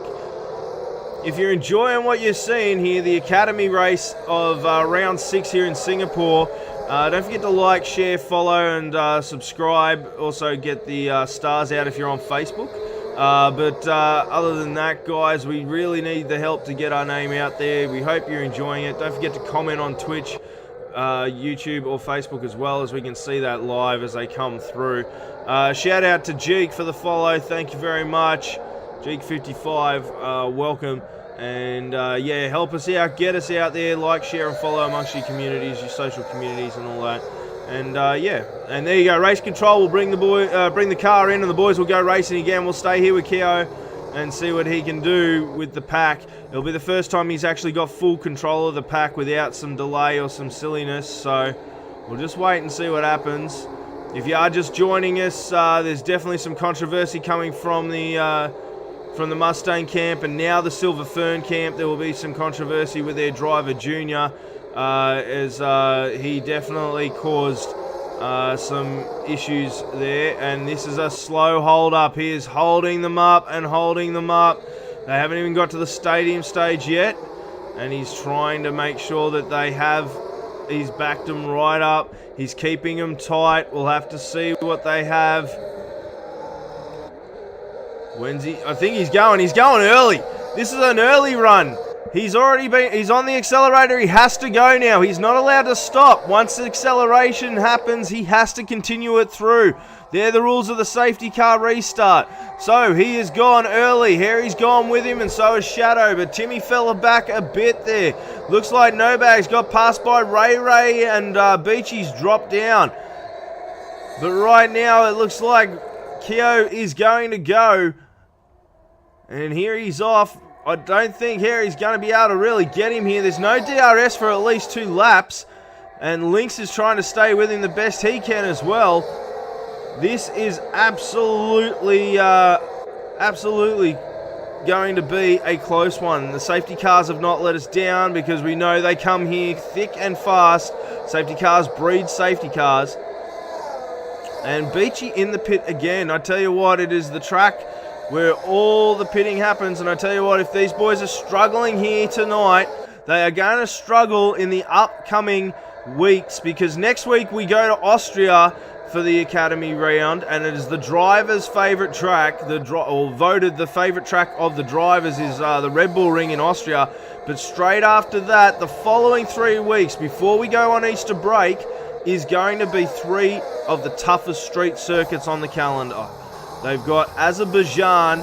If you're enjoying what you're seeing here, the Academy race of round 6 here in Singapore, don't forget to like, share, follow, and subscribe. Also get the stars out if you're on Facebook. But other than that, guys, we really need the help to get our name out there. We hope you're enjoying it. Don't forget to comment on Twitch, YouTube, or Facebook as well, as we can see that live as they come through. Shout out to Jeek for the follow. Thank you very much. Jeek55, welcome. And yeah, help us out, get us out there, like, share, and follow amongst your communities, your social communities, and all that. And yeah, and there you go. Race control will bring the car in, and the boys will go racing again. We'll stay here with Keo and see what he can do with the pack. It'll be the first time he's actually got full control of the pack without some delay or some silliness. So we'll just wait and see what happens. If you are just joining us, there's definitely some controversy coming from the Mustang camp and now the Silver Fern camp. There will be some controversy with their driver Junior, as he definitely caused some issues there. And this is a slow hold up. He is holding them up and holding them up. They haven't even got to the stadium stage yet, and he's trying to make sure that they have. He's backed them right up. He's keeping them tight. We'll have to see what they have. When's he? I think he's going. He's going early. This is an early run. He's on the accelerator. He has to go now. He's not allowed to stop. Once the acceleration happens, he has to continue it through. They're the rules of the safety car restart. So he is gone early. Harry's gone with him, and so is Shadow. But Timmy fell back a bit there. Looks like No Bags got passed by Ray, and Beachy's dropped down. But right now, it looks like Keo is going to go. And here he's off. I don't think Harry's going to be able to really get him here. There's no DRS for at least 2 laps. And Lynx is trying to stay with him the best he can as well. This is absolutely going to be a close one. The safety cars have not let us down because we know they come here thick and fast. Safety cars breed safety cars. And Beachy in the pit again. I tell you what, it is the track where all the pitting happens, and I tell you what, if these boys are struggling here tonight, they are going to struggle in the upcoming weeks, because next week we go to Austria for the Academy round, and it is the drivers' favourite track, voted the favourite track of the drivers is the Red Bull Ring in Austria. But straight after that, the following 3 weeks, before we go on Easter break, is going to be 3 of the toughest street circuits on the calendar. They've got Azerbaijan,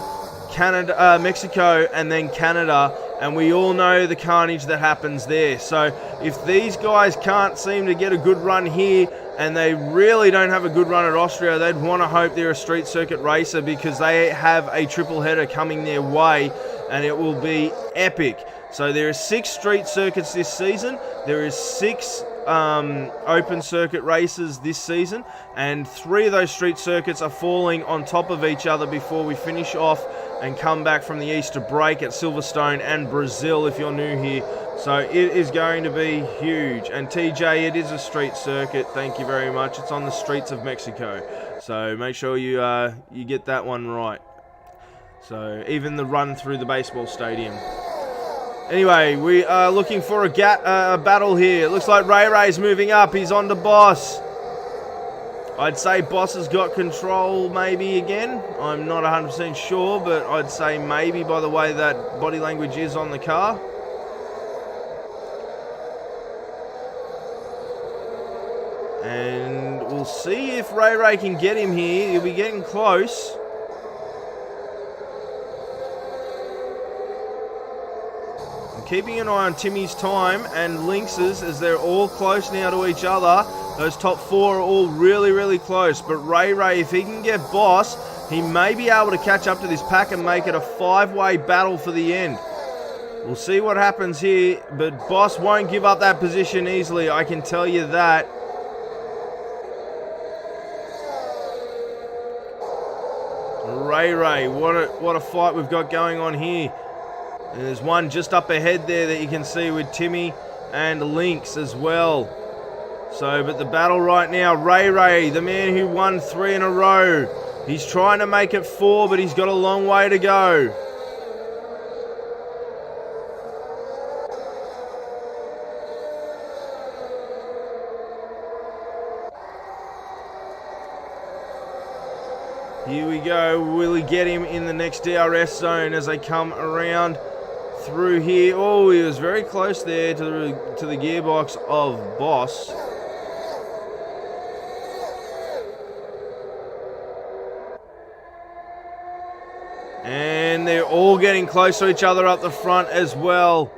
Canada, Mexico, and then Canada, and we all know the carnage that happens there. So if these guys can't seem to get a good run here, and they really don't have a good run at Austria, they'd want to hope they're a street circuit racer, because they have a triple header coming their way, and it will be epic. So there are 6 street circuits this season. There is 6 open circuit races this season, and 3 of those street circuits are falling on top of each other before we finish off and come back from the Easter break at Silverstone and Brazil if you're new here. So it is going to be huge. And TJ, it is a street circuit, thank you very much. It's on the streets of Mexico, so make sure you get that one right. So even the run through the baseball stadium. Anyway, we are looking for a battle here. It looks like Ray's moving up. He's on to Boss. I'd say Boss has got control maybe again. I'm not 100% sure, but I'd say maybe by the way that body language is on the car. And we'll see if Ray can get him here. He'll be getting close. Keeping an eye on Timmy's time and Lynx's as they're all close now to each other. Those top 4 are all really, really close. But Ray, if he can get Boss, he may be able to catch up to this pack and make it a 5-way battle for the end. We'll see what happens here, but Boss won't give up that position easily, I can tell you that. Ray, what a fight we've got going on here. And there's one just up ahead there that you can see with Timmy and Lynx as well. So, but the battle right now, Ray, the man who won 3 in a row. He's trying to make it 4, but he's got a long way to go. Here we go. Will he get him in the next DRS zone as they come around through here? Oh, he was very close there to the gearbox of Boss. And they're all getting close to each other up the front as well.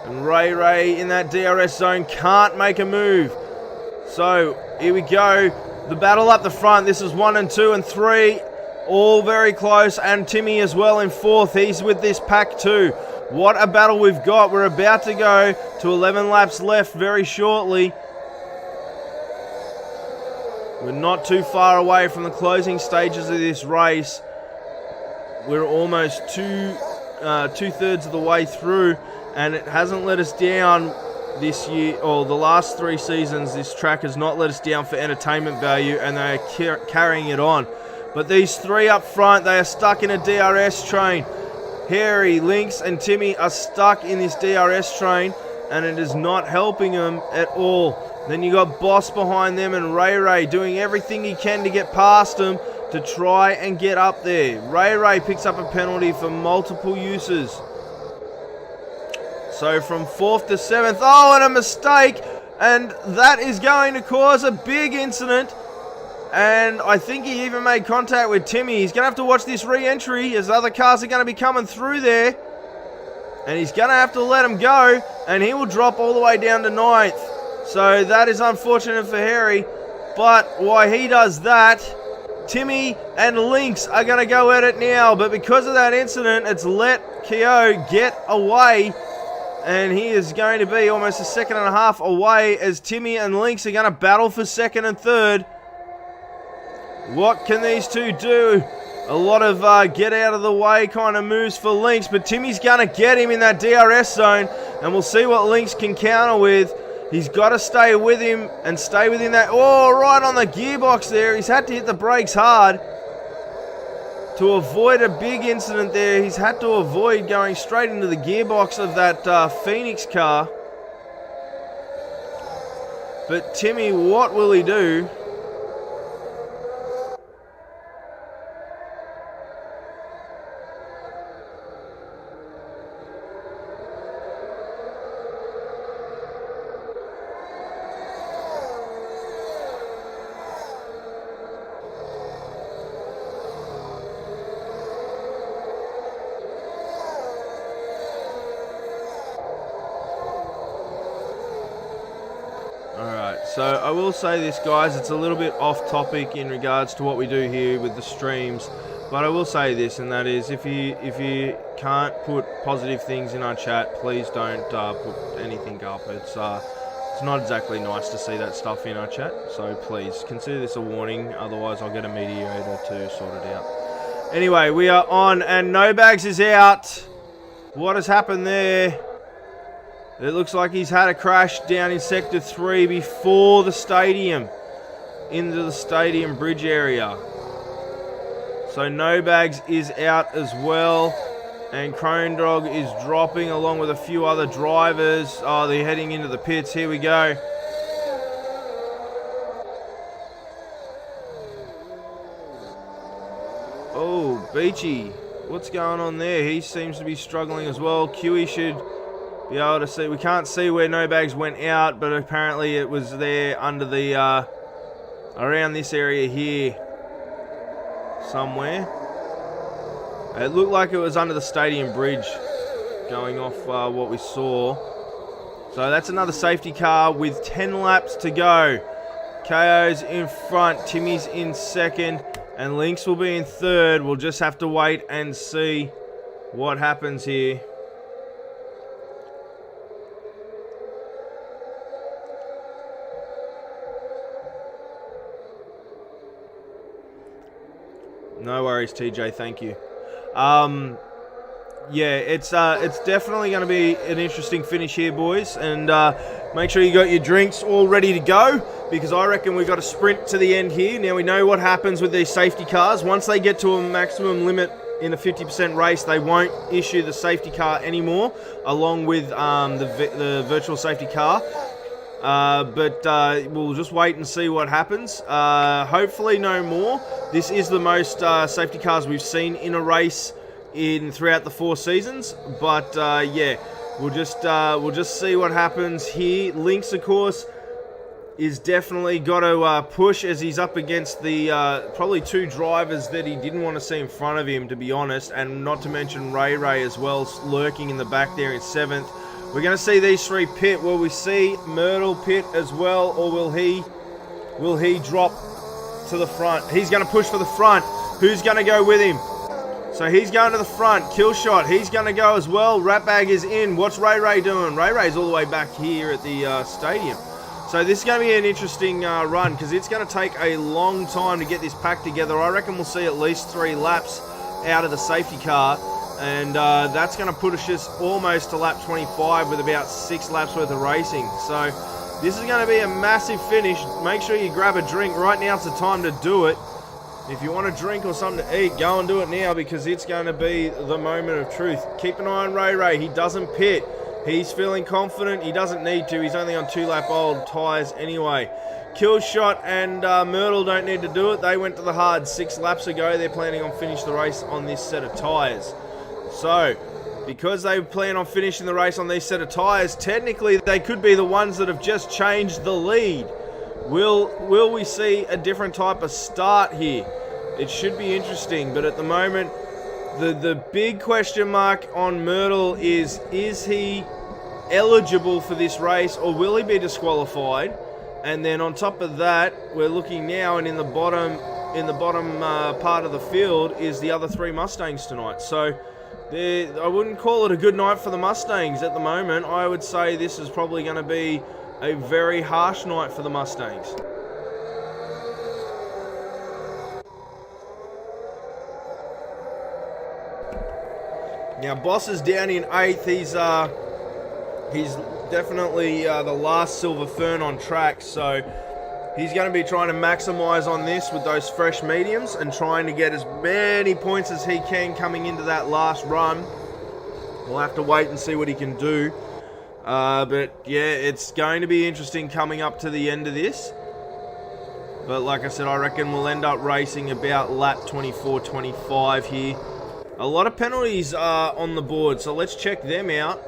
And Ray in that DRS zone can't make a move. So here we go. The battle up the front. This is 1 and 2 and 3. All very close. And Timmy as well in 4th. He's with this pack too. What a battle we've got. We're about to go to 11 laps left very shortly. We're not too far away from the closing stages of this race. We're almost two-thirds of the way through, and it hasn't let us down this year, or the last 3 seasons. This track has not let us down for entertainment value, and they are carrying it on. But these 3 up front, they are stuck in a DRS train. Harry, Lynx, and Timmy are stuck in this DRS train, and it is not helping them at all. Then you got Boss behind them, and Ray doing everything he can to get past them to try and get up there. Ray picks up a penalty for multiple uses. So from 4th to 7th. Oh, and a mistake. And that is going to cause a big incident. And I think he even made contact with Timmy. He's going to have to watch this re-entry as other cars are going to be coming through there. And he's going to have to let him go. And he will drop all the way down to 9th. So that is unfortunate for Harry. But while he does that, Timmy and Lynx are going to go at it now. But because of that incident, it's let Keo get away. And he is going to be almost a second and a half away as Timmy and Lynx are going to battle for 2nd and 3rd. What can these two do? A lot of get out of the way kind of moves for Lynx, but Timmy's going to get him in that DRS zone, and we'll see what Lynx can counter with. He's got to stay with him and stay within that. Oh, right on the gearbox there. He's had to hit the brakes hard to avoid a big incident there. He's had to avoid going straight into the gearbox of that Phoenix car. But Timmy, what will he do? So I will say this, guys, it's a little bit off topic in regards to what we do here with the streams, but I will say this, and that is if you can't put positive things in our chat, please don't put anything up. It's not exactly nice to see that stuff in our chat, so please consider this a warning, otherwise I'll get a mediator to sort it out. Anyway, we are on, and No Bags is out. What has happened there? It looks like he's had a crash down in Sector 3 before the stadium, into the stadium bridge area. So No Bags is out as well, and Crone Dog is dropping along with a few other drivers. Oh, they're heading into the pits. Here we go. Oh, Beachy, what's going on there? He seems to be struggling as well. QE should be able to see. We can't see where No Bags went out, but apparently it was there under the around this area here somewhere. It looked like it was under the stadium bridge, going off what we saw. So that's another safety car with 10 laps to go. KO's in front, Timmy's in second, and Lynx will be in third. We'll just have to wait and see what happens here. No worries, TJ. Thank you. Yeah, it's definitely going to be an interesting finish here, boys. And make sure you got your drinks all ready to go, because I reckon we've got to sprint to the end here. Now, we know what happens with these safety cars. Once they get to a maximum limit in a 50% race, they won't issue the safety car anymore, along with the virtual safety car. But we'll just wait and see what happens. Hopefully no more. This is the most safety cars we've seen in a race throughout the 4 seasons. But yeah, we'll just see what happens here. Lynx, of course, is definitely got to push, as he's up against the probably 2 drivers that he didn't want to see in front of him, to be honest, and not to mention Ray as well, lurking in the back there in 7th. We're going to see these 3 pit. Will we see Myrtle pit as well, or will he drop to the front? He's going to push for the front. Who's going to go with him? So he's going to the front. Killshot, he's going to go as well. Ratbag is in. What's Ray doing? Ray's all the way back here at the stadium. So this is going to be an interesting run, because it's going to take a long time to get this pack together. I reckon we'll see at least 3 laps out of the safety car. And that's going to push us almost to lap 25 with about 6 laps worth of racing. So this is going to be a massive finish. Make sure you grab a drink. Right now it's the time to do it. If you want a drink or something to eat, go and do it now, because it's going to be the moment of truth. Keep an eye on Ray. He doesn't pit. He's feeling confident. He doesn't need to. He's only on 2-lap old tyres anyway. Killshot and Myrtle don't need to do it. They went to the hard 6 laps ago. They're planning on finishing the race on this set of tyres. So, because they plan on finishing the race on these set of tyres, technically they could be the ones that have just changed the lead. Will we see a different type of start here? It should be interesting, but at the moment, the big question mark on Myrtle is he eligible for this race, or will he be disqualified? And then on top of that, we're looking now, and in the bottom part of the field is the other 3 Mustangs tonight. So I wouldn't call it a good night for the Mustangs at the moment. I would say this is probably going to be a very harsh night for the Mustangs. Now, Boss is down in 8th. He's definitely the last Silver Fern on track, so he's going to be trying to maximise on this with those fresh mediums and trying to get as many points as he can coming into that last run. We'll have to wait and see what he can do. But yeah, it's going to be interesting coming up to the end of this. But like I said, I reckon we'll end up racing about lap 24-25 here. A lot of penalties are on the board, so let's check them out.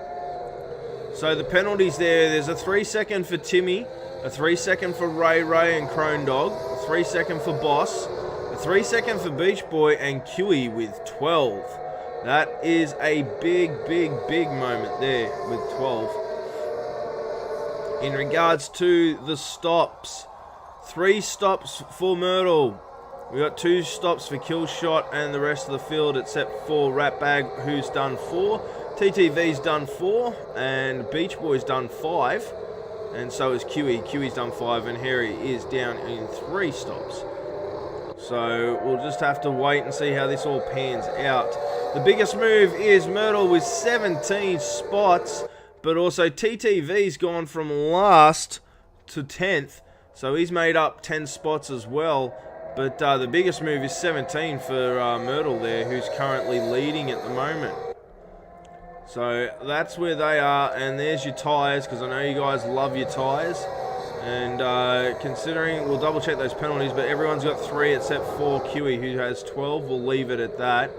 So the penalties there's a 3-second for Timmy, a 3-second for Ray and Crone Dog, a 3-second for Boss, a 3-second for Beach Boy, and Kiwi with 12. That is a big moment there with 12. In regards to the stops, 3 stops for Myrtle. We got 2 stops for Killshot and the rest of the field, except for Ratbag, who's done 4. TTV's done 4, and Beach Boy's done 5, and so is Kiwi. Kiwi's done 5, and Harry is down in 3 stops. So we'll just have to wait and see how this all pans out. The biggest move is Myrtle with 17 spots, but also TTV's gone from last to 10th, so he's made up 10 spots as well. But the biggest move is 17 for Myrtle there, who's currently leading at the moment. So that's where they are, and there's your tyres, because I know you guys love your tyres. And considering, we'll double check those penalties, but everyone's got 3 except for Kiwi, who has 12. We'll leave it at that.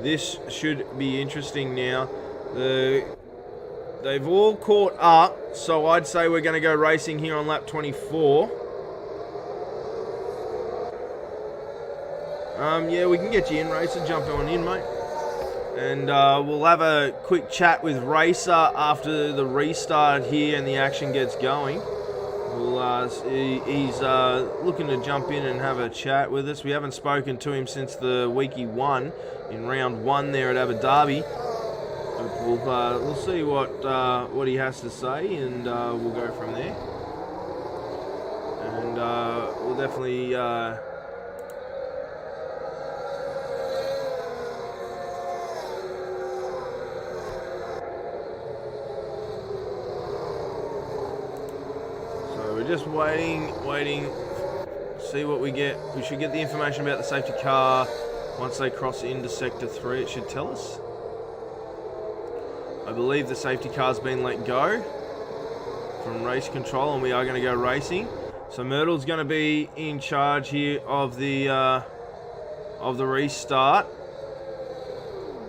This should be interesting now. They've all caught up, so I'd say we're going to go racing here on lap 24. Yeah, we can get you in, Racer. Jump on in, mate. And we'll have a quick chat with Racer after the restart here and the action gets going. He's looking to jump in and have a chat with us. We haven't spoken to him since the week he won in round 1 there at Abu Dhabi. We'll see what he has to say, and we'll go from there. And we'll definitely... We're just waiting, see what we get. We should get the information about the safety car once they cross into Sector 3, it should tell us. I believe the safety car's been let go from race control, and we are going to go racing. So Myrtle's going to be in charge here of the restart.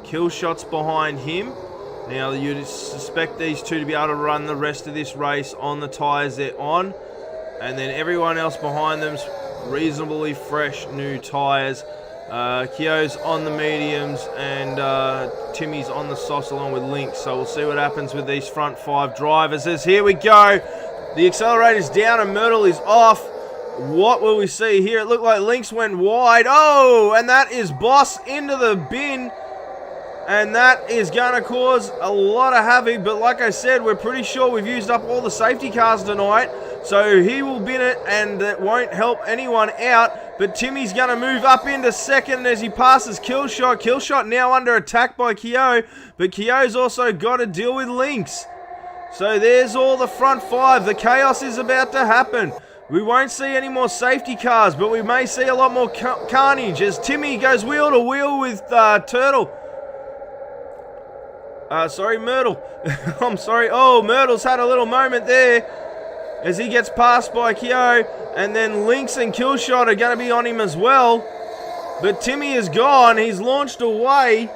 Killshot's behind him. Now, you'd suspect these two to be able to run the rest of this race on the tyres they're on. And then everyone else behind them's reasonably fresh new tyres. Keogh's on the mediums, and Timmy's on the softs along with Lynx. So we'll see what happens with these front 5 drivers. As here we go. The accelerator's down and Myrtle is off. What will we see here? It looked like Lynx went wide. Oh, and that is Boss into the bin. And that is going to cause a lot of havoc. But like I said, we're pretty sure we've used up all the safety cars tonight. So he will bin it, and that won't help anyone out. But Timmy's going to move up into second as he passes Killshot. Killshot now under attack by Keogh. But Keogh's also got to deal with Lynx. So there's all the front 5. The chaos is about to happen. We won't see any more safety cars, but we may see a lot more carnage as Timmy goes wheel to wheel with Turtle. Sorry, Myrtle. I'm sorry. Oh, Myrtle's had a little moment there as he gets passed by Keogh. And then Lynx and Killshot are going to be on him as well. But Timmy is gone. He's launched away.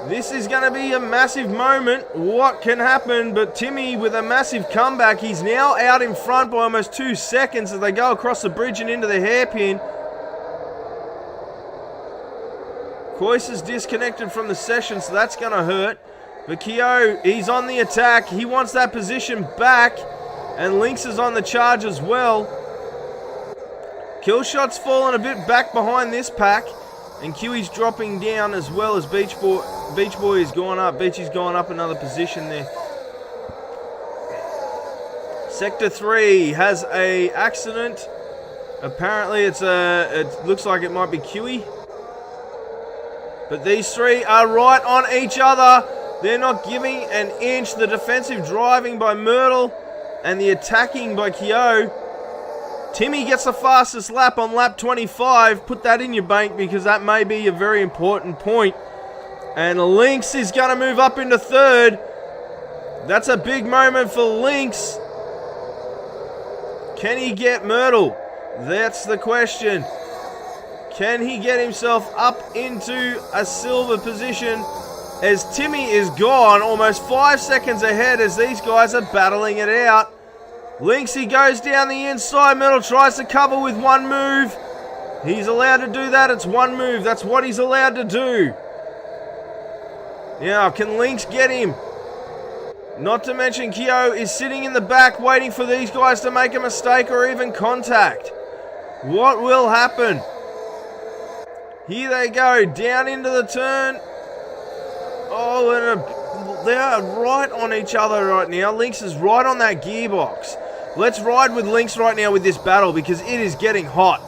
This is going to be a massive moment. What can happen? But Timmy with a massive comeback. He's now out in front by almost 2 seconds as they go across the bridge and into the hairpin. Kois is disconnected from the session, so that's going to hurt. But Keogh, he's on the attack. He wants that position back. And Lynx is on the charge as well. Killshot's fallen a bit back behind this pack. And Kiwi's dropping down as well as Beach Boy is going up. Beachy's going up another position there. Sector 3 has a accident. Apparently it looks like it might be Kiwi. But these three are right on each other. They're not giving an inch. The defensive driving by Myrtle and the attacking by Keogh. Timmy gets the fastest lap on lap 25. Put that in your bank because that may be a very important point. And Lynx is going to move up into third. That's a big moment for Lynx. Can he get Myrtle? That's the question. Can he get himself up into a silver position as Timmy is gone almost 5 seconds ahead as these guys are battling it out. Lynxy goes down the inside. Metal tries to cover with one move. He's allowed to do that. It's one move. That's what he's allowed to do. Now, can Lynx get him? Not to mention Keogh is sitting in the back waiting for these guys to make a mistake or even contact. What will happen? Here they go, down into the turn. Oh, and they are right on each other right now. Lynx is right on that gearbox. Let's ride with Lynx right now with this battle because it is getting hot.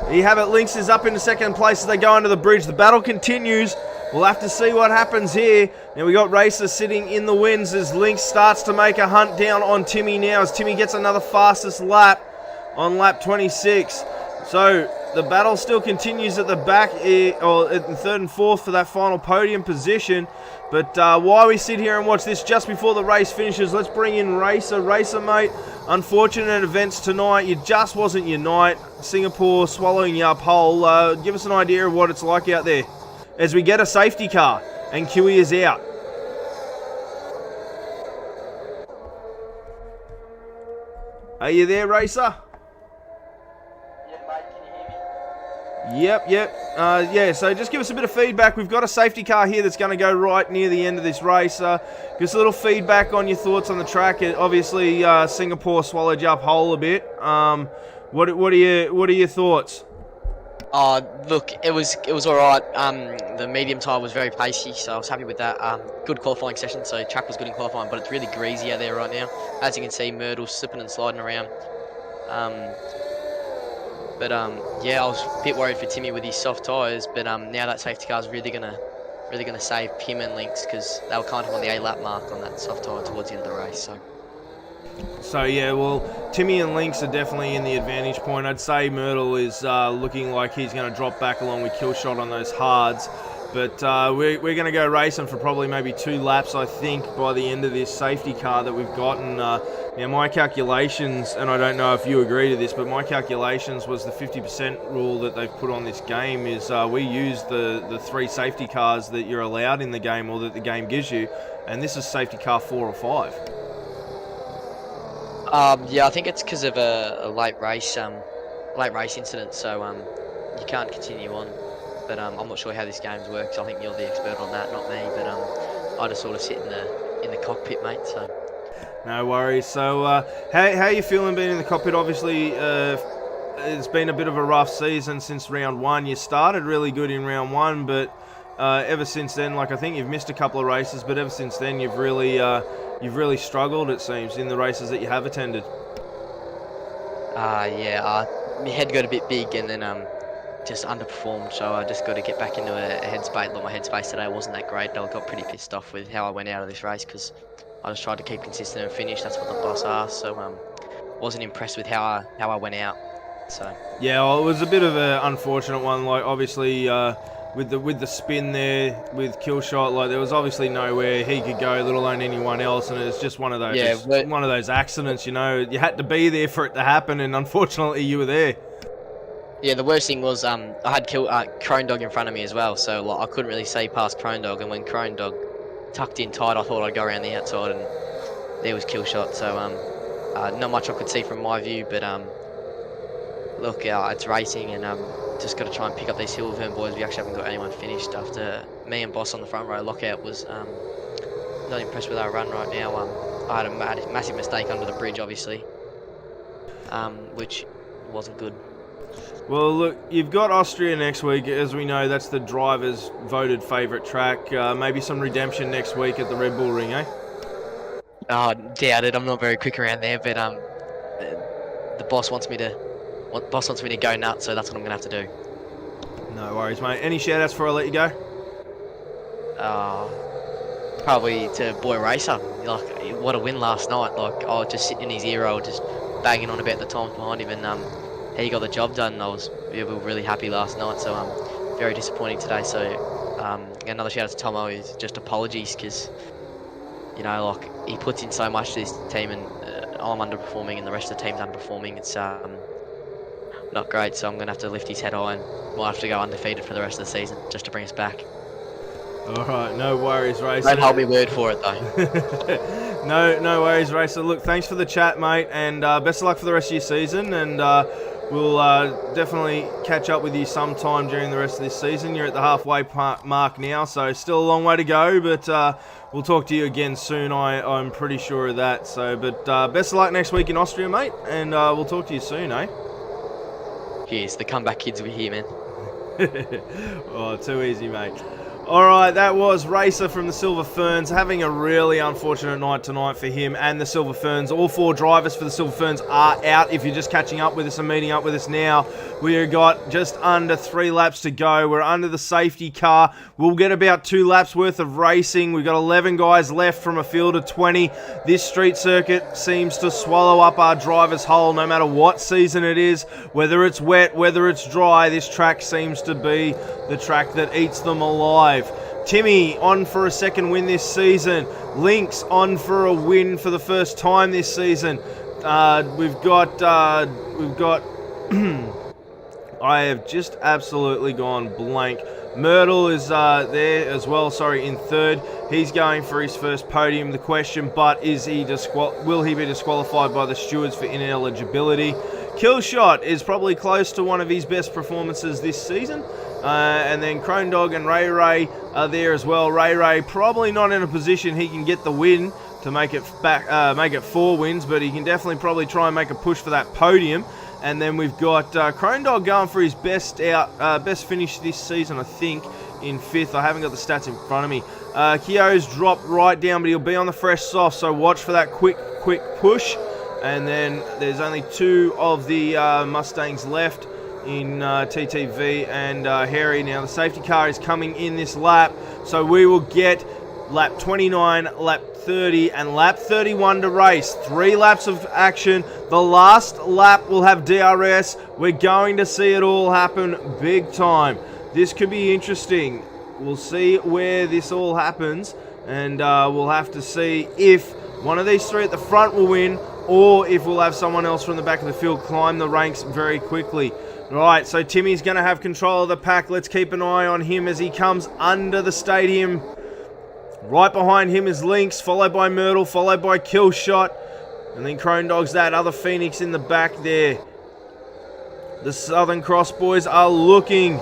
You have it, Lynx is up into second place as they go under the bridge. The battle continues. We'll have to see what happens here. Now we got Racer sitting in the wins as Lynx starts to make a hunt down on Timmy now as Timmy gets another fastest lap on lap 26. So the battle still continues at the back, or at the third and fourth for that final podium position. But while we sit here and watch this just before the race finishes, let's bring in Racer. Racer, mate, unfortunate events tonight. It just wasn't your night. Singapore swallowing you up whole. Give us an idea of what it's like out there as we get a safety car and Kiwi is out. Are you there, Racer? Yep. Yeah, so just give us a bit of feedback. We've got a safety car here that's going to go right near the end of this race. Give us a little feedback on your thoughts on the track. Obviously, Singapore swallowed you up whole a bit. What are your thoughts? Look, it was all right. The medium tire was very pacey, so I was happy with that. Good qualifying session, so track was good in qualifying, but it's really greasy out there right now. As you can see, Myrtle's slipping and sliding around. Yeah, I was a bit worried for Timmy with his soft tyres, but now that safety car is really gonna save him and Lynx because they were kind of on the 8-lap mark on that soft tyre towards the end of the race. So yeah, well, Timmy and Lynx are definitely in the advantage point. I'd say Myrtle is looking like he's going to drop back along with Killshot on those hards. But we're going to go racing for probably maybe 2 laps, I think, by the end of this safety car that we've gotten. Now, my calculations, and I don't know if you agree to this, but my calculations was the 50% rule that they've put on this game is we use the 3 safety cars that you're allowed in the game or that the game gives you, and this is safety car 4 or 5. Yeah, I think it's because of a late race incident, so you can't continue on. But I'm not sure how this game works. I think you're the expert on that, not me. But I just sort of sit in the cockpit, mate. So no worries. So how you feeling being in the cockpit? Obviously, it's been a bit of a rough season since round 1. You started really good in round 1, but ever since then, like I think you've missed a couple of races, but ever since then you've really struggled. It seems in the races that you have attended. Yeah, my head got a bit big and then just underperformed, so I just got to get back into a headspace. Like my headspace today wasn't that great. I got pretty pissed off with how I went out of this race because I just tried to keep consistent and finish. That's what the boss asked. So wasn't impressed with how I went out. So yeah, well, it was a bit of an unfortunate one. Like obviously with the spin there with Killshot, like there was obviously nowhere he could go, let alone anyone else, and it's just one of those accidents. You know, you had to be there for it to happen, and unfortunately you were there. Yeah, the worst thing was I had Crone Dog in front of me as well, so like, I couldn't really see past Crone Dog, and when Crone Dog tucked in tight, I thought I'd go around the outside, and there was Killshot. So not much I could see from my view, but look, it's racing, and just got to try and pick up these Silverfern boys. We actually haven't got anyone finished after me and Boss on the front row. Lockout was not impressed with our run right now. I had a massive mistake under the bridge, obviously, which wasn't good. Well, look, you've got Austria next week. As we know, that's the drivers' voted favourite track. Maybe some redemption next week at the Red Bull Ring, eh? Oh, doubt it. I'm not very quick around there, but the boss wants me to go nuts, so that's what I'm gonna have to do. No worries, mate. Any shout-outs before I let you go? Probably to Boy Racer. Like, what a win last night. Like, I was just sitting in his ear, I was just bagging on about the times behind him, and he got the job done. We were really happy last night, so very disappointing today. So another shout out to Tomo is just apologies, because you know, like, he puts in so much to this team, and I'm underperforming and the rest of the team's underperforming. It's not great, so I'm going to have to lift his head high, and we'll have to go undefeated for the rest of the season just to bring us back. Alright, no worries, Racer. Don't hold me word for it, though. No worries, Racer. Look, thanks for the chat, mate, and best of luck for the rest of your season, and we'll definitely catch up with you sometime during the rest of this season. You're at the halfway mark now, so still a long way to go, but we'll talk to you again soon, I'm pretty sure of that. So, but best of luck next week in Austria, mate, and we'll talk to you soon, eh? Cheers, the comeback kids will be here, man. Oh, too easy, mate. Alright, that was Racer from the Silver Ferns, having a really unfortunate night tonight for him and the Silver Ferns. All 4 drivers for the Silver Ferns are out. If you're just catching up with us and meeting up with us now, we've got just under 3 laps to go. We're under the safety car. We'll get about 2 laps worth of racing. We've got 11 guys left from a field of 20. This street circuit seems to swallow up our drivers whole no matter what season it is. Whether it's wet, whether it's dry, this track seems to be the track that eats them alive. Timmy on for a second win this season. Lynx on for a win for the first time this season. We've got I have just absolutely gone blank. Myrtle is there as well, in third. He's going for his first podium. The question, but will he be disqualified by the stewards for ineligibility? Killshot is probably close to one of his best performances this season. And then Crone Dog and Ray Ray are there as well. Ray Ray probably not in a position he can get the win to make it 4 wins, but he can definitely probably try and make a push for that podium. And then we've got Crone Dog going for his best finish this season, I think, in 5th. I haven't got the stats in front of me. Keogh's dropped right down, but he'll be on the fresh soft, so watch for that quick push. And then there's only 2 of the Mustangs left in TTV and Harry. Now the safety car is coming in this lap, so we will get lap 29, lap 30 and lap 31 to race. 3 laps of action. The last lap will have DRS. We're going to see it all happen big time. This could be interesting. We'll see where this all happens, and we'll have to see if one of these 3 at the front will win, or if we'll have someone else from the back of the field climb the ranks very quickly. Right, so Timmy's going to have control of the pack. Let's keep an eye on him as he comes under the stadium. Right behind him is Lynx, followed by Myrtle, followed by Killshot. And then Crone Dog's that other Phoenix in the back there. The Southern Cross boys are looking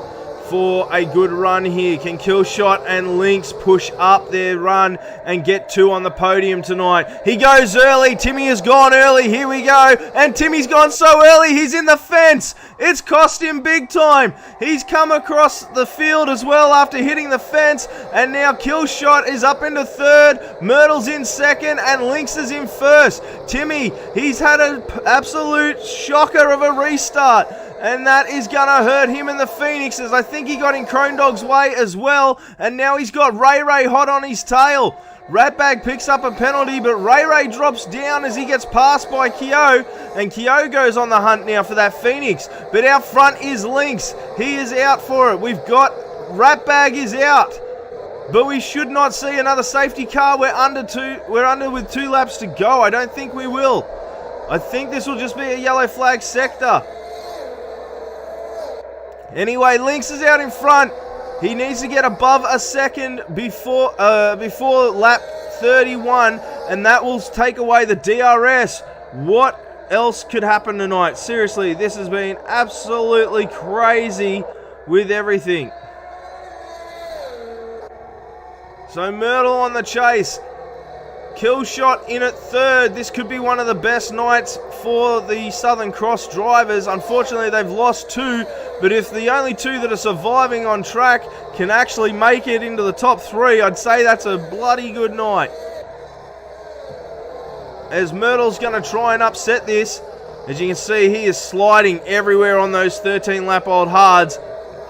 for a good run here. Can Killshot and Lynx push up their run and get 2 on the podium tonight? He goes early. Timmy has gone early. Here we go. And Timmy's gone so early, he's in the fence. It's cost him big time. He's come across the field as well after hitting the fence. And now Killshot is up into 3rd. Myrtle's in 2nd and Lynx is in 1st. Timmy, he's had an absolute shocker of a restart. And that is going to hurt him and the Phoenixes. I think he got in Crone Dog's way as well. And now he's got Ray Ray hot on his tail. Ratbag picks up a penalty, but Ray drops down as he gets passed by Kyo, and Kyo goes on the hunt now for that Phoenix. But out front is Lynx. He is out for it. We've got Ratbag is out. But we should not see another safety car. We're under with 2 laps to go. I don't think we will. I think this will just be a yellow flag sector. Anyway, Lynx is out in front. He needs to get above a second before lap 31, and that will take away the DRS. What else could happen tonight? Seriously, this has been absolutely crazy with everything. So Myrtle on the chase. Killshot in at third. This could be one of the best nights for the Southern Cross drivers. Unfortunately, they've lost 2, but if the only 2 that are surviving on track can actually make it into the top 3, I'd say that's a bloody good night. As Myrtle's going to try and upset this. As you can see, he is sliding everywhere on those 13-lap-old hards.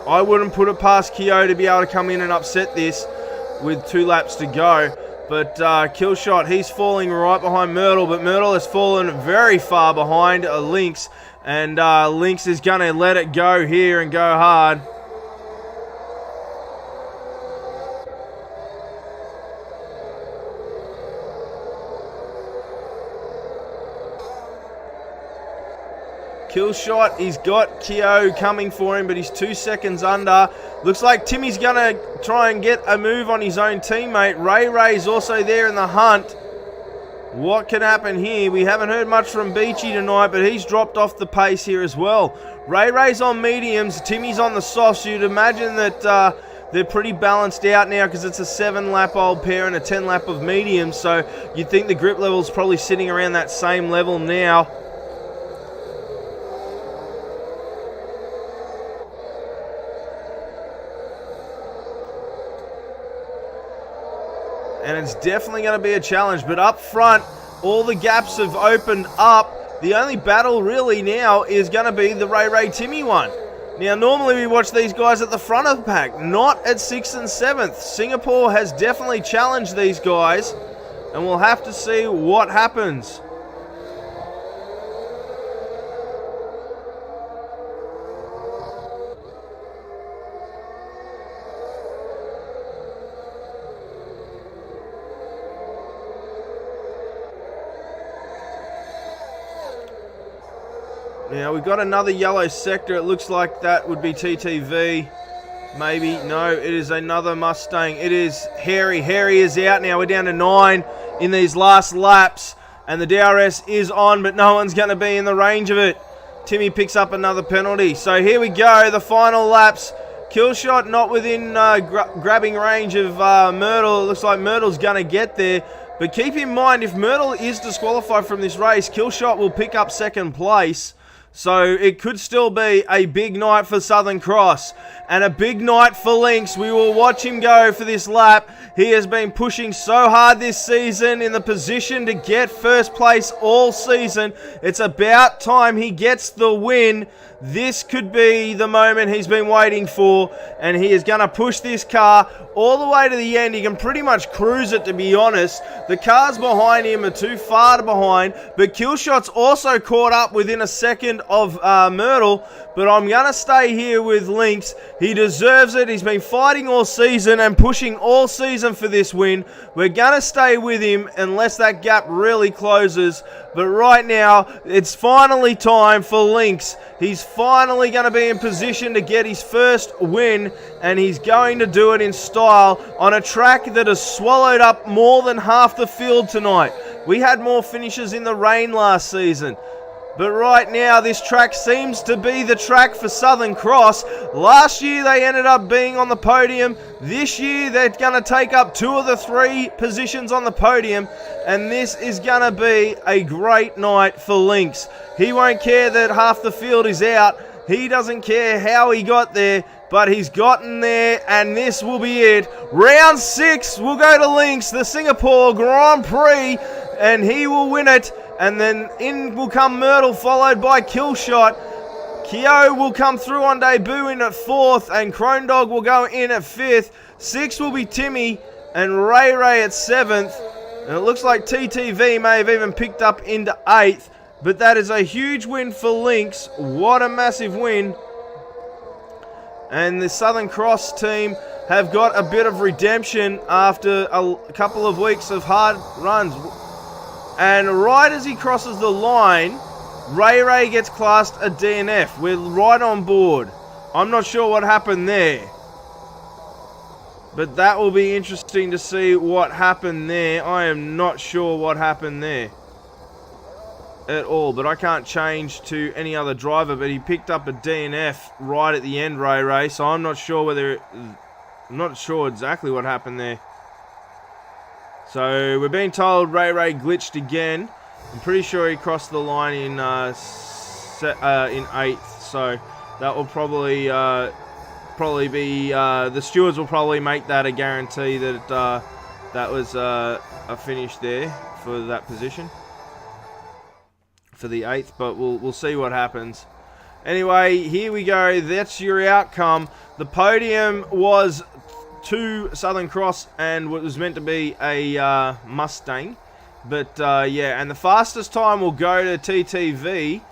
I wouldn't put it past Kyo to be able to come in and upset this with 2 laps to go. But Killshot, he's falling right behind Myrtle, but Myrtle has fallen very far behind Lynx, and Lynx is going to let it go here and go hard. Killshot, he's got Kyo coming for him, but he's 2 seconds under. Looks like Timmy's going to try and get a move on his own teammate. Ray's also there in the hunt. What can happen here? We haven't heard much from Beachy tonight, but he's dropped off the pace here as well. Ray's on mediums, Timmy's on the softs. So you'd imagine that they're pretty balanced out now because it's a 7-lap-old pair and a 10-lap of mediums. So you'd think the grip level's probably sitting around that same level now. And it's definitely going to be a challenge. But up front, all the gaps have opened up. The only battle really now is going to be the Ray Timmy one. Now, normally we watch these guys at the front of the pack, not at 6th and 7th. Singapore has definitely challenged these guys, and we'll have to see what happens. Now, we've got another yellow sector. It looks like that would be TTV. Maybe. No, it is another Mustang. It is Harry. Harry is out now. We're down to 9 in these last laps. And the DRS is on, but no one's going to be in the range of it. Timmy picks up another penalty. So here we go. The final laps. Killshot not within grabbing range of Myrtle. It looks like Myrtle's going to get there. But keep in mind, if Myrtle is disqualified from this race, Killshot will pick up 2nd place. So it could still be a big night for Southern Cross and a big night for Lynx. We will watch him go for this lap. He has been pushing so hard this season, in the position to get 1st place all season. It's about time he gets the win. This could be the moment he's been waiting for, and he is going to push this car all the way to the end. He can pretty much cruise it, to be honest. The cars behind him are too far behind, but Killshot's also caught up within a second of Myrtle, but I'm going to stay here with Lynx. He deserves it. He's been fighting all season and pushing all season for this win. We're going to stay with him unless that gap really closes. But right now, it's finally time for Lynx. He's finally going to be in position to get his first win, and he's going to do it in style on a track that has swallowed up more than half the field tonight. We had more finishes in the rain last season. But right now, this track seems to be the track for Southern Cross. Last year, they ended up being on the podium. This year, they're going to take up 2 of the 3 positions on the podium. And this is going to be a great night for Lynx. He won't care that half the field is out. He doesn't care how he got there, but he's gotten there, and this will be it. Round 6 will go to Lynx, the Singapore Grand Prix, and he will win it. And then in will come Myrtle, followed by Killshot. Kyo will come through on debut in at 4th, and Crone Dog will go in at 5th. 6th will be Timmy, and Ray at 7th. And it looks like TTV may have even picked up into 8th. But that is a huge win for Lynx. What a massive win. And the Southern Cross team have got a bit of redemption after a couple of weeks of hard runs. And right as he crosses the line, Ray gets classed a DNF. We're right on board. I'm not sure what happened there. But that will be interesting to see what happened there. I am not sure what happened there at all. But I can't change to any other driver. But he picked up a DNF right at the end, Ray. So I'm not sure whether... I'm not sure exactly what happened there. So we're being told Ray glitched again. I'm pretty sure he crossed the line in 8th. So that will probably be the stewards will probably make that a guarantee that that was a finish there for that position for the 8th. But we'll see what happens. Anyway, here we go. That's your outcome. The podium was 2 Southern Cross and what was meant to be a Mustang. But yeah, and the fastest time will go to TTV.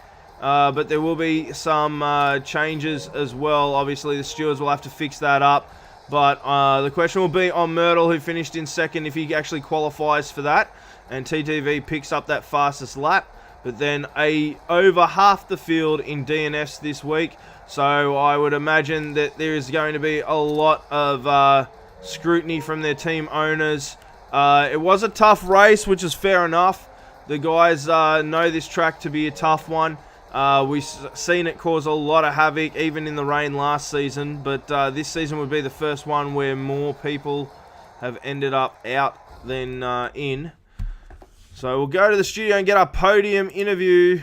But there will be some changes as well. Obviously, the stewards will have to fix that up. But the question will be on Myrtle, who finished in 2nd, if he actually qualifies for that. And TTV picks up that fastest lap. But then over half the field in DNS this week. So I would imagine that there is going to be a lot of scrutiny from their team owners. It was a tough race, which is fair enough. The guys know this track to be a tough one. We've seen it cause a lot of havoc, even in the rain last season. But this season would be the first one where more people have ended up out than in. So we'll go to the studio and get our podium interview.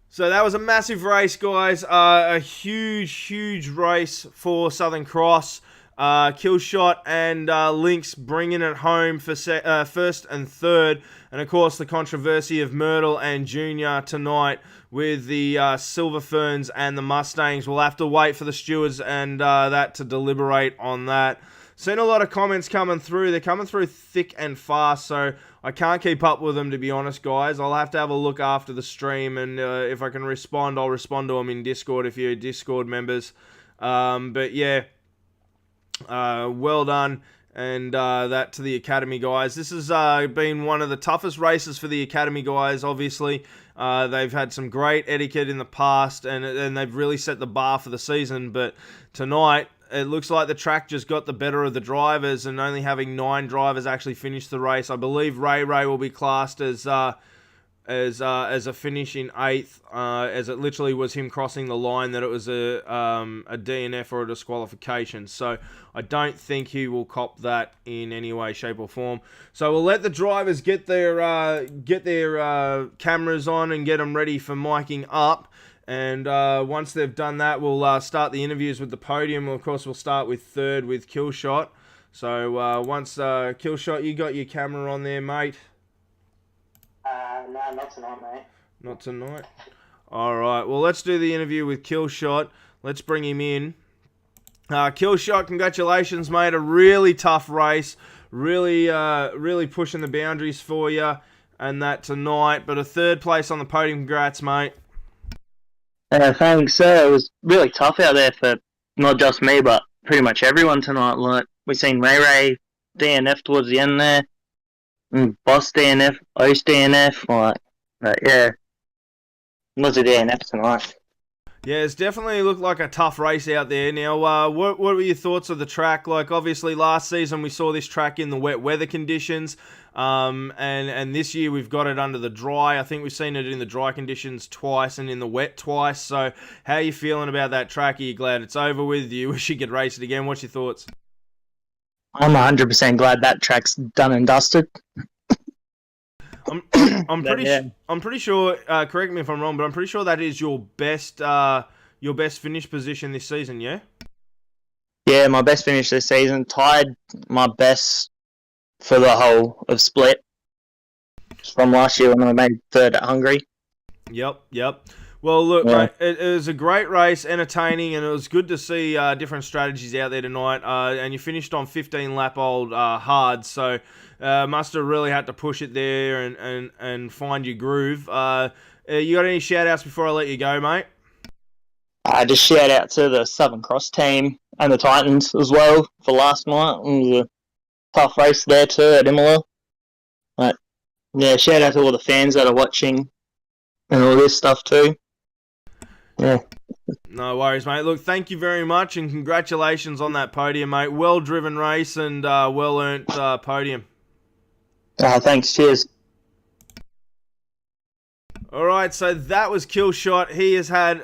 So that was a massive race, guys. A huge race for Southern Cross. Killshot and Lynx bringing it home for first and third. And of course the controversy of Myrtle and Junior tonight with the Silver Ferns and the Mustangs. We'll have to wait for the stewards and that to deliberate on that. Seen a lot of comments coming through. They're coming through thick and fast, so I can't keep up with them, to be honest, guys. I'll have to have a look after the stream, and if I can respond, I'll respond to them in Discord if you're Discord members. But yeah, well done, and that to the Academy guys. This has been one of the toughest races for the Academy guys, obviously. They've had some great etiquette in the past, and they've really set the bar for the season, but tonight it looks like the track just got the better of the drivers, and only having 9 drivers actually finish the race. I believe Ray will be classed as a finish in 8th, as it literally was him crossing the line that it was a DNF or a disqualification. So I don't think he will cop that in any way, shape or form. So we'll let the drivers get their cameras on and get them ready for miking up. And once they've done that, we'll start the interviews with the podium. Of course, we'll start with third with Killshot. So once Killshot, you got your camera on there, mate? No, not tonight, mate. Not tonight? Alright, well, let's do the interview with Killshot. Let's bring him in. Killshot, congratulations, mate. A really tough race. Really pushing the boundaries for you and that tonight. But a 3rd place on the podium. Congrats, mate. Thanks. It was really tough out there for not just me, but pretty much everyone tonight. Like, we've seen Ray DNF towards the end there. Boss DNF, Oast DNF, but yeah, it was a DNF tonight. Yeah, it's definitely looked like a tough race out there. Now, what were your thoughts of the track? Like, obviously, last season we saw this track in the wet weather conditions, and this year we've got it under the dry. I think we've seen it in the dry conditions twice and in the wet twice. So, how are you feeling about that track? Are you glad it's over with? Do you wish you could race it again? What's your thoughts? I'm 100% glad that track's done and dusted. I'm pretty sure. Correct me if I'm wrong, but I'm pretty sure that is your best finish position this season. Yeah. Yeah, my best finish this season. Tied my best for the whole of Split from last year when I made 3rd at Hungary. Yep. Well, look, Yeah. mate, it was a great race, entertaining, and it was good to see different strategies out there tonight. And you finished on 15 lap old hard, so must have really had to push it there and find your groove. You got any shout outs before I let you go, mate? Just shout out to the Southern Cross team and the Titans as well for last night. It was a tough race there too at Imola. But yeah, shout out to all the fans that are watching and all this stuff too. Yeah. No worries, mate. Look, thank you very much, and congratulations on that podium, mate. Well-driven race and well-earned podium. Thanks, cheers. All right, so that was Killshot. He has had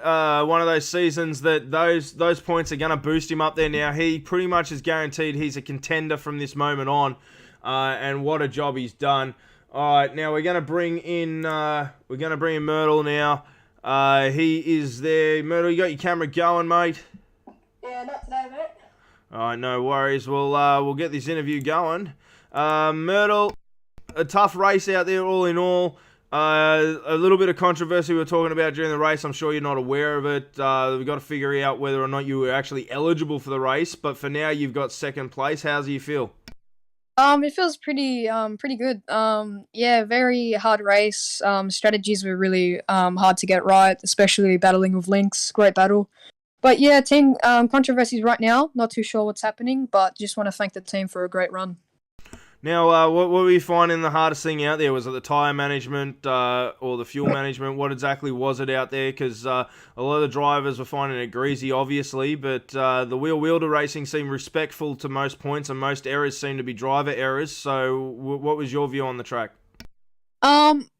one of those seasons that those points are going to boost him up there now. He pretty much is guaranteed he's a contender from this moment on, and what a job he's done. All right, now we're going to bring in Myrtle now. He is there. Myrtle, you got your camera going, mate? Yeah, not today, mate. All right, no worries. We'll get this interview going. Myrtle, a tough race out there, all in all. A little bit of controversy we were talking about during the race. I'm sure you're not aware of it. We've got to figure out whether or not you were actually eligible for the race. But for now, you've got second place. How do you feel? It feels pretty good. Yeah, very hard race. Strategies were really hard to get right, especially battling with Lynx. Great battle. But yeah, team controversies right now. Not too sure what's happening, but just want to thank the team for a great run. Now, what were you finding the hardest thing out there? Was it the tyre management or the fuel management? What exactly was it out there? Because a lot of the drivers were finding it greasy, obviously, but the wheel-to racing seemed respectful to most points, and most errors seemed to be driver errors. So what was your view on the track?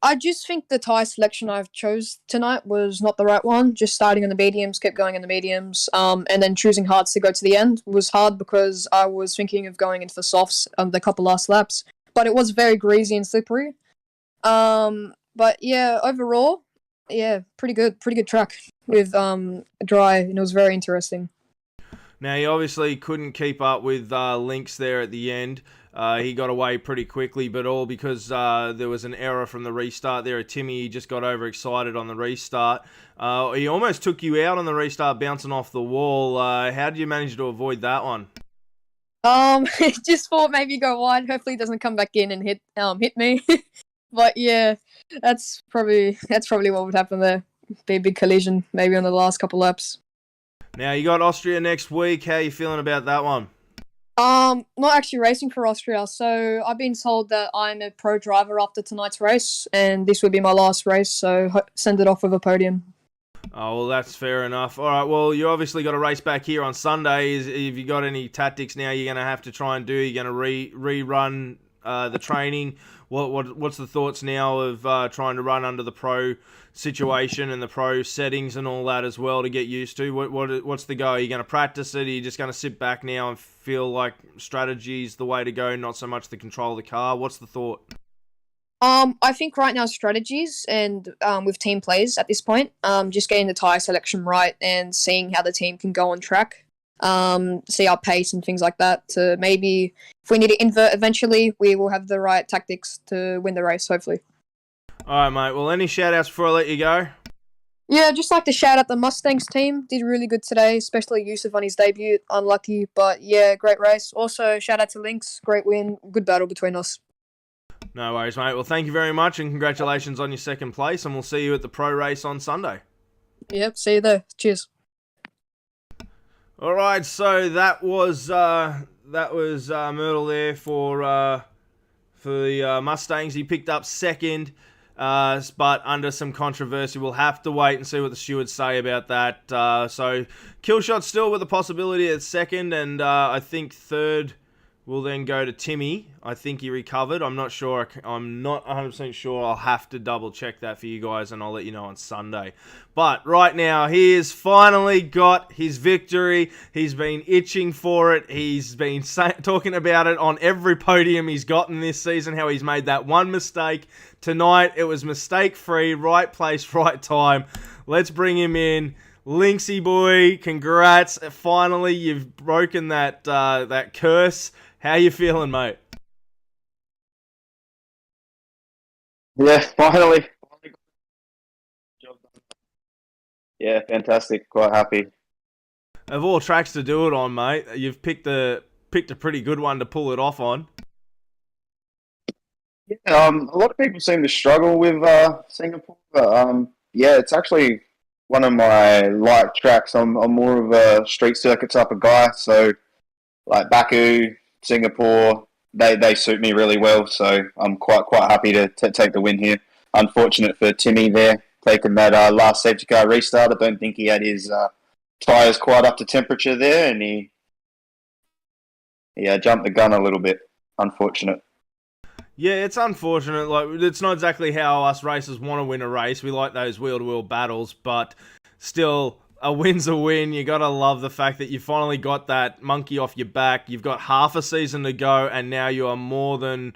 I just think the tyre selection I've chose tonight was not the right one. Just starting on the mediums, kept going in the mediums, and then choosing hards to go to the end was hard because I was thinking of going into the softs on the couple last laps. But it was very greasy and slippery. But yeah, overall, yeah, pretty good track with dry, and it was very interesting. Now, he obviously couldn't keep up with Lynx there at the end. He got away pretty quickly, but all because there was an error from the restart there. Timmy just got overexcited on the restart. He almost took you out on the restart, bouncing off the wall. How did you manage to avoid that one? Just thought maybe go wide. Hopefully, he doesn't come back in and hit me. But yeah, that's probably what would happen there. Be a big collision, maybe on the last couple laps. Now you got Austria next week. How are you feeling about that one? Not actually racing for Austria, so I've been told that I'm a pro driver after tonight's race, and this would be my last race, so send it off with a podium. Oh, well, that's fair enough. All right, well, you obviously got a race back here on Sunday. Have you got any tactics now you're going to have to try and do? You're going to rerun the training? What's the thoughts now of trying to run under the pro situation and the pro settings and all that as well to get used to? What's the go? Are you going to practice it? Are you just going to sit back now and feel like strategy's the way to go, not so much the control of the car? What's the thought? I think right now strategies and with team plays at this point, just getting the tyre selection right and seeing how the team can go on track. See our pace and things like that to maybe, if we need to invert eventually, we will have the right tactics to win the race, hopefully. Alright, mate. Well, any shout-outs before I let you go? Yeah, just like to shout out the Mustangs team. Did really good today, especially Yusuf on his debut. Unlucky, but yeah, great race. Also, shout out to Lynx. Great win. Good battle between us. No worries, mate. Well, thank you very much, and congratulations on your second place, and we'll see you at the pro race on Sunday. Yep, see you there. Cheers. All right, so that was Myrtle there for the Mustangs. He picked up second, but under some controversy. We'll have to wait and see what the stewards say about that. So Killshot still with the possibility at second, and I think third will then go to Timmy. I think he recovered. I'm not sure. I'm not 100% sure. I'll have to double check that for you guys, and I'll let you know on Sunday. But right now, he has finally got his victory. He's been itching for it. He's been talking about it on every podium he's gotten this season, how he's made that one mistake. Tonight, it was mistake-free, right place, right time. Let's bring him in. Lynxy boy, congrats. Finally, you've broken that curse. How you feeling, mate? Yeah, finally. Yeah, fantastic. Quite happy. Of all tracks to do it on, mate, you've picked a pretty good one to pull it off on. Yeah, a lot of people seem to struggle with Singapore, but yeah, it's actually one of my light tracks. I'm more of a street circuit type of guy, so like Baku, Singapore, they suit me really well. So I'm quite happy to take the win here. Unfortunate for Timmy there, taking that last safety car restart. I don't think he had his tyres quite up to temperature there, and he jumped the gun a little bit. Unfortunate. Yeah, it's unfortunate. Like, it's not exactly how us racers want to win a race. We like those wheel-to-wheel battles, but still, a win's a win. You got to love the fact that you finally got that monkey off your back. You've got half a season to go, and now you are more than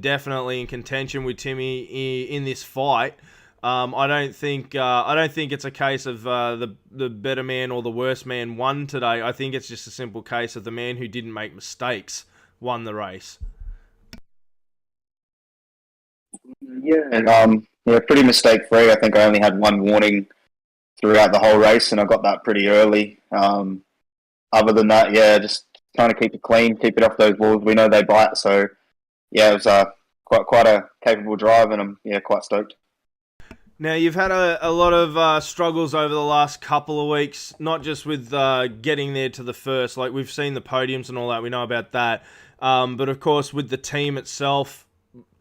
definitely in contention with Timmy in this fight. I don't think it's a case of the better man or the worse man won today. I think it's just a simple case of the man who didn't make mistakes won the race. Yeah, and pretty mistake free. I think I only had one warning throughout the whole race, and I got that pretty early. Other than that, yeah, just trying to keep it clean, keep it off those walls. We know they bite, so yeah, it was quite a capable drive, and I'm quite stoked. Now, you've had a lot of struggles over the last couple of weeks, not just with getting there to the first. Like, we've seen the podiums and all that, we know about that. But of course, with the team itself,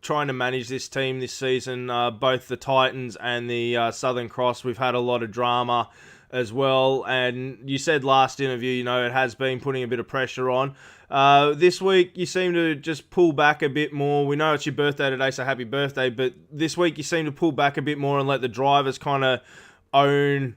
trying to manage this team this season, both the Titans and the Southern Cross, we've had a lot of drama as well. And you said last interview, it has been putting a bit of pressure on. This week, you seem to just pull back a bit more. We know it's your birthday today, so happy birthday. But this week, you seem to pull back a bit more and let the drivers kind of own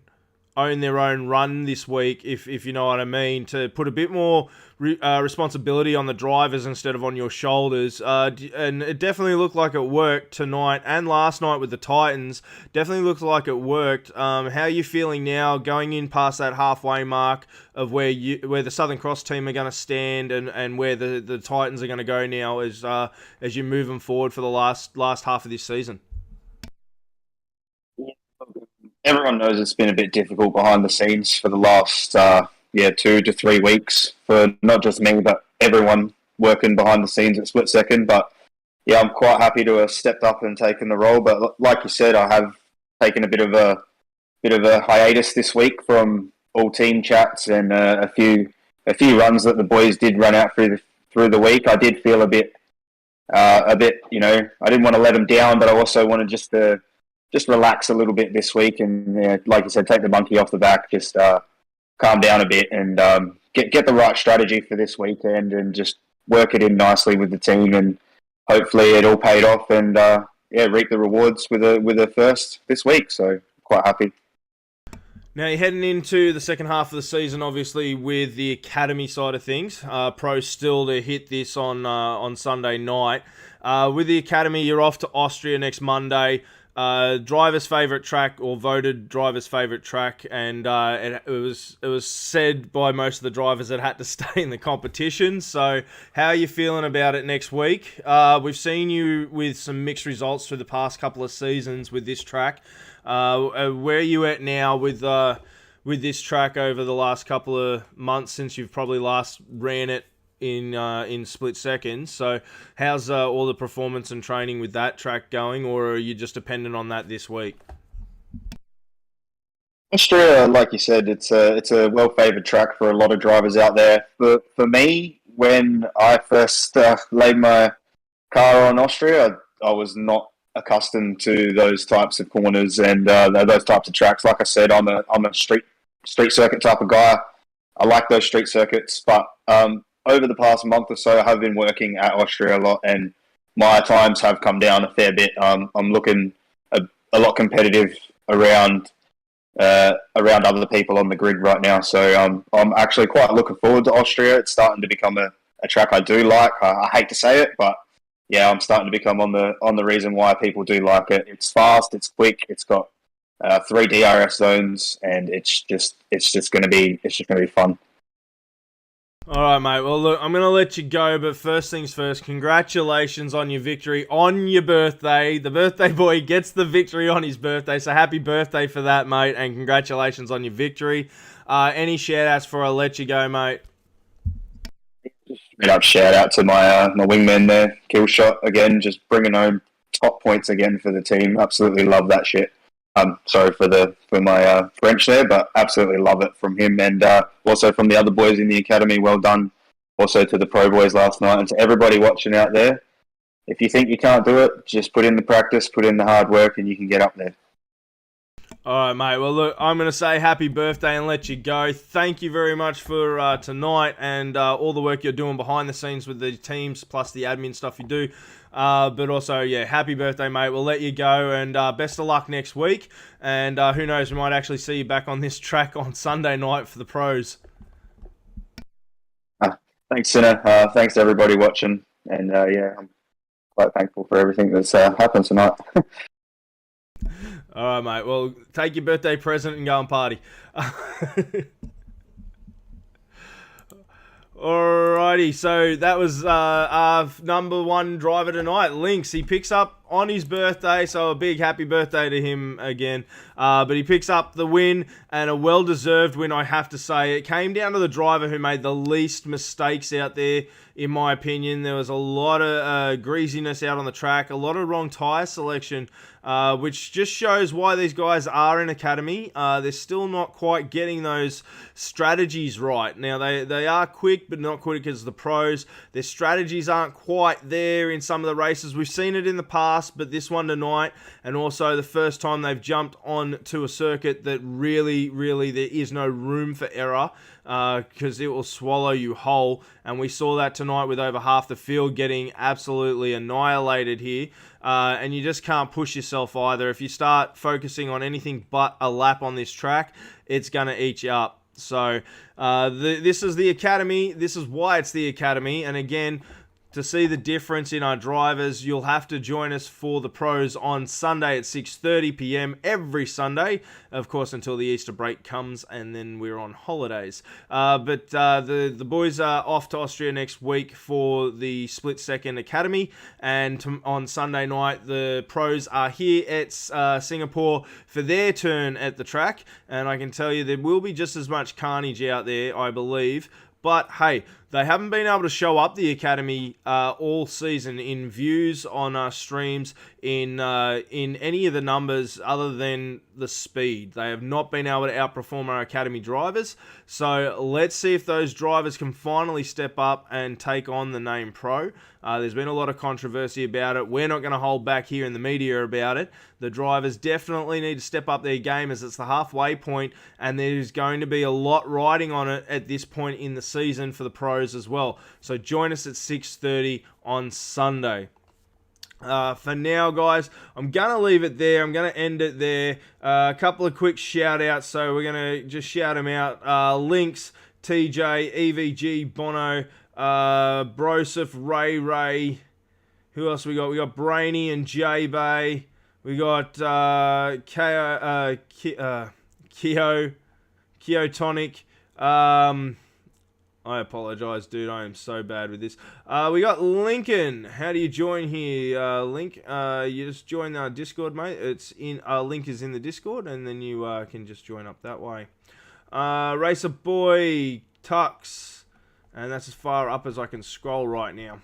their own run this week, if you know what I mean, to put a bit more responsibility on the drivers instead of on your shoulders. And it definitely looked like it worked tonight and last night with the Titans. Definitely looked like it worked. How are you feeling now, going in past that halfway mark of where the Southern Cross team are going to stand and where the Titans are going to go now as you're moving forward for the last half of this season? Everyone knows it's been a bit difficult behind the scenes for the last 2 to 3 weeks for not just me but everyone working behind the scenes at Split Second. But yeah, I'm quite happy to have stepped up and taken the role. But like you said, I have taken a bit of a hiatus this week from all team chats and a few runs that the boys did run out through the week. I did feel a bit I didn't want to let them down, but I also wanted just relax a little bit this week and, like you said, take the monkey off the back, just calm down a bit and get the right strategy for this weekend and just work it in nicely with the team, and hopefully it all paid off and reap the rewards with a first this week. So quite happy. Now, you're heading into the second half of the season, obviously, with the academy side of things. Pro still to hit this on Sunday night. With the academy, you're off to Austria next Monday. Driver's favourite track, or voted driver's favourite track, and it was said by most of the drivers that had to stay in the competition. So how are you feeling about it next week? We've seen you with some mixed results through the past couple of seasons with this track. Where are you at now with this track over the last couple of months since you've probably last ran it in split seconds? So how's all the performance and training with that track going, or are you just dependent on that this week? Austria, like you said, it's a well-favoured track for a lot of drivers out there. For me, when I first laid my car on Austria, I was not accustomed to those types of corners and those types of tracks. Like I said, I'm a street circuit type of guy. I like those street circuits, but over the past month or so, I have been working at Austria a lot, and my times have come down a fair bit. I'm looking a lot competitive around other people on the grid right now. So I'm actually quite looking forward to Austria. It's starting to become a track I do like. I hate to say it, but yeah, I'm starting to become on the reason why people do like it. It's fast, it's quick, it's got 3 DRS zones, and it's just going to be fun. All right, mate. Well, look, I'm going to let you go, but first things first, congratulations on your victory on your birthday. The birthday boy gets the victory on his birthday, so happy birthday for that, mate, and congratulations on your victory. Any shout-outs before I let you go, mate? Straight up shout out to my wingman there, Killshot, again, just bringing home top points again for the team. Absolutely love that shit. Sorry for my French there, but absolutely love it from him, and also from the other boys in the academy. Well done. Also to the pro boys last night, and to everybody watching out there. If you think you can't do it, just put in the practice, put in the hard work, and you can get up there. All right, mate. Well, look, I'm going to say happy birthday and let you go. Thank you very much for tonight and all the work you're doing behind the scenes with the teams, plus the admin stuff you do. But also, yeah, happy birthday, mate. We'll let you go, and best of luck next week. And who knows, we might actually see you back on this track on Sunday night for the pros. Thanks, Sinner. Thanks to everybody watching. And yeah, I'm quite thankful for everything that's happened tonight. All right, mate. Well, take your birthday present and go and party. Alrighty, so that was our number one driver tonight, Lynx. He picks up on his birthday, so a big happy birthday to him again. But he picks up the win, and a well-deserved win, I have to say. It came down to the driver who made the least mistakes out there, in my opinion. There was a lot of greasiness out on the track, a lot of wrong tyre selection, which just shows why these guys are in academy. They're still not quite getting those strategies right. Now, they are quick, but not quick as the pros. Their strategies aren't quite there in some of the races. We've seen it in the past, but this one tonight, and also the first time they've jumped on to a circuit that really there is no room for error, because it will swallow you whole. And we saw that tonight with over half the field getting absolutely annihilated here. And you just can't push yourself either. If you start focusing on anything but a lap on this track, it's going to eat you up. So this is the academy. This is why it's the academy. And again, to see the difference in our drivers, you'll have to join us for the pros on Sunday at 6:30 p.m. every Sunday, of course, until the Easter break comes, and then we're on holidays. But the boys are off to Austria next week for the Split Second Academy, and on Sunday night, the pros are here at Singapore for their turn at the track, and I can tell you there will be just as much carnage out there, I believe. But hey, they haven't been able to show up the academy all season in views on our streams, in any of the numbers other than the speed. They have not been able to outperform our academy drivers. So let's see if those drivers can finally step up and take on the name pro. There's been a lot of controversy about it. We're not going to hold back here in the media about it. The drivers definitely need to step up their game, as it's the halfway point, and there's going to be a lot riding on it at this point in the season for the pros as well. So join us at 6:30 on Sunday. For now, guys, I'm going to leave it there. I'm going to end it there. A couple of quick shout-outs, so we're going to just shout them out. Lynx, TJ, EVG, Bono, Broseph, Ray. Who else we got? We got Brainy and J-Bay. We got Keotonic. I apologize, dude. I am so bad with this. We got Lincoln. How do you join here, Link? You just join our Discord, mate. It's in link is in the Discord, and then you can just join up that way. Racer Boy, Tux. And that's as far up as I can scroll right now.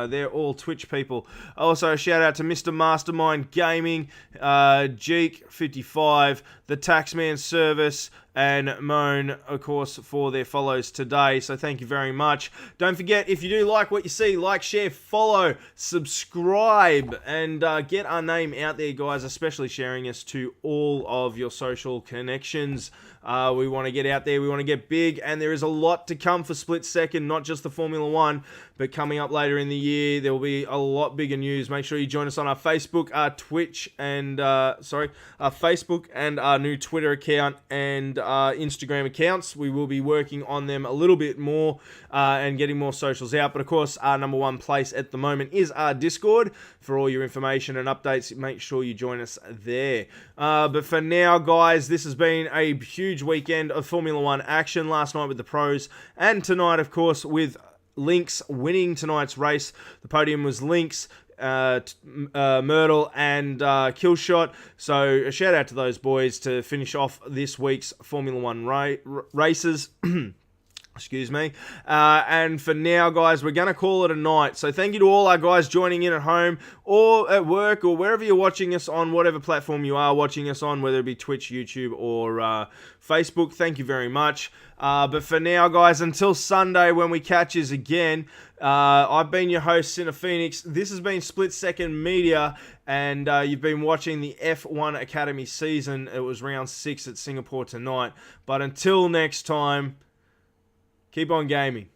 They're all Twitch people. Also, a shout out to Mr. Mastermind Gaming, Jeek55, the Taxman Service, and Moan, of course, for their follows today. So thank you very much. Don't forget, if you do like what you see, like, share, follow, subscribe, and get our name out there, guys, especially sharing us to all of your social connections. We want to get out there, we want to get big, and there is a lot to come for Split Second, not just the Formula One, but coming up later in the year, there will be a lot bigger news. Make sure you join us on our Facebook, our Twitch, and our Facebook, and our new Twitter account, and Instagram accounts. We will be working on them a little bit more and getting more socials out. But of course, our number one place at the moment is our Discord. For all your information and updates, make sure you join us there. But for now, guys, this has been a huge weekend of Formula One action. Last night with the pros, and tonight, of course, with Lynx winning tonight's race. The podium was Lynx, Myrtle, and Killshot. So a shout out to those boys to finish off this week's Formula One races. Excuse me. And for now, guys, we're going to call it a night. So thank you to all our guys joining in at home or at work or wherever you're watching us on, whatever platform you are watching us on, whether it be Twitch, YouTube, or Facebook. Thank you very much. But for now, guys, until Sunday when we catch us again, I've been your host, Sinner Phoenix. This has been Split Second Media, and you've been watching the F1 Academy season. It was round 6 at Singapore tonight. But until next time, keep on gaming.